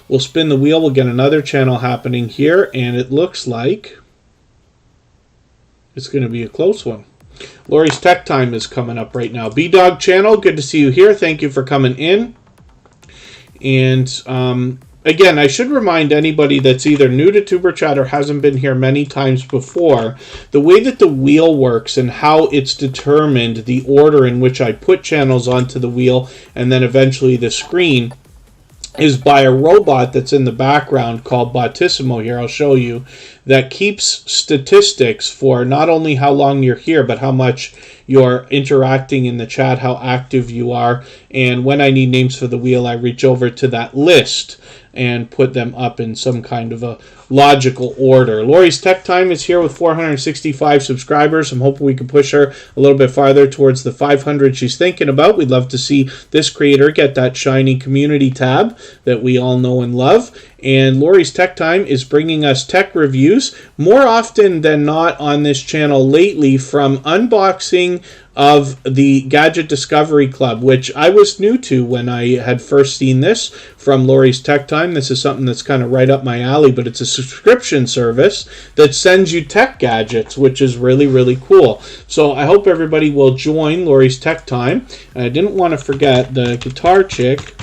We'll spin the wheel. We'll get another channel happening here. And it looks like it's going to be a close one. Lori's Tech Time is coming up right now. B-Dog channel, good to see you here. Thank you for coming in. And again, I should remind anybody that's either new to Superchat or hasn't been here many times before, the way that the wheel works and how it's determined, the order in which I put channels onto the wheel and then eventually the screen, is by a robot that's in the background called Botissimo here. I'll show you, that keeps statistics for not only how long you're here, but how much you're interacting in the chat, how active you are. And when I need names for the wheel, I reach over to that list and put them up in some kind of a logical order. Lori's Tech Time is here with 465 subscribers. I'm hoping we can push her a little bit farther towards the 500 she's thinking about. We'd love to see this creator get that shiny community tab that we all know and love. And Lori's Tech Time is bringing us tech reviews more often than not on this channel lately, from unboxing of the Gadget Discovery Club, which I was new to when I had first seen this from Lori's Tech Time. This is something that's kind of right up my alley, but it's a subscription service that sends you tech gadgets, which is really, really cool. So I hope everybody will join Lori's Tech Time. And I didn't want to forget, the Guitar Chick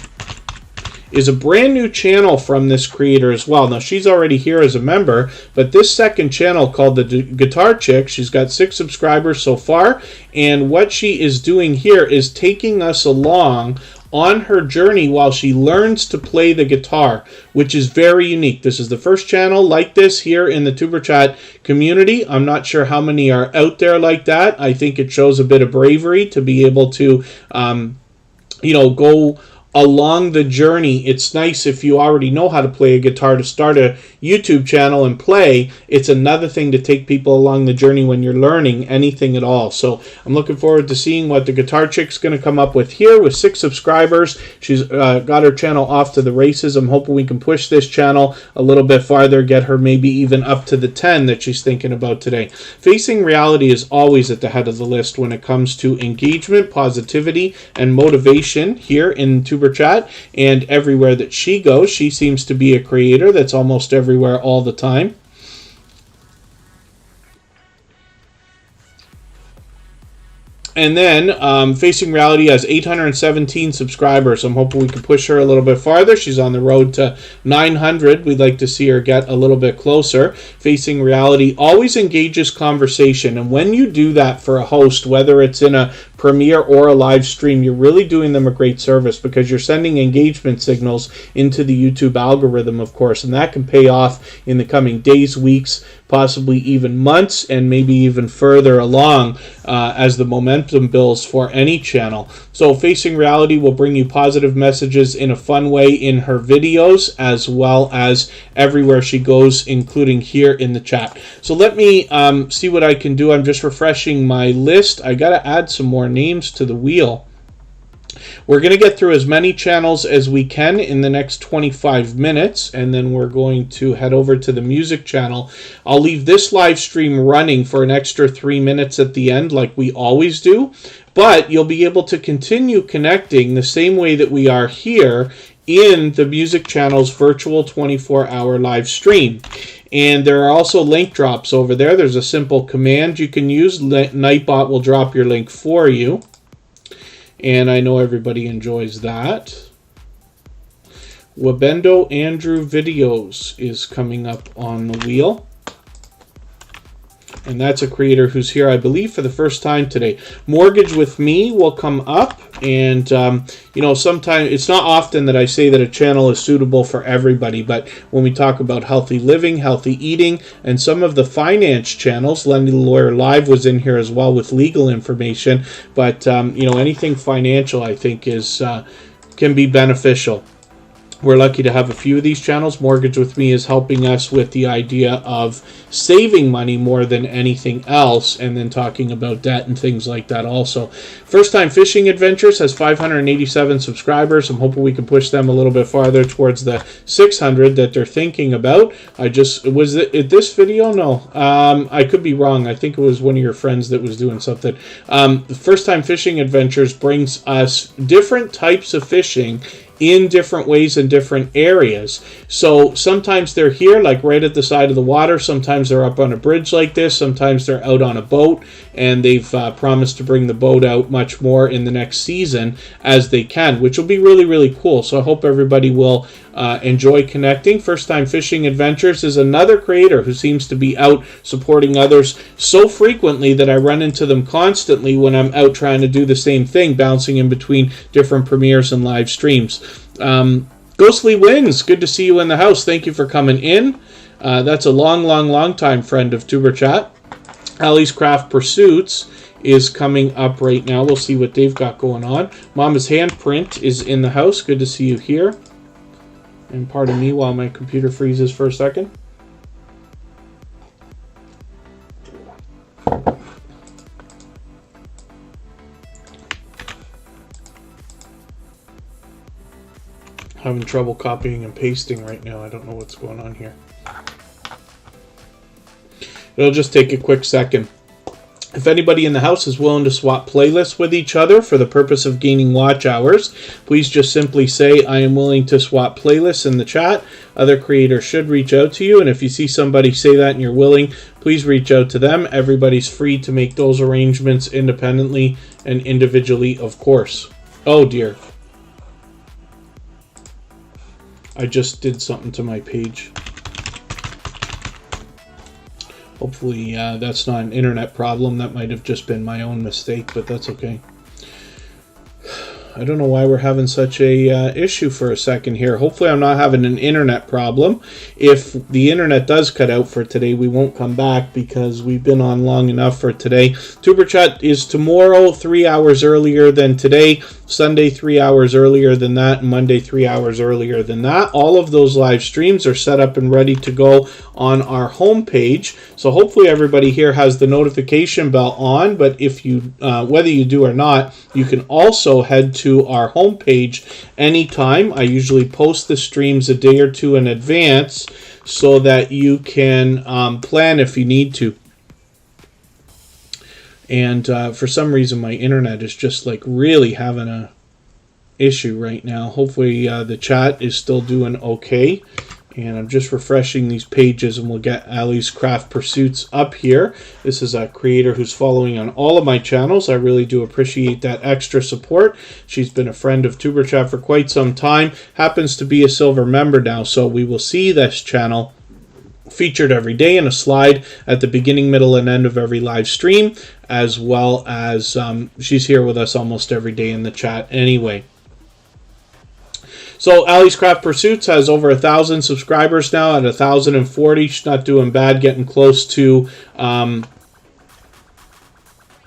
is a brand new channel from this creator as well. Now, she's already here as a member, but this second channel called the Guitar Chick, she's got 6 subscribers so far, and what she is doing here is taking us along on her journey while she learns to play the guitar, which is very unique. This is the first channel like this here in the Superchat community. I'm not sure how many are out there like that. I think it shows a bit of bravery to be able to, go along the journey. It's nice if you already know how to play a guitar to start a YouTube channel and play. It's another thing to take people along the journey when you're learning anything at all. So I'm looking forward to seeing what the Guitar Chick's going to come up with here with 6 subscribers. She's got her channel off to the races. I'm hoping we can push this channel a little bit farther, get her maybe even up to the 10 that she's thinking about today. Facing reality is always at the head of the list when it comes to engagement, positivity, and motivation here in Chat, and everywhere that she goes. She seems to be a creator that's almost everywhere all the time. And then Facing Reality has 817 subscribers. I'm hoping we can push her a little bit farther. She's on the road to 900. We'd like to see her get a little bit closer. Facing Reality always engages conversation. And when you do that for a host, whether it's in a premiere or a live stream, you're really doing them a great service because you're sending engagement signals into the YouTube algorithm, of course, and that can pay off in the coming days, weeks, possibly even months, and maybe even further along as the momentum builds for any channel. So Facing Reality will bring you positive messages in a fun way in her videos as well as everywhere she goes, including here in the chat. So let me see what I can do. I'm just refreshing my list. I got to add some more names to the wheel. We're going to get through as many channels as we can in the next 25 minutes, and then we're going to head over to the music channel. I'll leave this live stream running for an extra 3 minutes at the end like we always do, but you'll be able to continue connecting the same way that we are here in the music channel's virtual 24-hour live stream. And there are also link drops over there. There's a simple command you can use. Nightbot will drop your link for you. And I know everybody enjoys that. Wabendo Andrew Videos is coming up on the wheel. And that's a creator who's here, I believe, for the first time today. Mortgage with Me will come up. And, you know, sometimes it's not often that I say that a channel is suitable for everybody. But when we talk about healthy living, healthy eating, and some of the finance channels, Lenny the Lawyer Live was in here as well with legal information. But, you know, anything financial, I think, is can be beneficial. We're lucky to have a few of these channels. Mortgage with Me is helping us with the idea of saving money more than anything else, and then talking about debt and things like that also. First Time Fishing Adventures has 587 subscribers. I'm hoping we can push them a little bit farther towards the 600 that they're thinking about. Was it this video? No. I could be wrong. I think it was one of your friends that was doing something. First Time Fishing Adventures brings us different types of fishing in different ways in different areas. So sometimes they're here, like right at the side of the water. Sometimes they're up on a bridge like this. Sometimes they're out on a boat, and they've promised to bring the boat out much more in the next season as they can, which will be really, really cool. So I hope everybody will enjoy connecting. First Time Fishing Adventures is another creator who seems to be out supporting others so frequently that I run into them constantly when I'm out trying to do the same thing, bouncing in between different premieres and live streams. Ghostly Wins, good to see you in the house. Thank you for coming in. That's a long time friend of Tuber Chat. Allie's Craft Pursuits is coming up right now. We'll see what they've got going on. Mama's Handprint is in the house. Good to see you here. And pardon me while my computer freezes for a second. Having trouble copying and pasting right now. I don't know what's going on here. It'll just take a quick second. If anybody in the house is willing to swap playlists with each other for the purpose of gaining watch hours, please just simply say, I am willing to swap playlists in the chat. Other creators should reach out to you, and if you see somebody say that and you're willing, please reach out to them. Everybody's free to make those arrangements independently and individually, of course. Oh dear. I just did something to my page. Hopefully that's not an internet problem. That might have just been my own mistake, but that's okay. I don't know why we're having such a issue for a second here. Hopefully I'm not having an internet problem. If the internet does cut out for today, we won't come back because we've been on long enough for today. Tuber Chat is tomorrow 3 hours earlier than today. Sunday 3 hours earlier than that, and Monday 3 hours earlier than that. All of those live streams are set up and ready to go on our homepage. So hopefully everybody here has the notification bell on, but if you whether you do or not, you can also head to our homepage anytime. I usually post the streams a day or two in advance so that you can plan if you need to. And for some reason, my internet is just like really having a issue right now. Hopefully the chat is still doing okay. And I'm just refreshing these pages, and we'll get Allie's Craft Pursuits up here. This is a creator who's following on all of my channels. I really do appreciate that extra support. She's been a friend of Superchat for quite some time. Happens to be a silver member now, so we will see this channel featured every day in a slide at the beginning, middle, and end of every live stream, as well as she's here with us almost every day in the chat anyway. So Allie's Craft Pursuits has over 1,000 subscribers now at 1,040. She's not doing bad, getting close to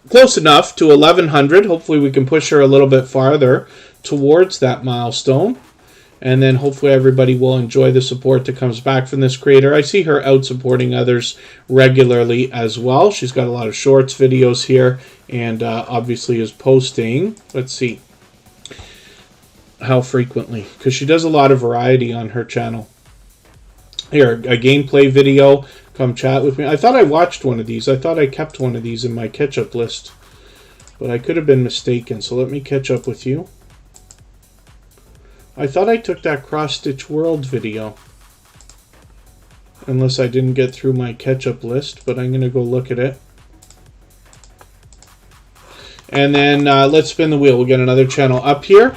close enough to 1,100. Hopefully we can push her a little bit farther towards that milestone. And then hopefully everybody will enjoy the support that comes back from this creator. I see her out supporting others regularly as well. She's got a lot of shorts videos here, and obviously is posting. Let's see how frequently, because she does a lot of variety on her channel. Here, a gameplay video. Come chat with me. I thought I watched one of these. I thought I kept one of these in my catch-up list, but I could have been mistaken. So let me catch up with you. I thought I took that cross-stitch world video, unless I didn't get through my catch-up list, but I'm going to go look at it. And then let's spin the wheel. We'll get another channel up here.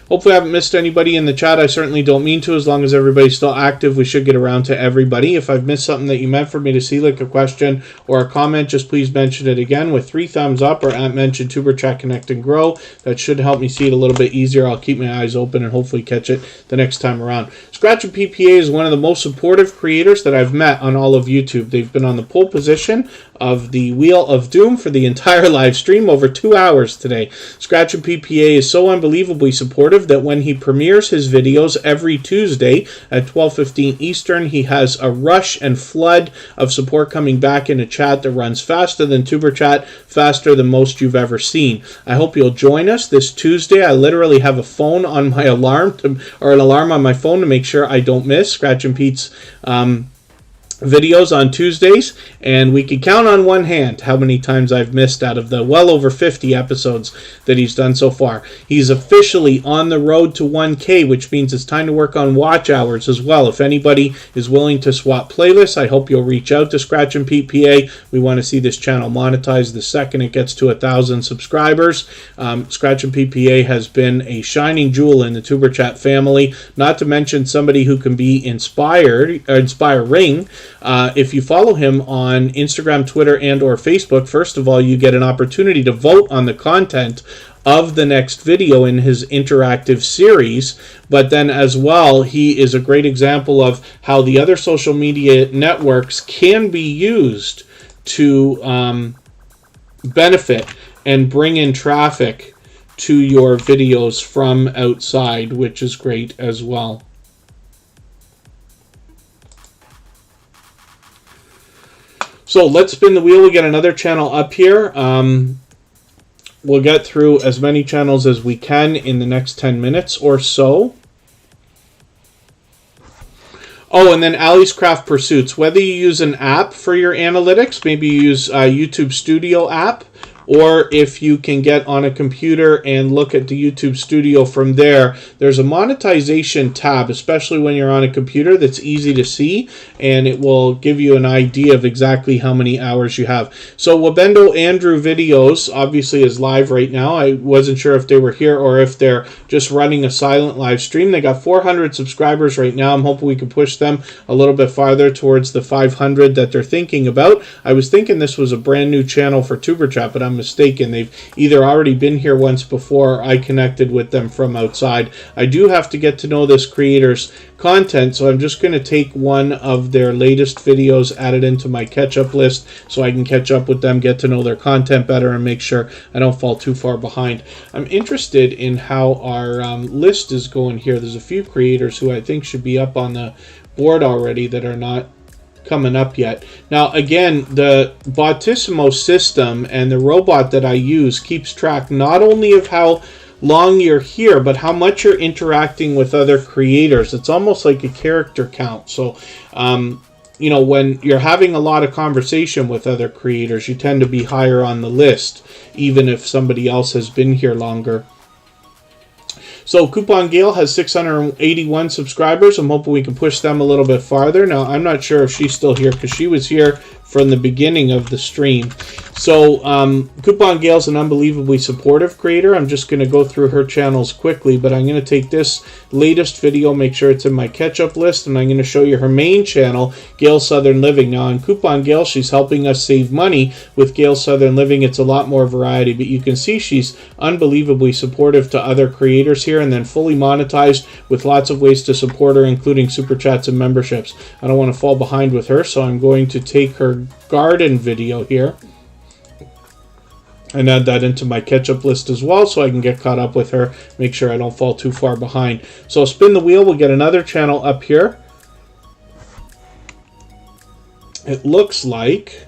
Hopefully I haven't missed anybody in the chat. I certainly don't mean to. As long as everybody's still active, we should get around to everybody. If I've missed something that you meant for me to see, like a question or a comment, just please mention it again with 3 thumbs up, or @mention Superchat Connect and Grow. That should help me see it a little bit easier. I'll keep my eyes open and hopefully catch it the next time around. Scratch and PPA is one of the most supportive creators that I've met on all of YouTube. They've been on the pole position of the Wheel of Doom for the entire live stream, over 2 hours today. Scratch and PPA is so unbelievably supportive that when he premieres his videos every Tuesday at 12:15 Eastern, he has a rush and flood of support coming back in a chat that runs faster than TuberChat, faster than most you've ever seen. I hope you'll join us this Tuesday. I literally have a phone on my alarm, or an alarm on my phone to make sure I don't miss Scratch and Pete's videos on Tuesdays, and we can count on one hand how many times I've missed out of the well over 50 episodes that he's done so far. He's officially on the road to 1K, which means it's time to work on watch hours as well. If anybody is willing to swap playlists, I hope you'll reach out to Scratch and PPA. We want to see this channel monetized the second it gets to 1,000 subscribers. Scratch and PPA has been a shining jewel in the TuberChat family, not to mention somebody who can be inspiring. If you follow him on Instagram, Twitter, and or Facebook, first of all, you get an opportunity to vote on the content of the next video in his interactive series. But then as well, he is a great example of how the other social media networks can be used to benefit and bring in traffic to your videos from outside, which is great as well. So let's spin the wheel. We get another channel up here. We'll get through as many channels as we can in the next 10 minutes or so. Oh, and then Allie's Craft Pursuits. Whether you use an app for your analytics, maybe you use a YouTube Studio app, or if you can get on a computer and look at the YouTube Studio from there, there's a monetization tab, especially when you're on a computer, that's easy to see, and it will give you an idea of exactly how many hours you have. So Wabendo Andrew Videos obviously is live right now. I wasn't sure if they were here or if they're just running a silent live stream. They got 400 subscribers right now. I'm hoping we can push them a little bit farther towards the 500 that they're thinking about. I was thinking this was a brand new channel for TuberChat, but I'm mistaken. They've either already been here once before, or I connected with them from outside. I do have to get to know this creator's content, so I'm just going to take one of their latest videos, add it into my catch-up list so I can catch up with them, get to know their content better, and make sure I don't fall too far behind. I'm interested in how our list is going here. There's a few creators who I think should be up on the board already that are not coming up yet. Now again, the Bottissimo system and the robot that I use keeps track not only of how long you're here, but how much you're interacting with other creators. It's almost like a character count. So you know, when you're having a lot of conversation with other creators, you tend to be higher on the list, even if somebody else has been here longer. So Coupon Gail has 681 subscribers. I'm hoping we can push them a little bit farther. Now, I'm not sure if she's still here because she was here from the beginning of the stream. So Coupon Gail's an unbelievably supportive creator. I'm just going to go through her channels quickly, but I'm going to take this latest video, make sure it's in my catch-up list, and I'm going to show you her main channel, Gail Southern Living. Now on Coupon Gail, she's helping us save money. With Gail Southern Living, it's a lot more variety, but you can see she's unbelievably supportive to other creators here, and then fully monetized with lots of ways to support her, including super chats and memberships. I don't want to fall behind with her, so I'm going to take her garden video here and add that into my catch-up list as well so I can get caught up with her, make sure I don't fall too far behind. So I'll spin the wheel, we'll get another channel up here. It looks like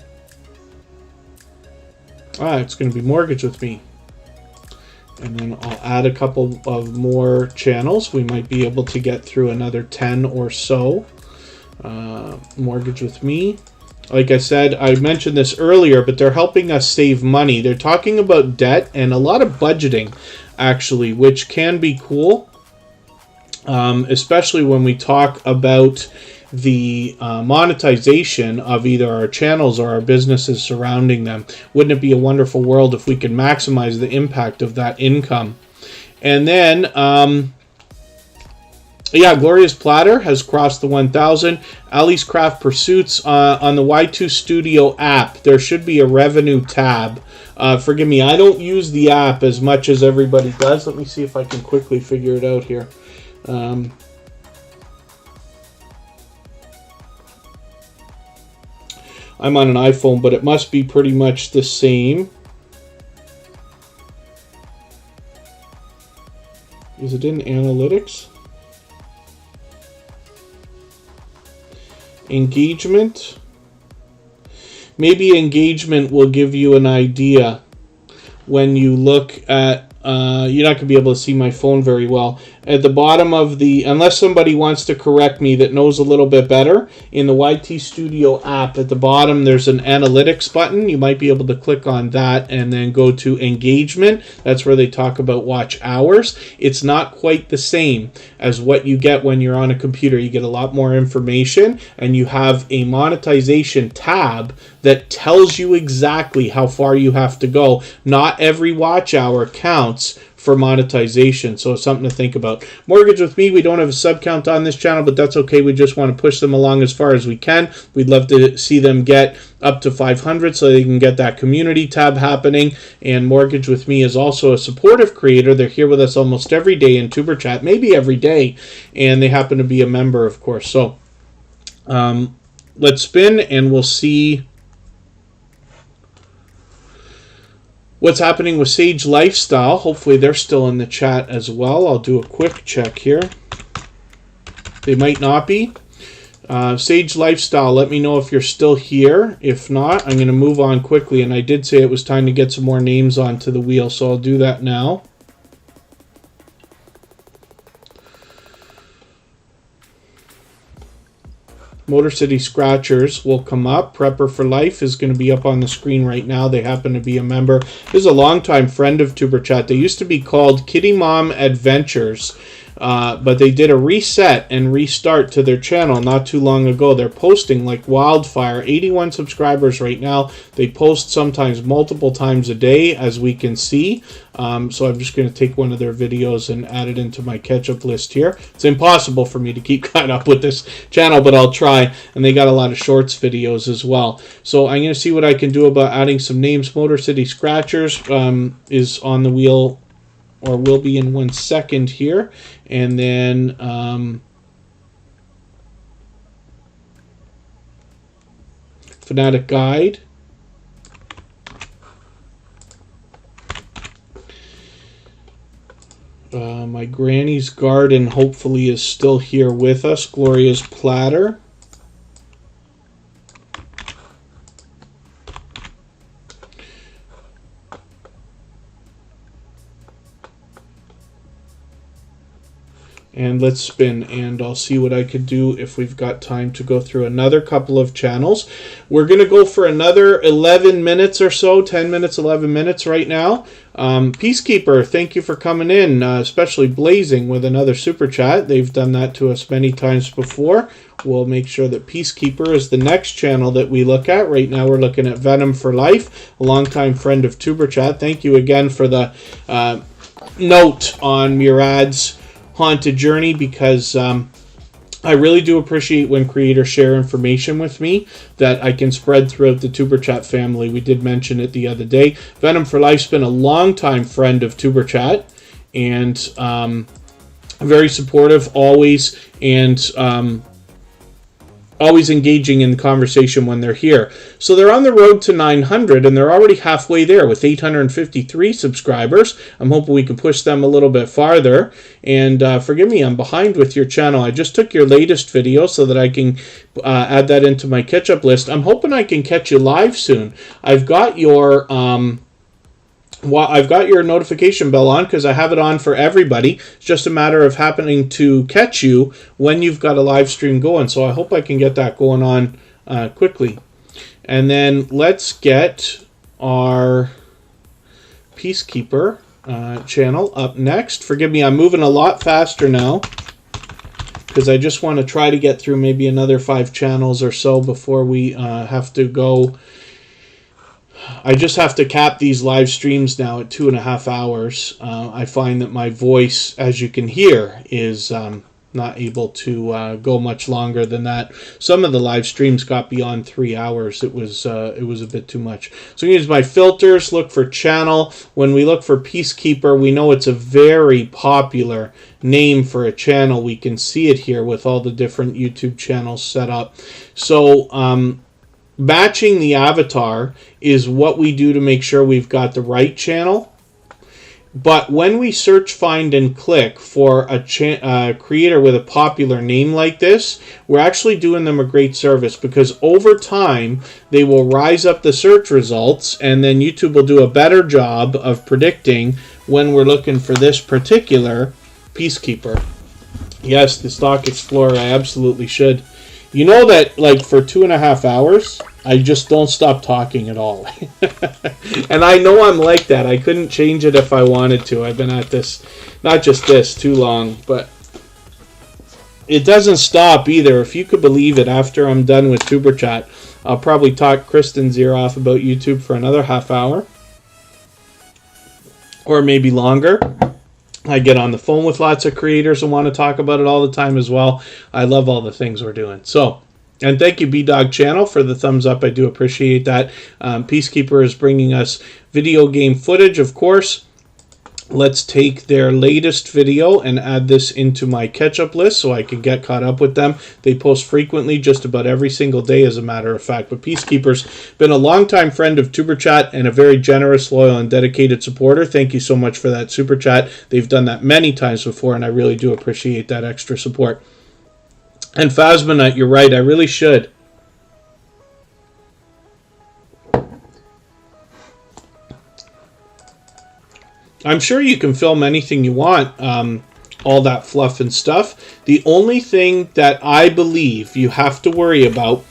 it's going to be Mortgage With Me. And then I'll add a couple of more channels. We might be able to get through another 10 or so. Mortgage With Me. Like I said, I mentioned this earlier, but they're helping us save money. They're talking about debt and a lot of budgeting, actually, which can be cool, especially when we talk about the monetization of either our channels or our businesses surrounding them. Wouldn't it be a wonderful world if we could maximize the impact of that income? And then yeah, Gloria's Platter has crossed the 1,000. Ali's Craft Pursuits on the Y2 Studio app. There should be a revenue tab. Forgive me, I don't use the app as much as everybody does. Let me see if I can quickly figure it out here. I'm on an iPhone, but it must be pretty much the same. Is it in Analytics? Engagement. Maybe engagement will give you an idea when you look at, you're not going to be able to see my phone very well. At the bottom of the, unless somebody wants to correct me that knows a little bit better, in the YT Studio app, at the bottom there's an analytics button. You might be able to click on that and then go to engagement. That's where they talk about watch hours. It's not quite the same as what you get when you're on a computer. You get a lot more information, and you have a monetization tab that tells you exactly how far you have to go. Not every watch hour counts for monetization, so it's something to think about. Mortgage With Me, we don't have a sub count on this channel, but that's okay. We just want to push them along as far as we can. We'd love to see them get up to 500 so they can get that community tab happening. And Mortgage With Me is also a supportive creator. They're here with us almost every day in Superchat, maybe every day, and they happen to be a member, of course. So let's spin and we'll see what's happening with Sage Lifestyle. Hopefully they're still in the chat as well. I'll do a quick check here. They might not be. Sage Lifestyle, let me know if you're still here. If not, I'm going to move on quickly. And I did say it was time to get some more names onto the wheel, so I'll do that now. Motor City Scratchers will come up. Prepper for Life is going to be up on the screen right now. They happen to be a member. This is a longtime friend of Tuberchat. They used to be called Kitty Mom Adventures, but they did a reset and restart to their channel not too long ago. They're posting like wildfire. 81 subscribers right now. They post sometimes multiple times a day, as we can see. So I'm just going to take one of their videos and add it into my catch-up list here. It's impossible for me to keep caught up with this channel, but I'll try. And they got a lot of shorts videos as well. So I'm going to see what I can do about adding some names. Motor City Scratchers is on the wheel, or will be in 1 second here. And then Fanatic Guide. My Granny's Garden hopefully is still here with us. Gloria's Platter. And let's spin, and I'll see what I could do if we've got time to go through another couple of channels. We're going to go for another 11 minutes or so, 10 minutes, 11 minutes right now. Peacekeeper, thank you for coming in, especially Blazing with another super chat. They've done that to us many times before. We'll make sure that Peacekeeper is the next channel that we look at. Right now we're looking at Venom for Life, a longtime friend of Superchat. Thank you again for the note on Murad's Haunted Journey, because I really do appreciate when creators share information with me that I can spread throughout the Tuberchat family. We did mention it the other day. Venom for Life's been a longtime friend of Tuberchat, and very supportive always, and always engaging in the conversation when they're here. So they're on the road to 900, and they're already halfway there with 853 subscribers. I'm hoping we can push them a little bit farther. And forgive me, I'm behind with your channel. I just took your latest video so that I can add that into my catch-up list. I'm hoping I can catch you live soon. I've got your notification bell on because I have it on for everybody. It's just a matter of happening to catch you when you've got a live stream going. So I hope I can get that going on quickly. And then let's get our Peacekeeper channel up next. Forgive me, I'm moving a lot faster now because I just want to try to get through maybe another 5 channels or so before we have to go. I just have to cap these live streams now at 2.5 hours. I find that my voice, as you can hear, is not able to go much longer than that. Some of the live streams got beyond 3 hours. It was a bit too much. So use my filters, look for channel. When we look for Peacekeeper, we know it's a very popular name for a channel. We can see it here with all the different YouTube channels set up. So matching the avatar is what we do to make sure we've got the right channel. But when we search, find, and click for a creator with a popular name like this, we're actually doing them a great service, because over time they will rise up the search results, and then YouTube will do a better job of predicting when we're looking for this particular Peacekeeper. Yes, the Stock Explorer, I absolutely should. You know that, like, for 2.5 hours, I just don't stop talking at all. And I know I'm like that. I couldn't change it if I wanted to. I've been at this, not just this, too long, but it doesn't stop either. If you could believe it, after I'm done with Superchat, I'll probably talk Kristen's ear off about YouTube for another half hour. Or maybe longer. I get on the phone with lots of creators and want to talk about it all the time as well. I love all the things we're doing. So, and thank you, B-Dog Channel, for the thumbs up. I do appreciate that. Peacekeeper is bringing us video game footage, of course. Let's take their latest video and add this into my catch-up list so I can get caught up with them. They post frequently, just about every single day, as a matter of fact. But Peacekeeper's been a longtime friend of Superchat and a very generous, loyal, and dedicated supporter. Thank you so much for that Superchat. They've done that many times before, and I really do appreciate that extra support. And Phasmonite, you're right, I really should. I'm sure you can film anything you want, all that fluff and stuff. The only thing that I believe you have to worry about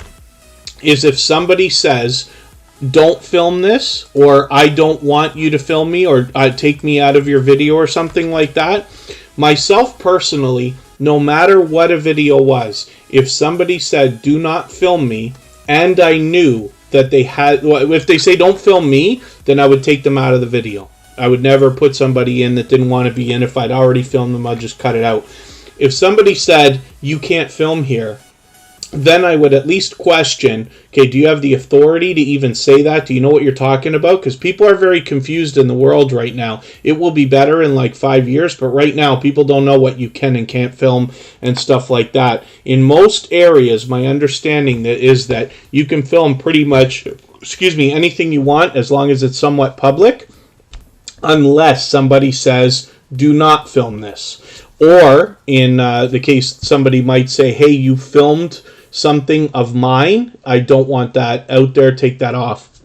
is if somebody says, don't film this, or I don't want you to film me, or take me out of your video or something like that. Myself personally, no matter what a video was, if somebody said, do not film me, and I knew that they had, if they say don't film me, then I would take them out of the video. I would never put somebody in that didn't want to be in. If I'd already filmed them, I'd just cut it out. If somebody said, you can't film here, then I would at least question, okay, do you have the authority to even say that? Do you know what you're talking about? Because people are very confused in the world right now. It will be better in like 5 years, but right now people don't know what you can and can't film and stuff like that. In most areas, my understanding is that you can film pretty much, anything you want as long as it's somewhat public, unless somebody says, do not film this. Or, in the case somebody might say, hey, you filmed something of mine, I don't want that out there, take that off.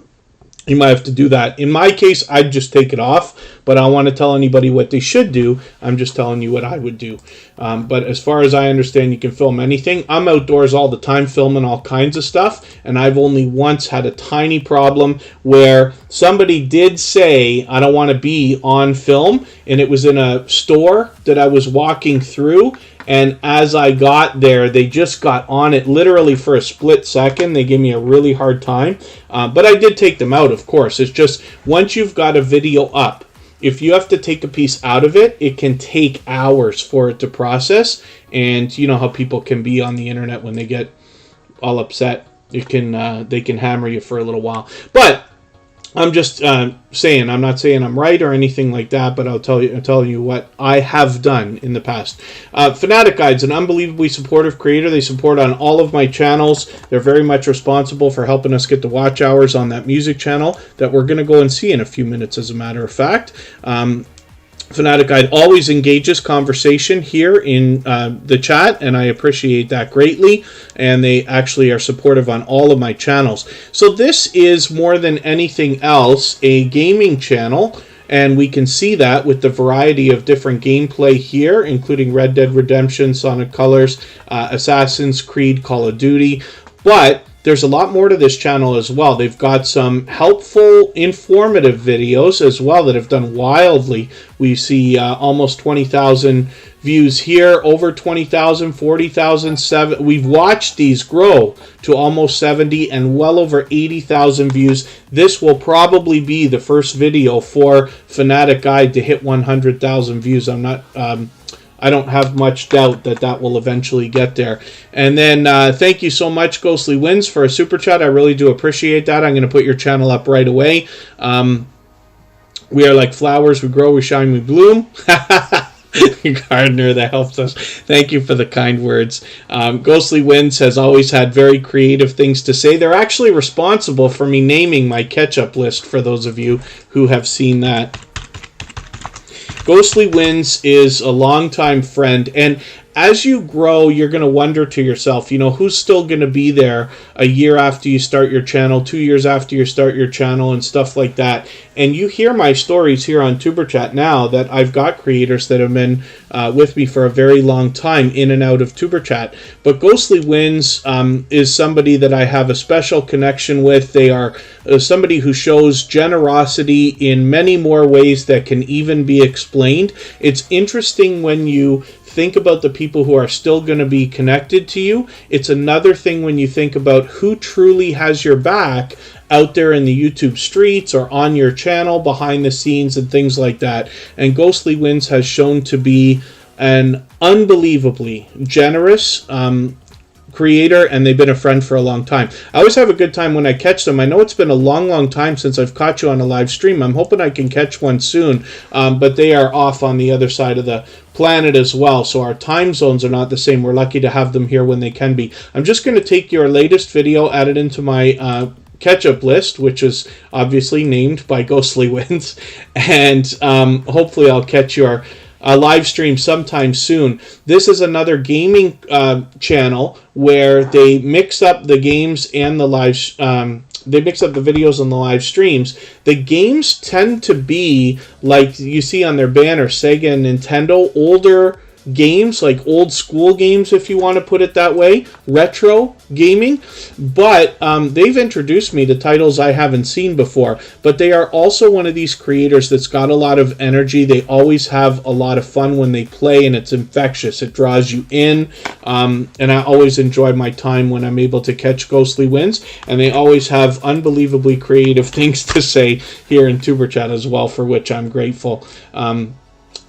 You might have to do that. In my case, I'd just take it off, but I don't want to tell anybody what they should do. I'm just telling you what I would do. But as far as I understand, you can film anything. I'm outdoors all the time filming all kinds of stuff, and I've only once had a tiny problem where somebody did say, I don't want to be on film, and it was in a store that I was walking through, and as I got there, they just got on it literally for a split second. They gave me a really hard time. But I did take them out, of course. It's just once you've got a video up, if you have to take a piece out of it, it can take hours for it to process. And you know how people can be on the internet when they get all upset. They can hammer you for a little while. But I'm just saying, I'm not saying I'm right or anything like that, but I'll tell you what I have done in the past. Fanatic Guide's an unbelievably supportive creator. They support on all of my channels. They're very much responsible for helping us get the watch hours on that music channel that we're going to go and see in a few minutes, as a matter of fact. Fanatic Guide always engages conversation here in the chat, and I appreciate that greatly, and they actually are supportive on all of my channels. So this is, more than anything else, a gaming channel, and we can see that with the variety of different gameplay here, including Red Dead Redemption, Sonic Colors, Assassin's Creed, Call of Duty, but there's a lot more to this channel as well. They've got some helpful, informative videos as well that have done wildly. We see almost 20,000 views here, over 20,000, 40,000, we've watched these grow to almost 70 and well over 80,000 views. This will probably be the first video for Fanatic Guide to hit 100,000 views. I don't have much doubt that that will eventually get there. And then thank you so much, Ghostly Wins, for a super chat. I really do appreciate that. I'm going to put your channel up right away. We are like flowers. We grow, we shine, we bloom. Gardener, that helps us. Thank you for the kind words. Ghostly Wins has always had very creative things to say. They're actually responsible for me naming my catch-up list, for those of you who have seen that. Ghostly Wins is a longtime friend, and as you grow, you're going to wonder to yourself, you know, who's still going to be there a year after you start your channel, 2 years after you start your channel, and stuff like that. And you hear my stories here on Superchat now that I've got creators that have been with me for a very long time, in and out of Superchat. But Ghostly Wins is somebody that I have a special connection with. They are somebody who shows generosity in many more ways that can even be explained. It's interesting when you think about the people who are still going to be connected to you. It's another thing when you think about who truly has your back out there in the YouTube streets or on your channel behind the scenes and things like that. And Ghostly Wins has shown to be an unbelievably generous creator, and they've been a friend for a long time. I always have a good time when I catch them. I know it's been a long time since I've caught you on a live stream. I'm hoping I can catch one soon, but they are off on the other side of the planet as well, so our time zones are not the same. We're lucky to have them here when they can be. I'm just going to take your latest video, add it into my catch-up list, which is obviously named by Ghostly Wins, and hopefully I'll catch your live stream sometime soon. This is another gaming channel where they mix up the games and the live they mix up the videos and the live streams. The games tend to be, like you see on their banner, Sega and Nintendo, older games, like old school games, if you want to put it that way, retro gaming. But they've introduced me to titles I haven't seen before. But they are also one of these creators that's got a lot of energy. They always have a lot of fun when they play, and it's infectious. It draws you in, and I always enjoy my time when I'm able to catch Ghostly Wins, and they always have unbelievably creative things to say here in Superchat as well, for which I'm grateful.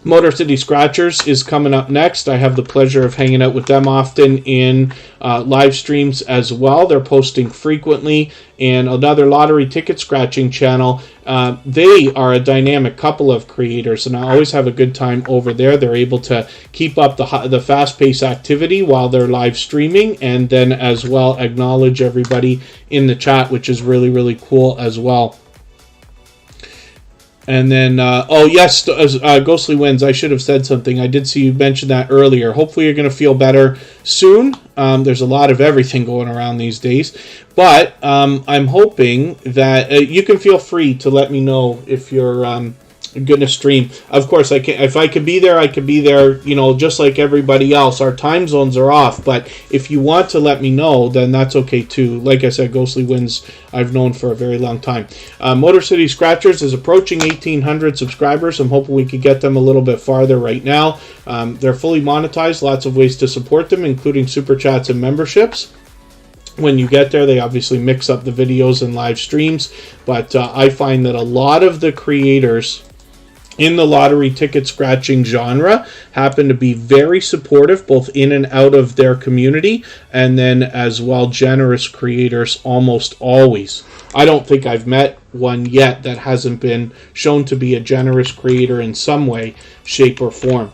Motor City Scratchers is coming up next. I have the pleasure of hanging out with them often in live streams as well. They're posting frequently. And another lottery ticket scratching channel. They are a dynamic couple of creators, and I always have a good time over there. They're able to keep up the fast-paced activity while they're live streaming, and then as well acknowledge everybody in the chat, which is really, really cool as well. And then, oh yes, Ghostly Wins, I should have said something. I did see you mention that earlier. Hopefully you're going to feel better soon. There's a lot of everything going around these days. But I'm hoping that you can feel free to let me know if you're gonna stream. Of course, I can. If I could be there, I could be there. You know, just like everybody else. Our time zones are off, but if you want to let me know, then that's okay too. Like I said, Ghostly Winds I've known for a very long time. Motor City Scratchers is approaching 1,800 subscribers. I'm hoping we could get them a little bit farther right now. They're fully monetized. Lots of ways to support them, including super chats and memberships. When you get there, they obviously mix up the videos and live streams, but I find that a lot of the creators in the lottery ticket scratching genre happen to be very supportive, both in and out of their community, and then as well generous creators almost always. I don't think I've met one yet that hasn't been shown to be a generous creator in some way, shape, or form.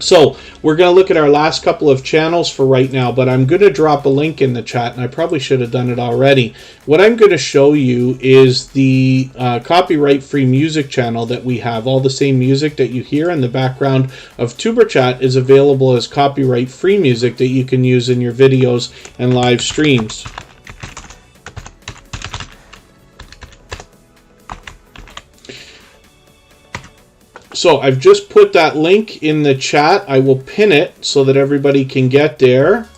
So we're going to look at our last couple of channels for right now, but I'm going to drop a link in the chat, and I probably should have done it already. What I'm going to show you is the copyright-free music channel that we have. All the same music that you hear in the background of Superchat is available as copyright-free music that you can use in your videos and live streams. So I've just put that link in the chat. I will pin it so that everybody can get there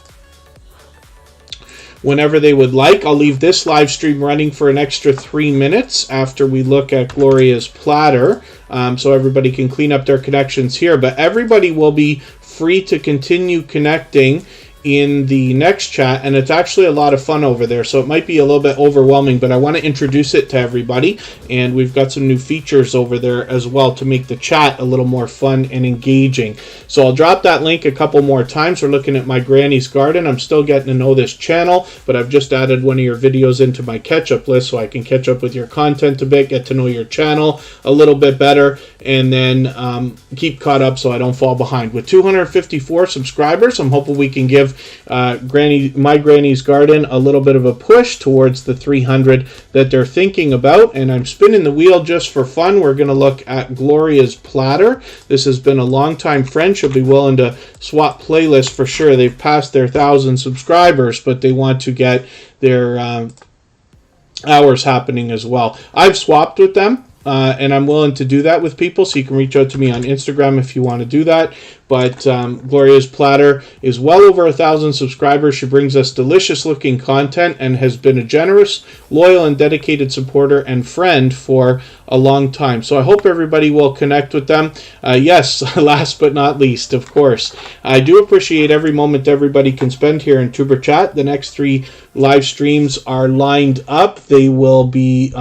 whenever they would like. I'll leave this live stream running for an extra 3 minutes after we look at Gloria's platter, so everybody can clean up their connections here. But everybody will be free to continue connecting in the next chat, and it's actually a lot of fun over there, so it might be a little bit overwhelming, but I want to introduce it to everybody, and we've got some new features over there as well to make the chat a little more fun and engaging. So I'll drop that link a couple more times. We're looking at my granny's garden. I'm still getting to know this channel, but I've just added one of your videos into my catch-up list so I can catch up with your content a bit, get to know your channel a little bit better, and then keep caught up so I don't fall behind. With 254 subscribers, I'm hoping we can give my granny's garden a little bit of a push towards the 300 that they're thinking about. And I'm spinning the wheel just for fun. We're going to look at Gloria's platter. This has been a long time friend. She'll be willing to swap playlists for sure. They've passed their 1,000 subscribers, but they want to get their hours happening as well. I've swapped with them. And I'm willing to do that with people, so you can reach out to me on Instagram if you want to do that. But Gloria's Platter is well over 1,000 subscribers. She brings us delicious looking content and has been a generous, loyal, and dedicated supporter and friend for a long time. So I hope everybody will connect with them. Yes, last but not least, of course, I do appreciate every moment everybody can spend here in Tuber Chat. The next 3 live streams are lined up. They will be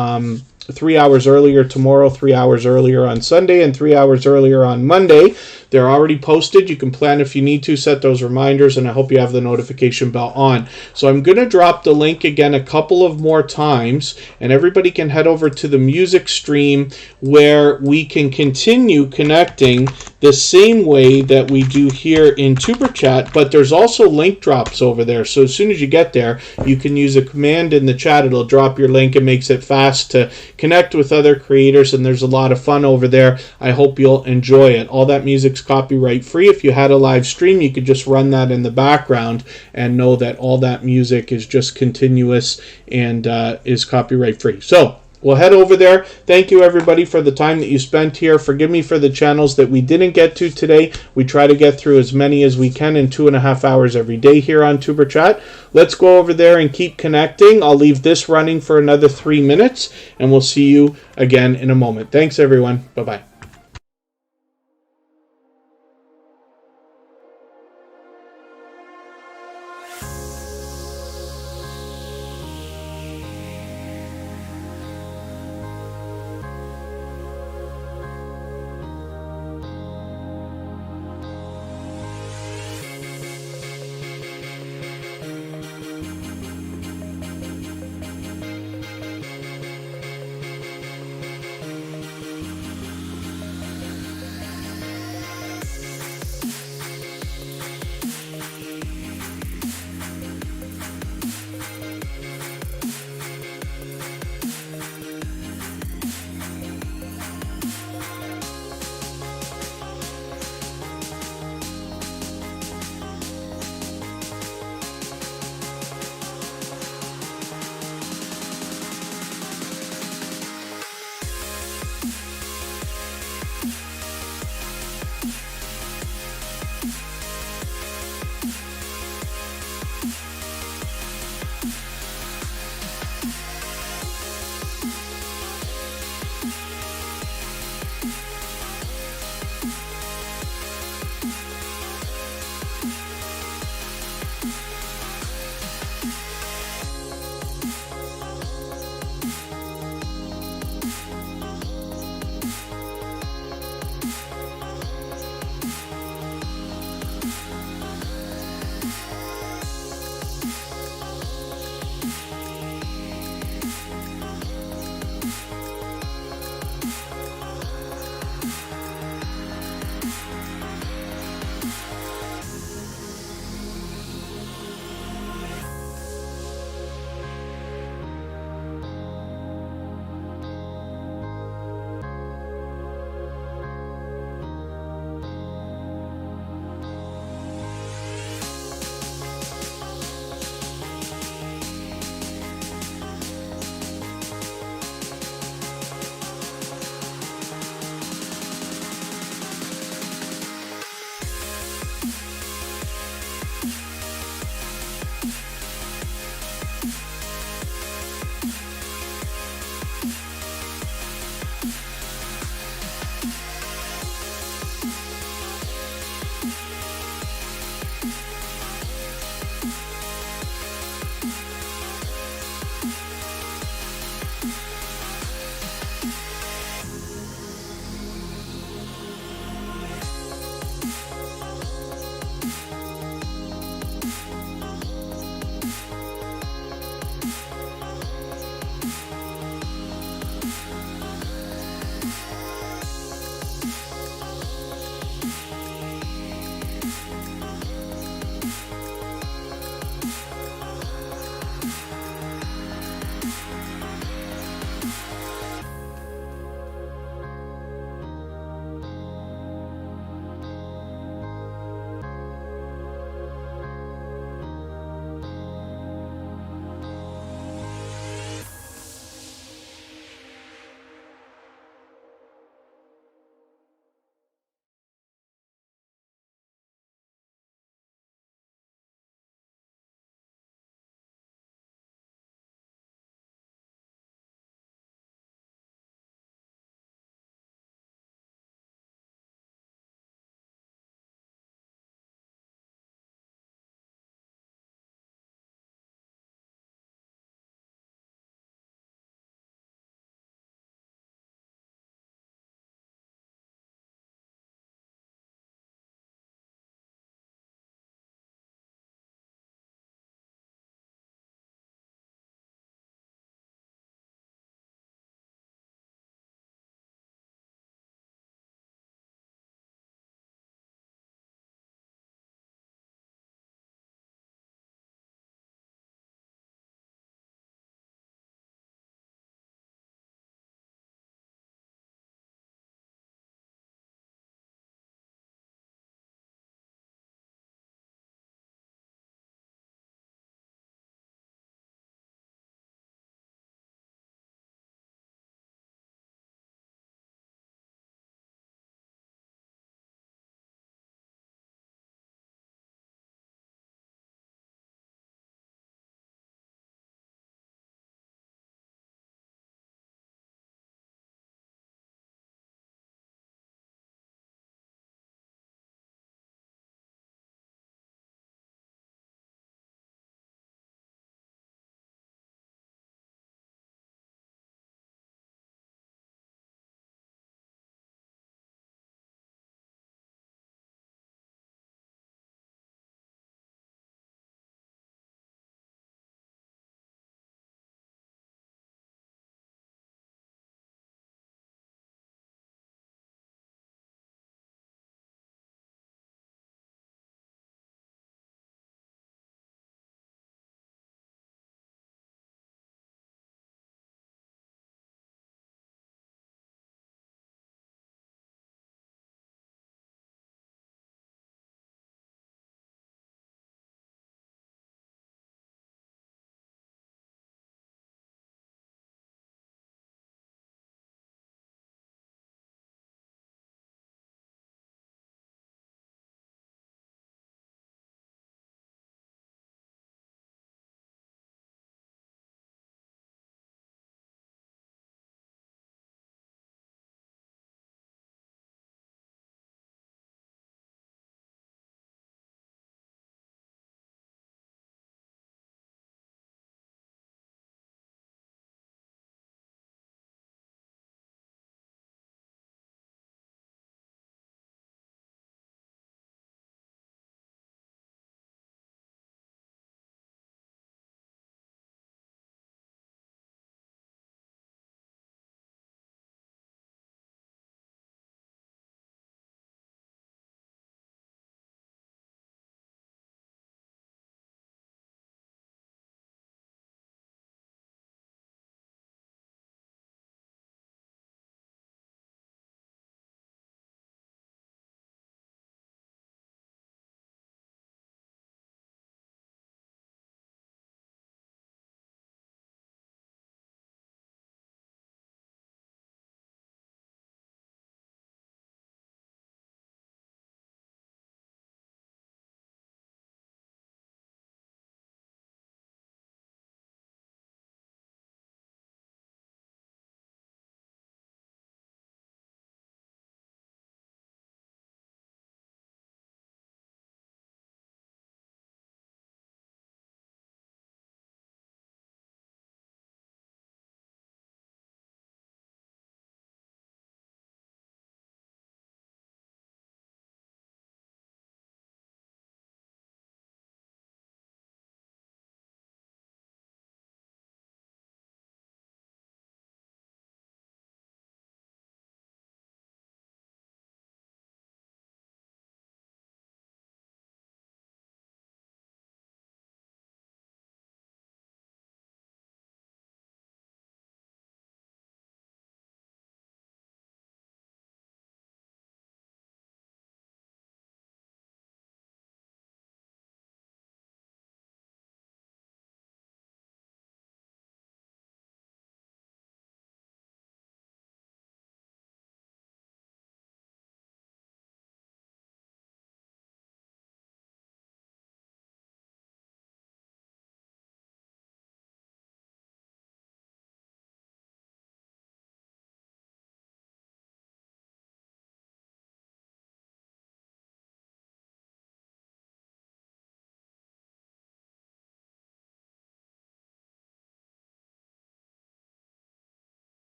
3 hours earlier tomorrow, 3 hours earlier on Sunday, and 3 hours earlier on Monday. They're already posted. You can plan if you need to, set those reminders, and I hope you have the notification bell on. So I'm going to drop the link again a couple of more times, and everybody can head over to the music stream where we can continue connecting the same way that we do here in Tuber Chat, but there's also link drops over there. So as soon as you get there, you can use a command in the chat. It'll drop your link. It makes it fast to connect with other creators, and there's a lot of fun over there. I hope you'll enjoy it. All that music's copyright free. If you had a live stream, you could just run that in the background and know that all that music is just continuous and is copyright free. So we'll head over there. Thank you everybody for the time that you spent here. Forgive me for the channels that we didn't get to today. We try to get through as many as we can in 2.5 hours every day here on Tuber Chat. Let's go over there and keep connecting. I'll leave this running for another 3 minutes, and we'll see you again in a moment. Thanks everyone. Bye-bye.